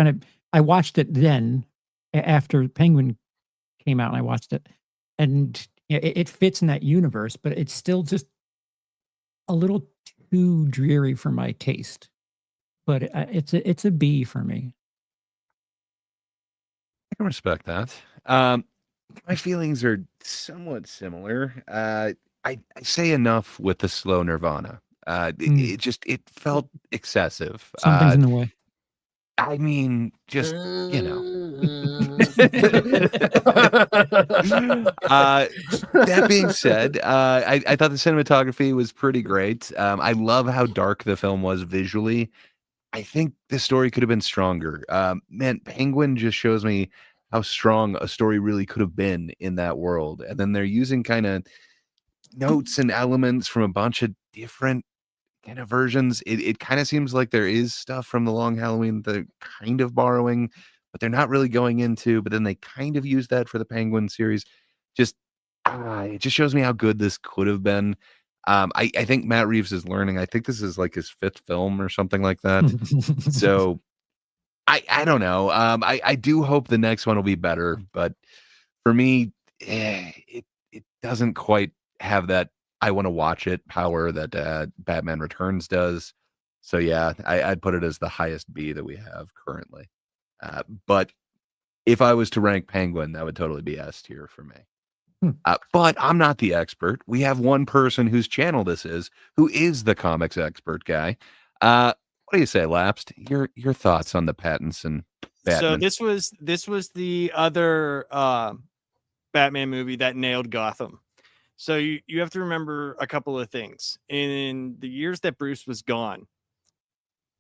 I watched it then after Penguin came out, and I watched it, and Yeah, it fits in that universe, but it's still just a little too dreary for my taste. But it's a B for me. I can respect that. My feelings are somewhat similar. I say enough with the slow Nirvana. Mm, It felt excessive. something's in the way. I mean, just you know. That being said, I thought the cinematography was pretty great. I love how dark the film was visually. I think the story could have been stronger. Man, Penguin just shows me how strong a story really could have been in that world. And then they're using kind of notes and elements from a bunch of different kind of versions. It kind of seems like there is stuff from the Long Halloween that they're kind of borrowing, but they're not really going into. But then they kind of use that for the Penguin series. Just it just shows me how good this could have been. I think Matt Reeves is learning. I think this is like his 5th film or something like that. So I don't know. I do hope the next one will be better, but for me, it doesn't quite have that I want to watch it power that Batman Returns does. So yeah, I'd put it as the highest B that we have currently. But if I was to rank Penguin, that would totally be S tier for me. But I'm not the expert. We have one person whose channel this is, who is the comics expert guy. What do you say, Lapsed? Your thoughts on the Pattinson So Batman? this was the other Batman movie that nailed Gotham. So you have to remember a couple of things. In the years that Bruce was gone,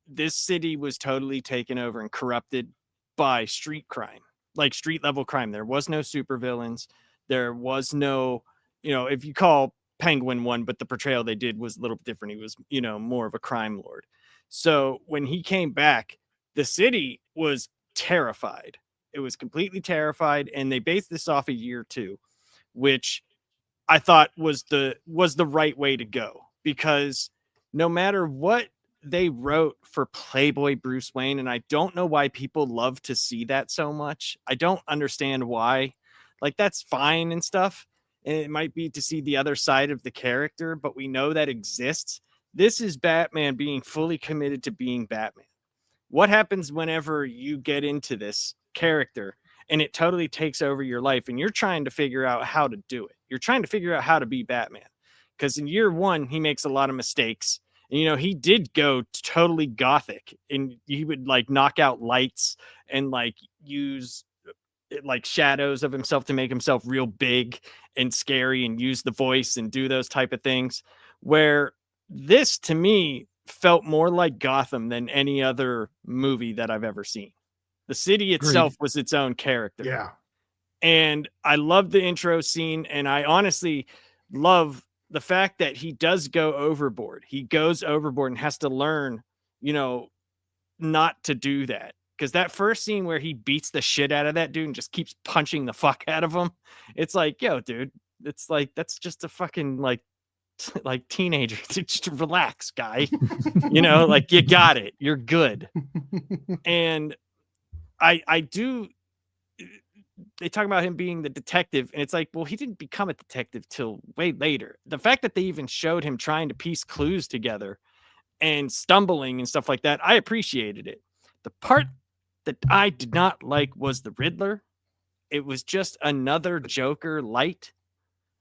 this city was totally taken over and corrupted by street crime, like street level crime. There was no supervillains. There was no, if you call Penguin one, but the portrayal they did was a little different. He was, more of a crime lord. So when he came back, the city was terrified. It was completely terrified. And they based this off a year 2, which I thought was the right way to go, because no matter what they wrote for Playboy Bruce Wayne, and I don't know why people love to see that so much. I don't understand why. Like, that's fine and stuff. And it might be to see the other side of the character, but we know that exists. This is Batman being fully committed to being Batman. What happens whenever you get into this character and it totally takes over your life and you're trying to figure out how to do it? You're trying to figure out how to be Batman, because in year 1 he makes a lot of mistakes. And he did go totally gothic, and he would like knock out lights and like use like shadows of himself to make himself real big and scary, and use the voice and do those type of things, where this to me felt more like Gotham than any other movie that I've ever seen. The city itself was its own character. Yeah. And I love the intro scene, and I honestly love the fact that he does go overboard. He goes overboard and has to learn, not to do that. Because that first scene where he beats the shit out of that dude and just keeps punching the fuck out of him, it's like, yo, dude, it's like, that's just a fucking like teenager. Just relax, guy. Like, you got it. You're good. And I do. They talk about him being the detective, and it's like, well, he didn't become a detective till way later. The fact that they even showed him trying to piece clues together and stumbling and stuff like that, I appreciated it. The part that I did not like was the Riddler. It was just another Joker light.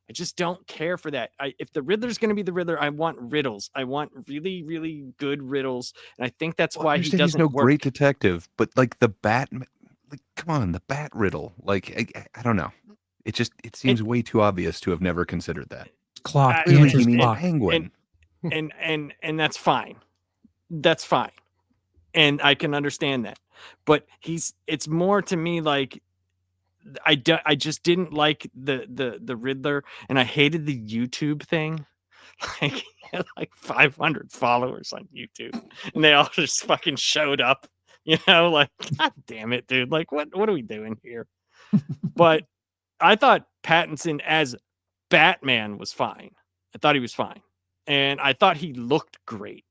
I just don't care for that. If the Riddler's going to be the Riddler, I want riddles. I want really, really good riddles, and I think that's why he doesn't he's no work. great detective, but like the Batman, like come on, the Bat riddle. Like I don't know. It seems way too obvious to have never considered that. Clock. The Clearly, answer's he means clock. Penguin. And that's fine. That's fine. And I can understand that. But it's more to me like I just didn't like the Riddler, and I hated the YouTube thing. Like, he had like 500 followers on YouTube, and they all just fucking showed up. Like, God damn it, dude! Like, what are we doing here? But I thought Pattinson as Batman was fine. I thought he was fine, and I thought he looked great.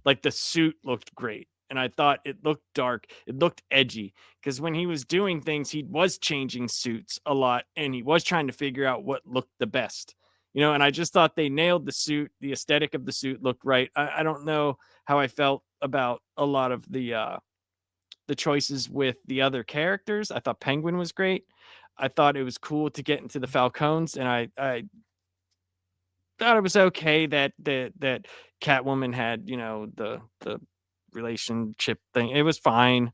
Like, the suit looked great. and I thought it looked dark. It looked edgy because when he was doing things, he was changing suits a lot, and he was trying to figure out what looked the best. And I just thought they nailed the suit. The aesthetic of the suit looked right. I don't know how I felt about a lot of the choices with the other characters. I thought Penguin was great. I thought it was cool to get into the Falcons, and I thought it was okay that Catwoman had, the relationship thing. It was fine.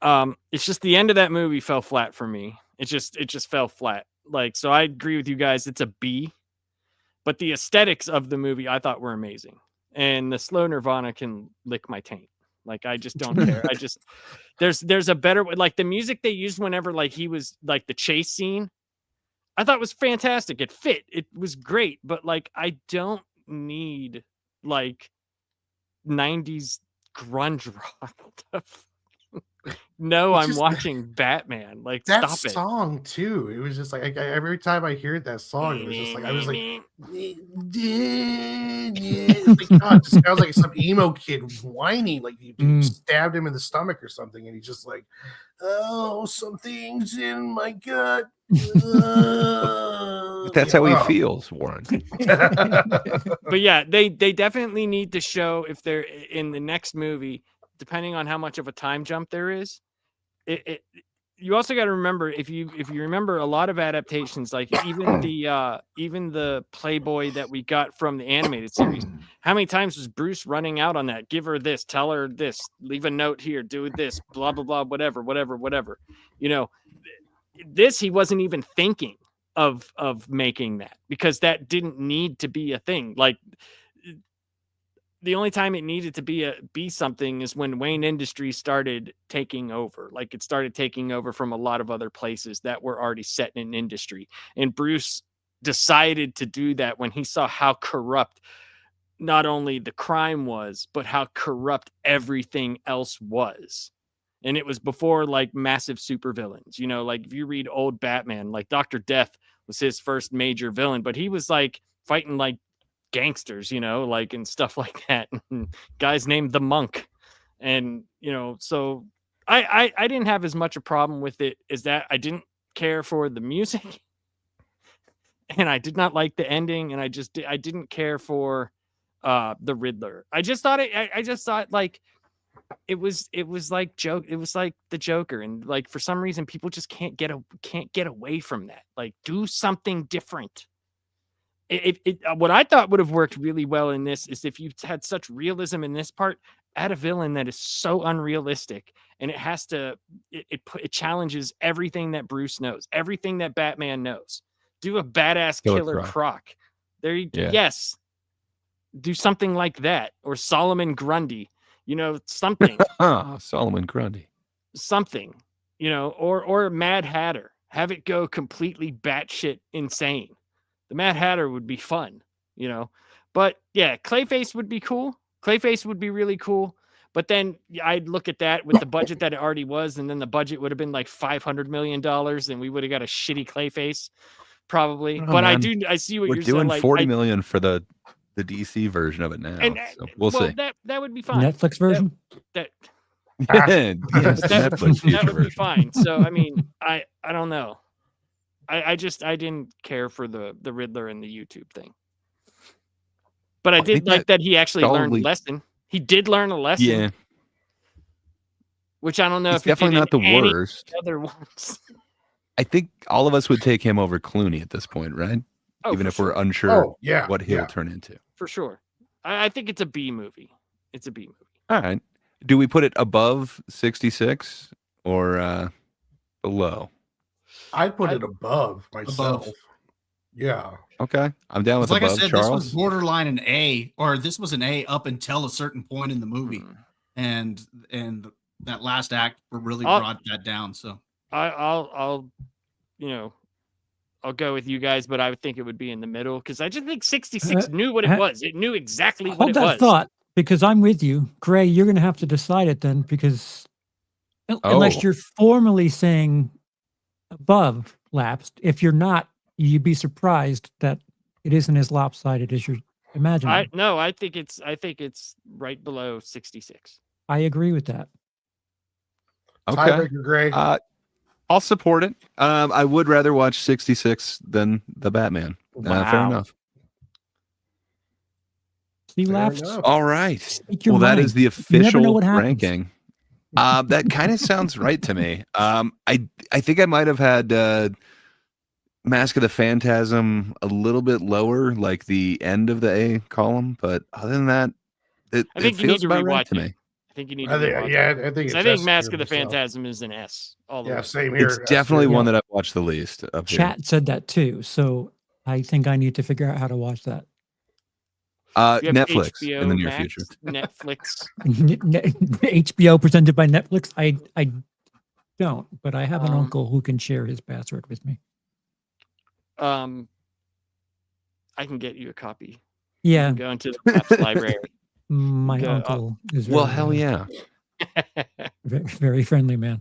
It's just the end of that movie fell flat for me. It just fell flat. Like, so I agree with you guys. It's a B. But the aesthetics of the movie I thought were amazing. And the slow Nirvana can lick my taint. Like, I just don't care. There's a better way. Like, the music they used whenever, like, he was, like, the chase scene, I thought was fantastic. It fit. It was great. But, like, I don't need, like, 90s grunge rock. No, It's I'm just watching Batman. Like, that stop it. song too. It was just like every time I hear that song, it was just like I was like, like God, it just sounds like some emo kid whining, like you stabbed him in the stomach or something, and he's just like, "Oh, something's in my gut." That's how he feels, Warren. But yeah, they definitely need to show, if they're in the next movie, depending on how much of a time jump there is. You also got to remember, if you remember a lot of adaptations, like even the Playboy that we got from the animated series, how many times was Bruce running out on that? Give her this, tell her this, leave a note here, do this, blah blah blah, whatever. This, he wasn't even thinking of making that, because that didn't need to be a thing. Like, the only time it needed to be something is when Wayne Industries started taking over. Like, it started taking over from a lot of other places that were already set in industry. And Bruce decided to do that when he saw how corrupt not only the crime was, but how corrupt everything else was. And it was before, like, massive supervillains. Like, if you read old Batman, like, Dr. Death was his first major villain, but he was like fighting like gangsters, like, and stuff like that. Guys named the Monk. And, so I didn't have as much a problem with it as that. I didn't care for the music, and I did not like the ending, and I didn't care for the Riddler. I just thought like it was like it was like the Joker, and like for some reason people just can't get away from that. Like, do something different. What I thought would have worked really well in this is if you had such realism in this part, add a villain that is so unrealistic, and it challenges everything that Bruce knows, everything that Batman knows. Do a badass Killer Croc. Yes. Do something like that, or Solomon Grundy, something. Solomon Grundy. Something, or Mad Hatter. Have it go completely batshit insane. The Mad Hatter would be fun, but yeah, Clayface would be cool. Clayface would be really cool. But then I'd look at that with the budget that it already was, and then the budget would have been like $500 million, and we would have got a shitty Clayface, probably. But man, I see what we're you're doing. Saying. Like, $40 million for the DC version of it now. And, so we'll see. That would be fine. Netflix version. That would be fine. So I mean, I don't know. I didn't care for the Riddler and the YouTube thing. But I did like that he actually learned a lesson. He did learn a lesson. Yeah. Which I don't know if definitely not the worst. Other ones. I think all of us would take him over Clooney at this point, right? Oh, even if we're unsure what he'll turn into. For sure. I think it's a B movie. It's a B movie. All right. Do we put it above 66 or below? I'd put it above myself. Above. Yeah. Okay. I'm down with like above, I said, Charles. this was borderline an A, or this was an A up until a certain point in the movie. And that last act really brought that down. So I'll go with you guys, but I would think it would be in the middle, because I just think 66 knew what it was. It knew exactly what it was. Hold that thought, because I'm with you. Gray, you're going to have to decide it then, because unless you're formally saying above lapsed, if you're not, you'd be surprised that it isn't as lopsided as you're imagining. I think it's right below 66. I agree with that. Okay. Tiebreaker, Greg. I'll support it. I would rather watch 66 than the Batman. Fair Wow. enough. See, Fair laughs. enough. All right. Speak your Well, that mind. is the You never know official what happens. ranking. That kind of sounds right to me. I think I might have had Mask of the Phantasm a little bit lower, like the end of the A column, but other than that, I it think you need feels to about right rewatch to it. me. I think you need I to think, rewatch yeah, it. I think 'Cause it's I think S Mask tier of the myself. Phantasm is an S. All the Yeah, way. same here. It's S definitely tier. one that I've watched the least up here. Chat said that too. So I think I need to figure out how to watch that. You have Netflix HBO in the near Max, future. Netflix. HBO presented by Netflix. I don't, but I have an Um, uncle who can share his password with me. I can get you a copy. You Yeah, can go into the Labs library. my Go- uncle is Well, very, hell yeah. very, very friendly man.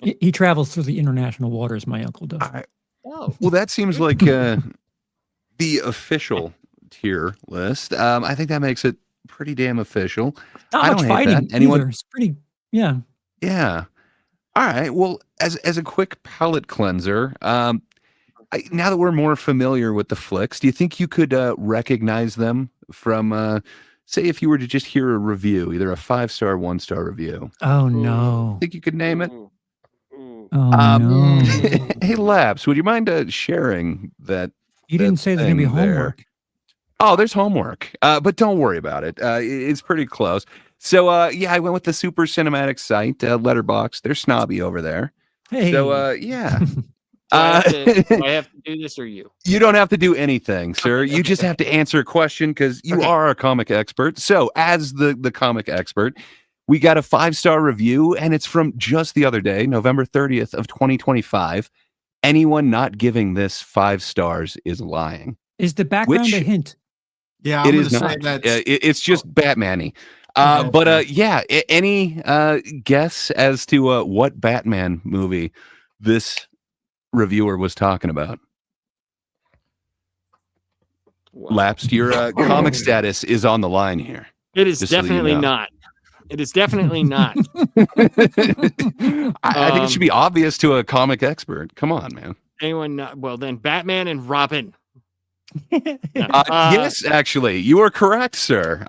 He travels through the international waters. My uncle does. Oh, Well, that seems like the official tier list. I think that makes it pretty damn official. Not I much don't hate fighting that. Anyone? either. It's pretty. Yeah. Yeah. All right. Well, as a quick palate cleanser, now that we're more familiar with the flicks, do you think you could recognize them from, say, if you were to just hear a review, either a 5-star, 1-star review? Oh no. Think you could name it? Ooh. Oh Um, no. Hey, Labs, would you mind sharing that? You didn't say there's gonna be thing there? homework. Oh, there's homework, but don't worry about it. It's pretty close. So, yeah, I went with the super cinematic site, Letterboxd. They're snobby over there. Hey. So, yeah. Do I have to do this or you? You don't have to do anything, sir. Okay, You just have to answer a question because you Okay. are a comic expert. So, as the comic expert, we got a 5-star review, and it's from just the other day, November 30th of 2025. Anyone not giving this 5 stars is lying. Is the background a Which- hint? Yeah, It I'm is going to say not. that. It's just Batman-y. Okay. But yeah, any guess as to what Batman movie this reviewer was talking about? Wow. Lapsed. Your comic status is on the line here. It is Just so you definitely know. not. It is definitely not. I think it should be obvious to a comic expert. Come on, man. Anyone not? Well, then Batman and Robin. Yes, actually, you are correct, sir.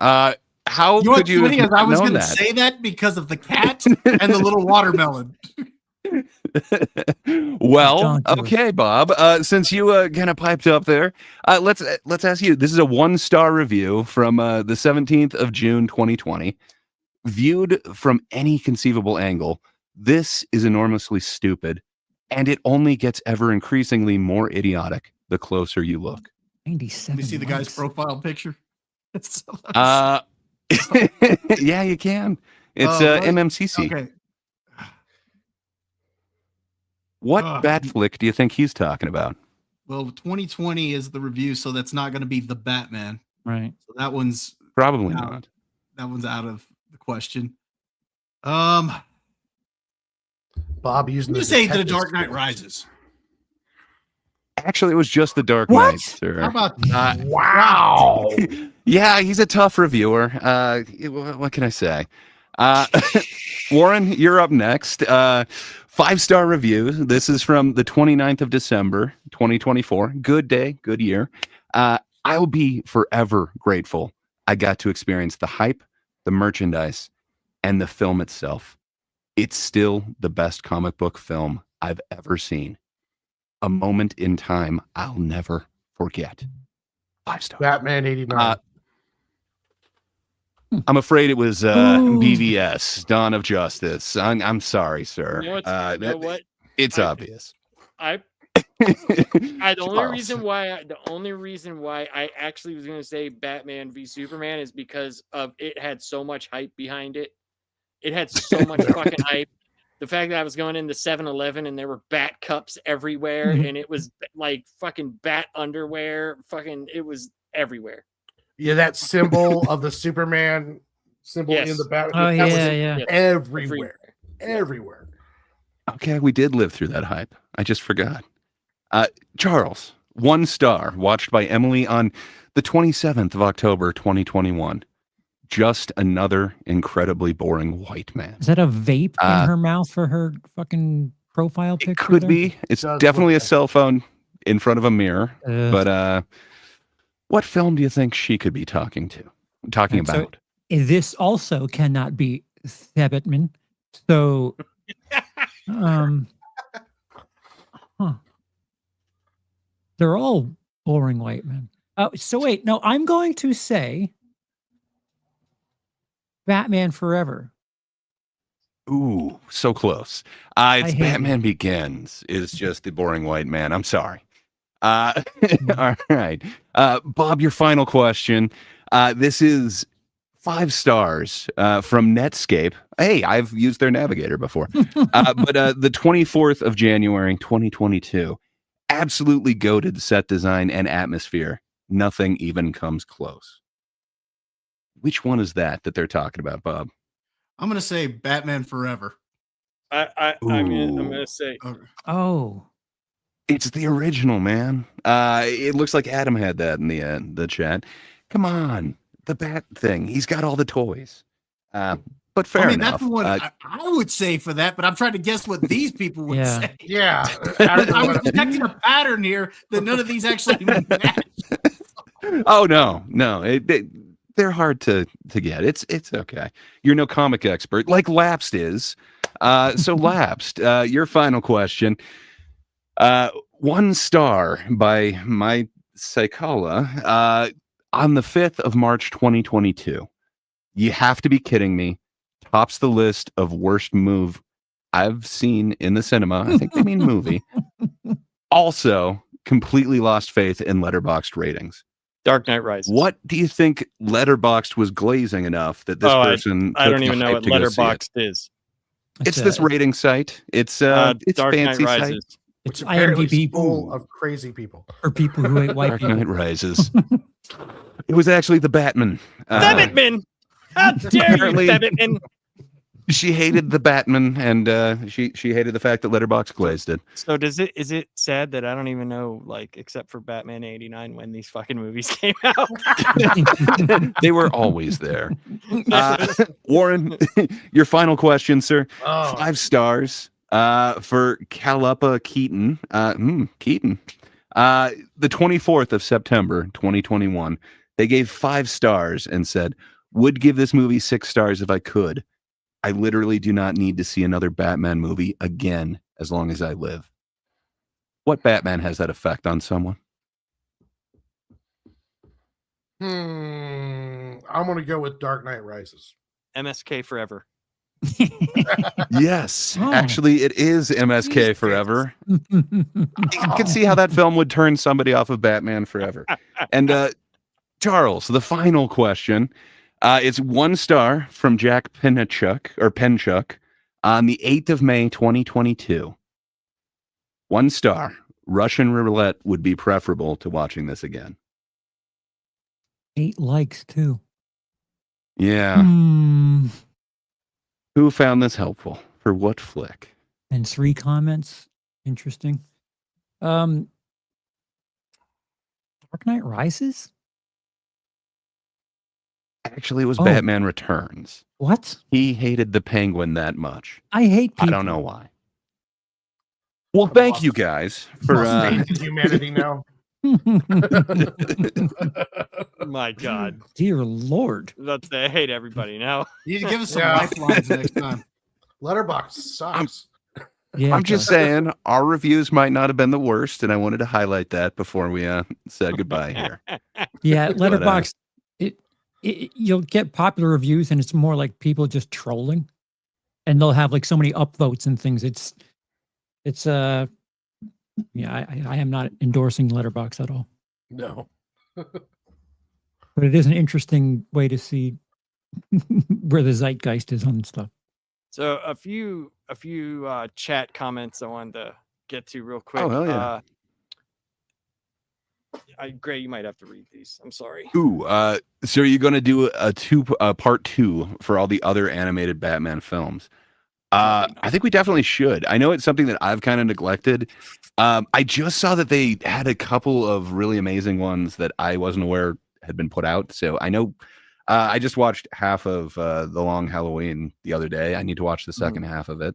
How You know could what's you funny is have I was known going to that? say that because of the cat and the little watermelon. Well, Don't do it. okay, Bob. Since you kind of piped up there, let's ask you. This is a 1-star review from the 17th of June, 2020. Viewed from any conceivable angle, this is enormously stupid, and it only gets ever increasingly more idiotic the closer you look. 97. Let me see the guy's likes. profile picture. It's so nice. Yeah, you can. It's what? MMCC. Okay. What bat flick do you think he's talking about? Well, 2020 is the review, so that's not going to be the Batman. Right. So that one's Probably out. not. That one's out of the question. I'm Bob using going the to say The detective Dark Knight skills. Rises. Actually, it was just The Dark What? Knight, sir. How about Wow. Yeah, he's a tough reviewer. What can I say? Warren, you're up next. 5-star review. This is from the 29th of December, 2024. Good day, good year. I'll be forever grateful I got to experience the hype, the merchandise, and the film itself. It's still the best comic book film I've ever seen. A moment in time I'll never forget. 5 stars. Batman 89. I'm afraid it was BVS, Dawn of Justice. I'm sorry, sir. You know what? It's obvious. The only Charles. reason why I actually was going to say Batman v Superman is because of it had so much hype behind it. It had so much fucking hype. The fact that I was going into 7-Eleven and there were bat cups everywhere and it was like fucking bat underwear, it was everywhere. Yeah, that symbol of the Superman symbol in the Batman. Oh, that was yeah. everywhere. Everywhere. Okay, we did live through that hype. I just forgot. Charles, 1 star, watched by Emily on the 27th of October, 2021. just another incredibly boring white man. Is that a vape Uh, in her mouth for her fucking profile picture? It could there? be. It's Does definitely a look like cell phone in front of a mirror. Ugh. But what film do you think she could be talking Right, so- about? This also cannot be Thebetman. So, huh. They're all boring white men. So wait, no, I'm going to say Batman Forever. Ooh, so close. It's hate Batman Begins is just the boring white man. I'm sorry. All right. Bob, your final question. This is 5 stars from Netscape. Hey, I've used their navigator before. But the 24th of January, 2022. Absolutely goated set design and atmosphere. Nothing even comes close. Which one is that they're talking about, Bob? I'm gonna say Batman Forever. I'm gonna say Oh, It's the original, man. It looks like Adam had that in the chat. Come on, the bat thing. He's got all the toys. But fair I mean, enough. that's the one I would say for that, but I'm trying to guess what these people would Yeah. say. Yeah. I was detecting a pattern here that none of these actually match. Oh no, they're hard to get. It's okay. You're no comic expert like Lapsed is. So Lapsed, your final question. 1 star by my Psychola on the 5th of March 2022. You have to be kidding me. Tops the list of worst move I've seen in the cinema. I think they mean movie. Also, completely lost faith in Letterboxd ratings. Dark Knight Rises. What do you think Letterboxd was glazing enough that this person? I took don't the even know hype what to go see it? Letterboxd is. It's this rating site. It's Dark fancy Knight site. Rises. it's Apparently IMDb full of crazy people. for people who hate white Dark people. Knight Rises. It was actually the Batman. Thebetman! How dare you, apparently- Thebetman! She hated the Batman, and she hated the fact that Letterboxd glazed it. So is it sad that I don't even know, like, except for Batman 89 when these fucking movies came out? They were always there. Warren, your final question, sir. Oh, 5 stars for Caluppa Keaton. Keaton. The 24th of September, 2021. They gave 5 stars and said, would give this movie 6 stars if I could. I literally do not need to see another Batman movie again as long as I live. What Batman has that effect on someone? I'm gonna go with Dark Knight Rises. MSK forever. Yes, Oh. actually, it is MSK Jesus. Forever. You can see how that film would turn somebody off of Batman Forever. And Charles, the final question. It's 1 star from Jack Penchuk on the 8th of May, 2022. 1 star. Russian roulette would be preferable to watching this again. 8 likes too. Yeah. Hmm. Who found this helpful? For what flick? And 3 comments. Interesting. Dark Knight Rises? Actually, it was Oh. Batman Returns. What? He hated the Penguin that much. I hate people. I don't know why. Well, thank you guys for Lost faith in humanity now. My God. Dear Lord. I hate everybody now. You need to give us some Yeah. lifelines next time. Letterbox sucks. Yeah, I'm just saying our reviews might not have been the worst, and I wanted to highlight that before we said goodbye here. Yeah, Letterboxd. You'll get popular reviews, and it's more like people just trolling, and they'll have like so many upvotes and things. It's yeah. I am not endorsing Letterboxd at all, No. but it is an interesting way to see where the zeitgeist is on stuff. So a few chat comments I wanted to get to real quick. Oh, hell yeah. Gray, you might have to read these. I'm sorry. Ooh, so are you going to do a part 2 for all the other animated Batman films? I think we definitely should. I know it's something that I've kind of neglected. I just saw that they had a couple of really amazing ones that I wasn't aware had been put out. So I know I just watched half of The Long Halloween the other day. I need to watch the second half of it.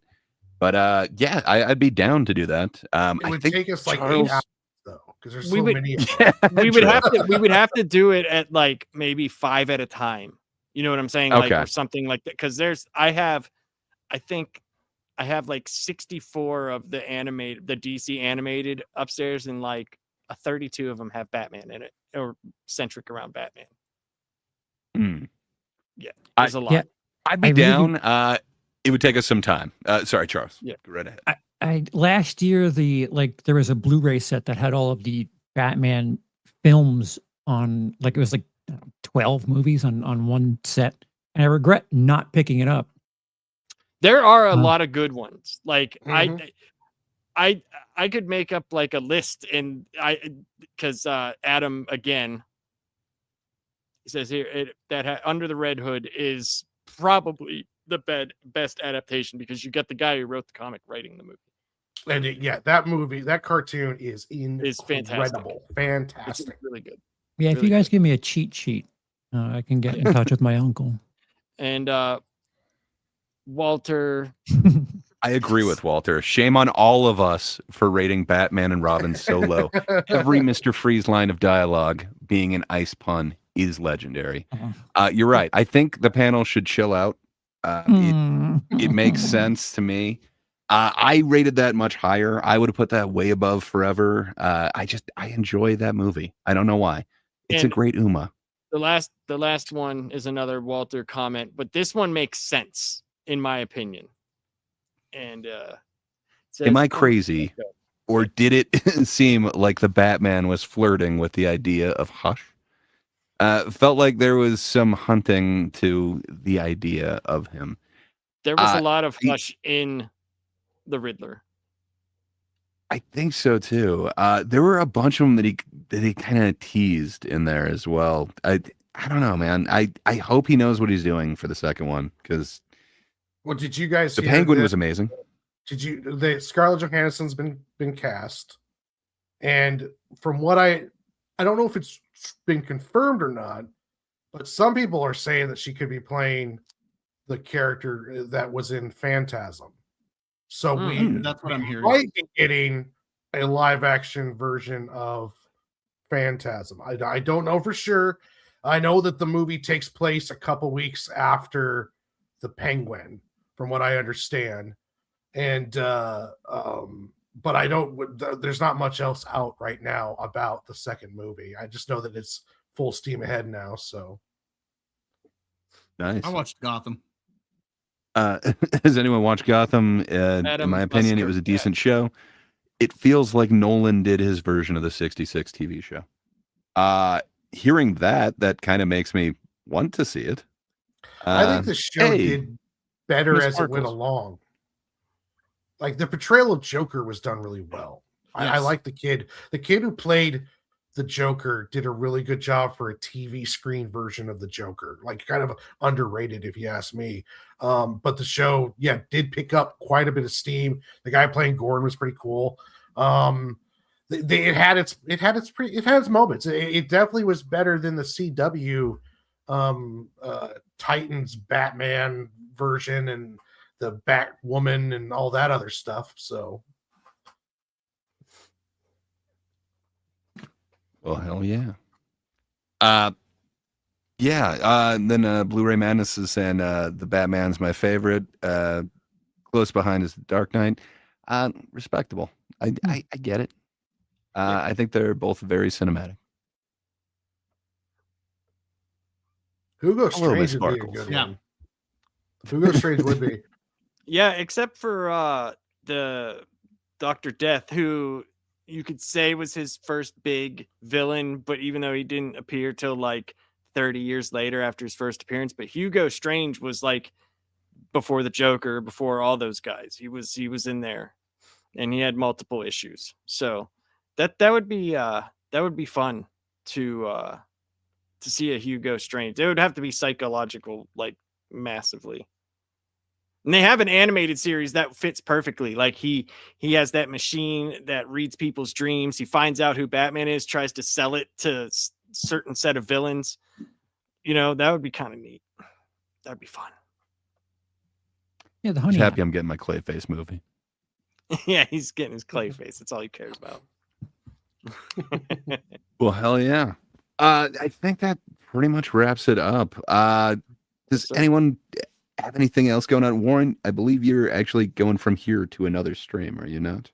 But yeah, I'd be down to do that. It would take us like 8 hours though, because there's we so would- many. we would have to do it at like maybe 5 at a time. You know what I'm saying? Like, Okay. or something like that. Because I think I have like 64 of the DC animated upstairs, and like 32 of them have Batman in it or centric around Batman. Mm. Yeah, there's a lot. Yeah. I'd be I really down. It would take us some time. Sorry, Charles. Yeah. Go right ahead. I last year there was a Blu-ray set that had all of the Batman films on, like it was like 12 movies on one set, and I regret not picking it up. There are a Huh. lot of good ones. Like Mhm. I could make up like a list, and because Adam again says here that Under the Red Hood is probably the best adaptation, because you get the guy who wrote the comic writing the movie. And that cartoon is fantastic. incredible, It's fantastic. really good. Yeah, if Really you guys good. give me a cheat sheet, I can get in touch with my uncle. And Walter, I agree with Walter. Shame on all of us for rating Batman and Robin so low. Every Mr. Freeze line of dialogue being an ice pun is legendary. You're right. I think the panel should chill out. It makes sense to me. I rated that much higher. I would have put that way above Forever. I enjoy that movie. I don't know why. It's a And- great Uma. the last one is another Walter comment, but this one makes sense in my opinion. And Am I crazy, or did it seem like the Batman was flirting with the idea of Hush? Felt like there was some hunting to the idea of him. There was a lot of Hush in the Riddler. I think so too. There were a bunch of them that he kind of teased in there as well. I don't know, man. I hope he knows what he's doing for the second one, because Well, did you guys the hear Penguin that- was amazing. the Scarlett Johansson's been cast, and from what I don't know if it's been confirmed or not, but some people are saying that she could be playing the character that was in Phantasm. So That's what I'm hearing. might be getting a live action version of Phantasm. I don't know for sure. I know that the movie takes place a couple weeks after the Penguin, from what I understand. And but I don't, there's not much else out right now about the second movie. I just know that it's full steam ahead now. So Nice. I watched Gotham. Has anyone watched Gotham? In Adam my opinion, it Busker, was a yeah. decent show. It feels like Nolan did his version of the 66 TV show. Hearing that kind of makes me want to see it. I think the show hey, did better Miss as it went Markles. along. Like the portrayal of Joker was done really well. I Yes. like the kid. The kid who played the Joker did a really good job for a TV screen version of the Joker. Like kind of underrated, if you ask me. But the show, did pick up quite a bit of steam. The guy playing Gordon was pretty cool. It had its moments. It definitely was better than the CW Titans Batman version and the Batwoman and all that other stuff. So well, hell yeah. Then Blu-ray Madness is saying the Batman's my favorite. Close behind is the Dark Knight. Respectable. I get it. I think they're both very cinematic. Hugo Hello, Miss Strange would be a Sparkles. good Yeah. one. Hugo Strange would be. Yeah, except for the Dr. Death, who you could say was his first big villain, but even though he didn't appear till like 30 years later after his first appearance, but Hugo Strange was like before the Joker, before all those guys. He was in there, and he had multiple issues. So that would be fun to see a Hugo Strange. It would have to be psychological, like massively. And they have an animated series that fits perfectly. Like he has that machine that reads people's dreams. He finds out who Batman is, tries to sell it to certain set of villains. that would be kind of neat. That'd be fun. Yeah, the Just honey. happy I'm getting my Clayface movie. Yeah, he's getting his clay face. That's all he cares about. Well, hell yeah. I think that pretty much wraps it up. Does sir. anyone have anything else going on? Warren, I believe you're actually going from here to another stream, are you not?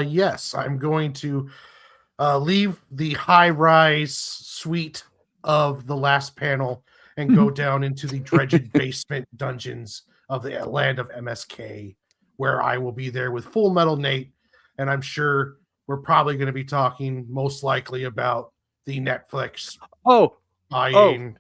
Yes, I'm going to leave the high-rise suite of the last panel and go down into the dredged basement dungeons of the land of MSK, where I will be there with Full Metal Nate, and I'm sure we're probably going to be talking most likely about the Netflix buying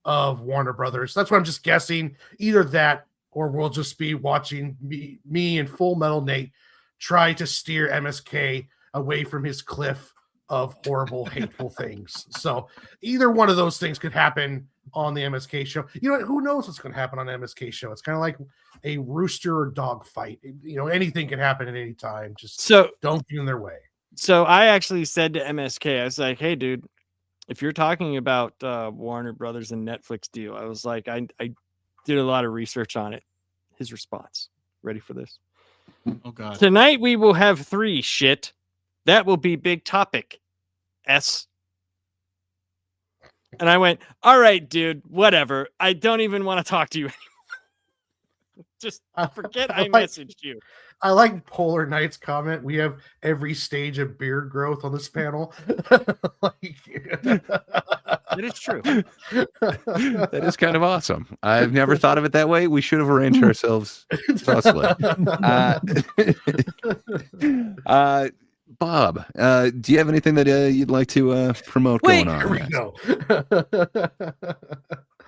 of Warner Brothers. That's what I'm just guessing. Either that, or we'll just be watching me and Full Metal Nate try to steer MSK away from his cliff of horrible, hateful things. So either one of those things could happen on the MSK show. You know what? Who knows what's going to happen on the MSK show? It's kind of like a rooster or dog fight. Anything can happen at any time. Just don't get in their way. So I actually said to MSK, I was like, hey, dude, if you're talking about Warner Brothers and Netflix deal, I was like, I did a lot of research on it. His response. Ready for this? Oh, God. Tonight we will have 3 shit. That will be big topic. S. And I went, all right, dude, whatever. I don't even want to talk to you anymore. Just forget I messaged you. I like Polar Knight's comment. We have every stage of beard growth on this panel. It is true. That is kind of awesome. I've never thought of it that way. We should have arranged ourselves thusly. Bob, do you have anything that you'd like to promote going on? Here we go.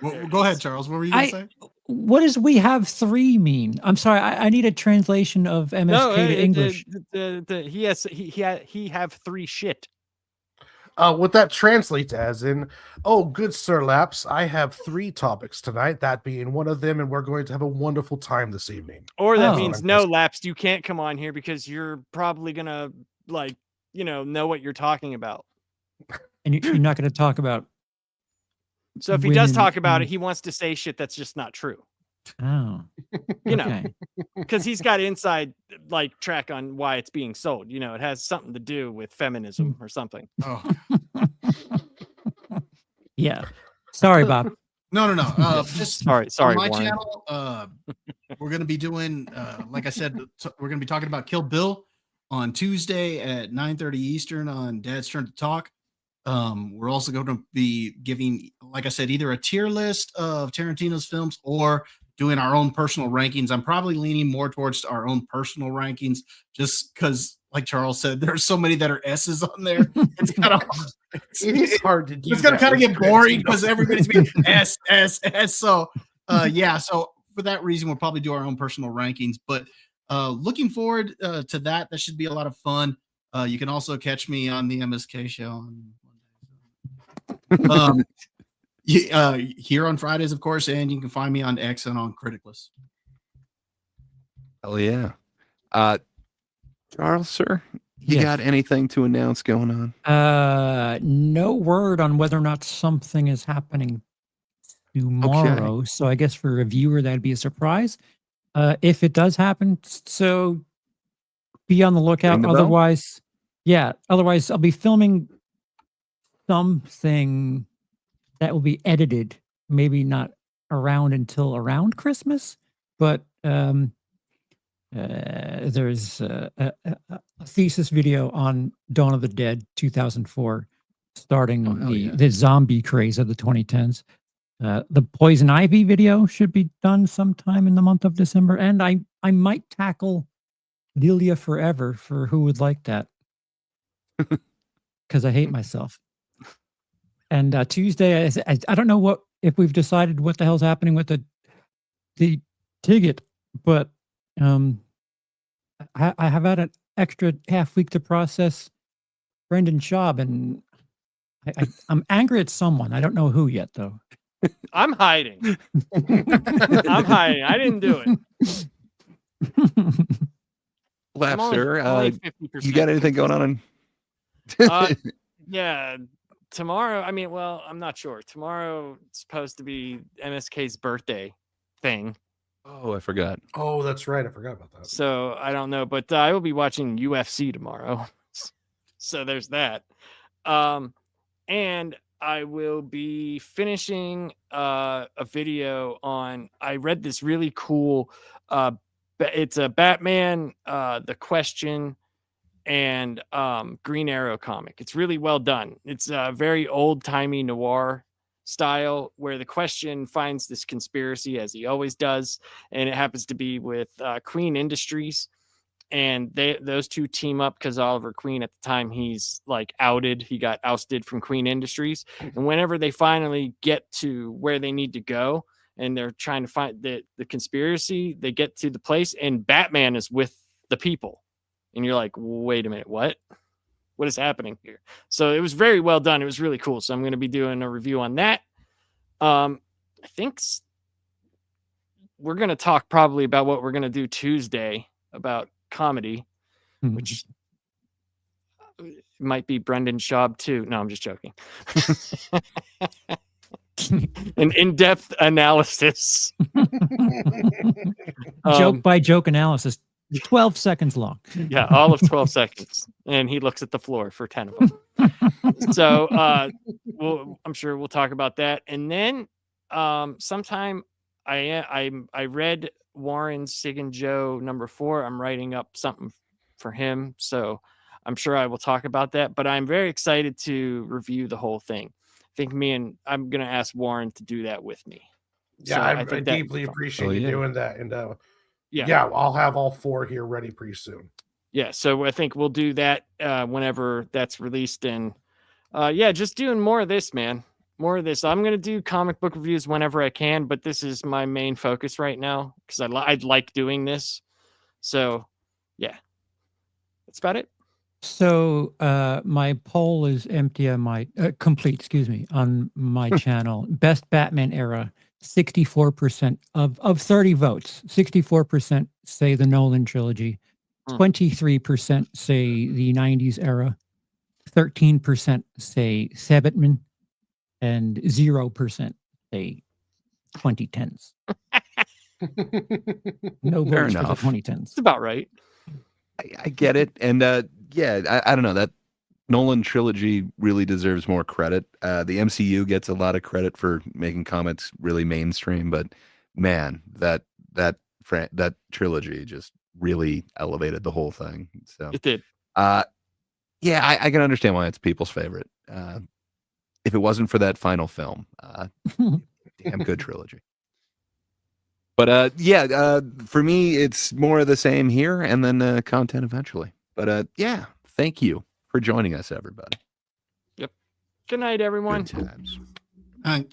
Well, go ahead, Charles. What were you going to say? What does "we have 3" mean? I'm sorry. I need a translation of MSK to English. He have 3 shit. What that translates as in, oh, good Sir Laps, I have 3 topics tonight, that being one of them, and we're going to have a wonderful time this evening. Or that means no, Laps, you can't come on here because you're probably going to, know what you're talking about. And you're not going to talk about. So if he does talk about it, he wants to say shit that's just not true. Oh. Because he's got inside track on why it's being sold. It has something to do with feminism or something. Oh, yeah. Sorry, Bob. no. Just sorry, on my Warren. channel, we're going to be doing, like I said, we're going to be talking about Kill Bill on Tuesday at 9:30 Eastern on Dad's Turn to Talk. We're also going to be giving, like I said, either a tier list of Tarantino's films or doing our own personal rankings. I'm probably leaning more towards our own personal rankings just because, like Charles said, there's so many that are S's on there. It's kind of it is hard to do. It's going to kind of get boring because everybody's being S. So, so for that reason, we'll probably do our own personal rankings. But looking forward to that. That should be a lot of fun. You can also catch me on the MSK show on here on Fridays, of course, and you can find me on X and on Criticless. Hell yeah. Charles, sir, you Yes. got anything to announce going on? No word on whether or not something is happening tomorrow. Okay. So I guess for a viewer, that'd be a surprise. If it does happen, so be on the lookout. Ring the bell? Otherwise I'll be filming something that will be edited, maybe not until around Christmas, but there's a thesis video on Dawn of the Dead 2004, starting the zombie craze of the 2010s. The Poison Ivy video should be done sometime in the month of December, and I might tackle Delia Forever for who would like that, because I hate myself. And Tuesday, I don't know if we've decided what the hell's happening with the ticket, but I have had an extra half week to process Brendan Schaub, and I'm angry at someone. I don't know who yet, though. I'm hiding. I didn't do it. Lapster, only you got anything going on? Yeah. tomorrow, I mean, well, I'm not sure. Tomorrow it's supposed to be MSK's birthday thing. Oh, I forgot. Oh, that's right. I forgot about that. So I don't know, but I will be watching UFC tomorrow. So there's that. And I will be finishing a video on. I read this really cool. It's a Batman, The Question, and Green Arrow comic. It's really well done. It's a very old timey noir style where the Question finds this conspiracy as he always does, and it happens to be with Queen Industries, and those two team up because Oliver Queen at the time he's like outed. He got ousted from Queen Industries, and whenever they finally get to where they need to go and they're trying to find the conspiracy, they get to the place and Batman is with the people, and you're like, wait a minute, what is happening here? So it was very well done. It was really cool. So I'm going to be doing a review on that. I think we're going to talk probably about what we're going to do Tuesday about comedy, which might be Brendan Schaub too. No, I'm just joking. An in-depth analysis. Joke by joke analysis. 12 seconds long. Yeah, all of 12 seconds. And he looks at the floor for 10 of them. So I'm sure we'll talk about that. And then sometime I read Warren's Sig and Joe #4. I'm writing up something for him. So I'm sure I will talk about that. But I'm very excited to review the whole thing. I think I'm going to ask Warren to do that with me. Yeah, So I deeply appreciate you doing that. And yeah, I'll have all 4 here ready pretty soon. Yeah, so I think we'll do that whenever that's released. And just doing more of this, man. More of this. I'm going to do comic book reviews whenever I can, but this is my main focus right now because I like doing this. So, yeah. That's about it. So my poll is empty on my complete, on my channel. Best Batman era, 64% of 30 votes. 64% say the Nolan trilogy. 23% say the 90s era. 13% say Sabatman, and 0% say 2010s. No votes for the 2010s. It's about right. I get it. And I don't know. That Nolan trilogy really deserves more credit. The MCU gets a lot of credit for making comics really mainstream, but man, that trilogy just really elevated the whole thing. So it did. I can understand why it's people's favorite. If it wasn't for that final film, damn good trilogy. But for me, it's more of the same here, and then content eventually. But thank you for joining us, everybody. Yep. Good night, everyone. Good times. All right.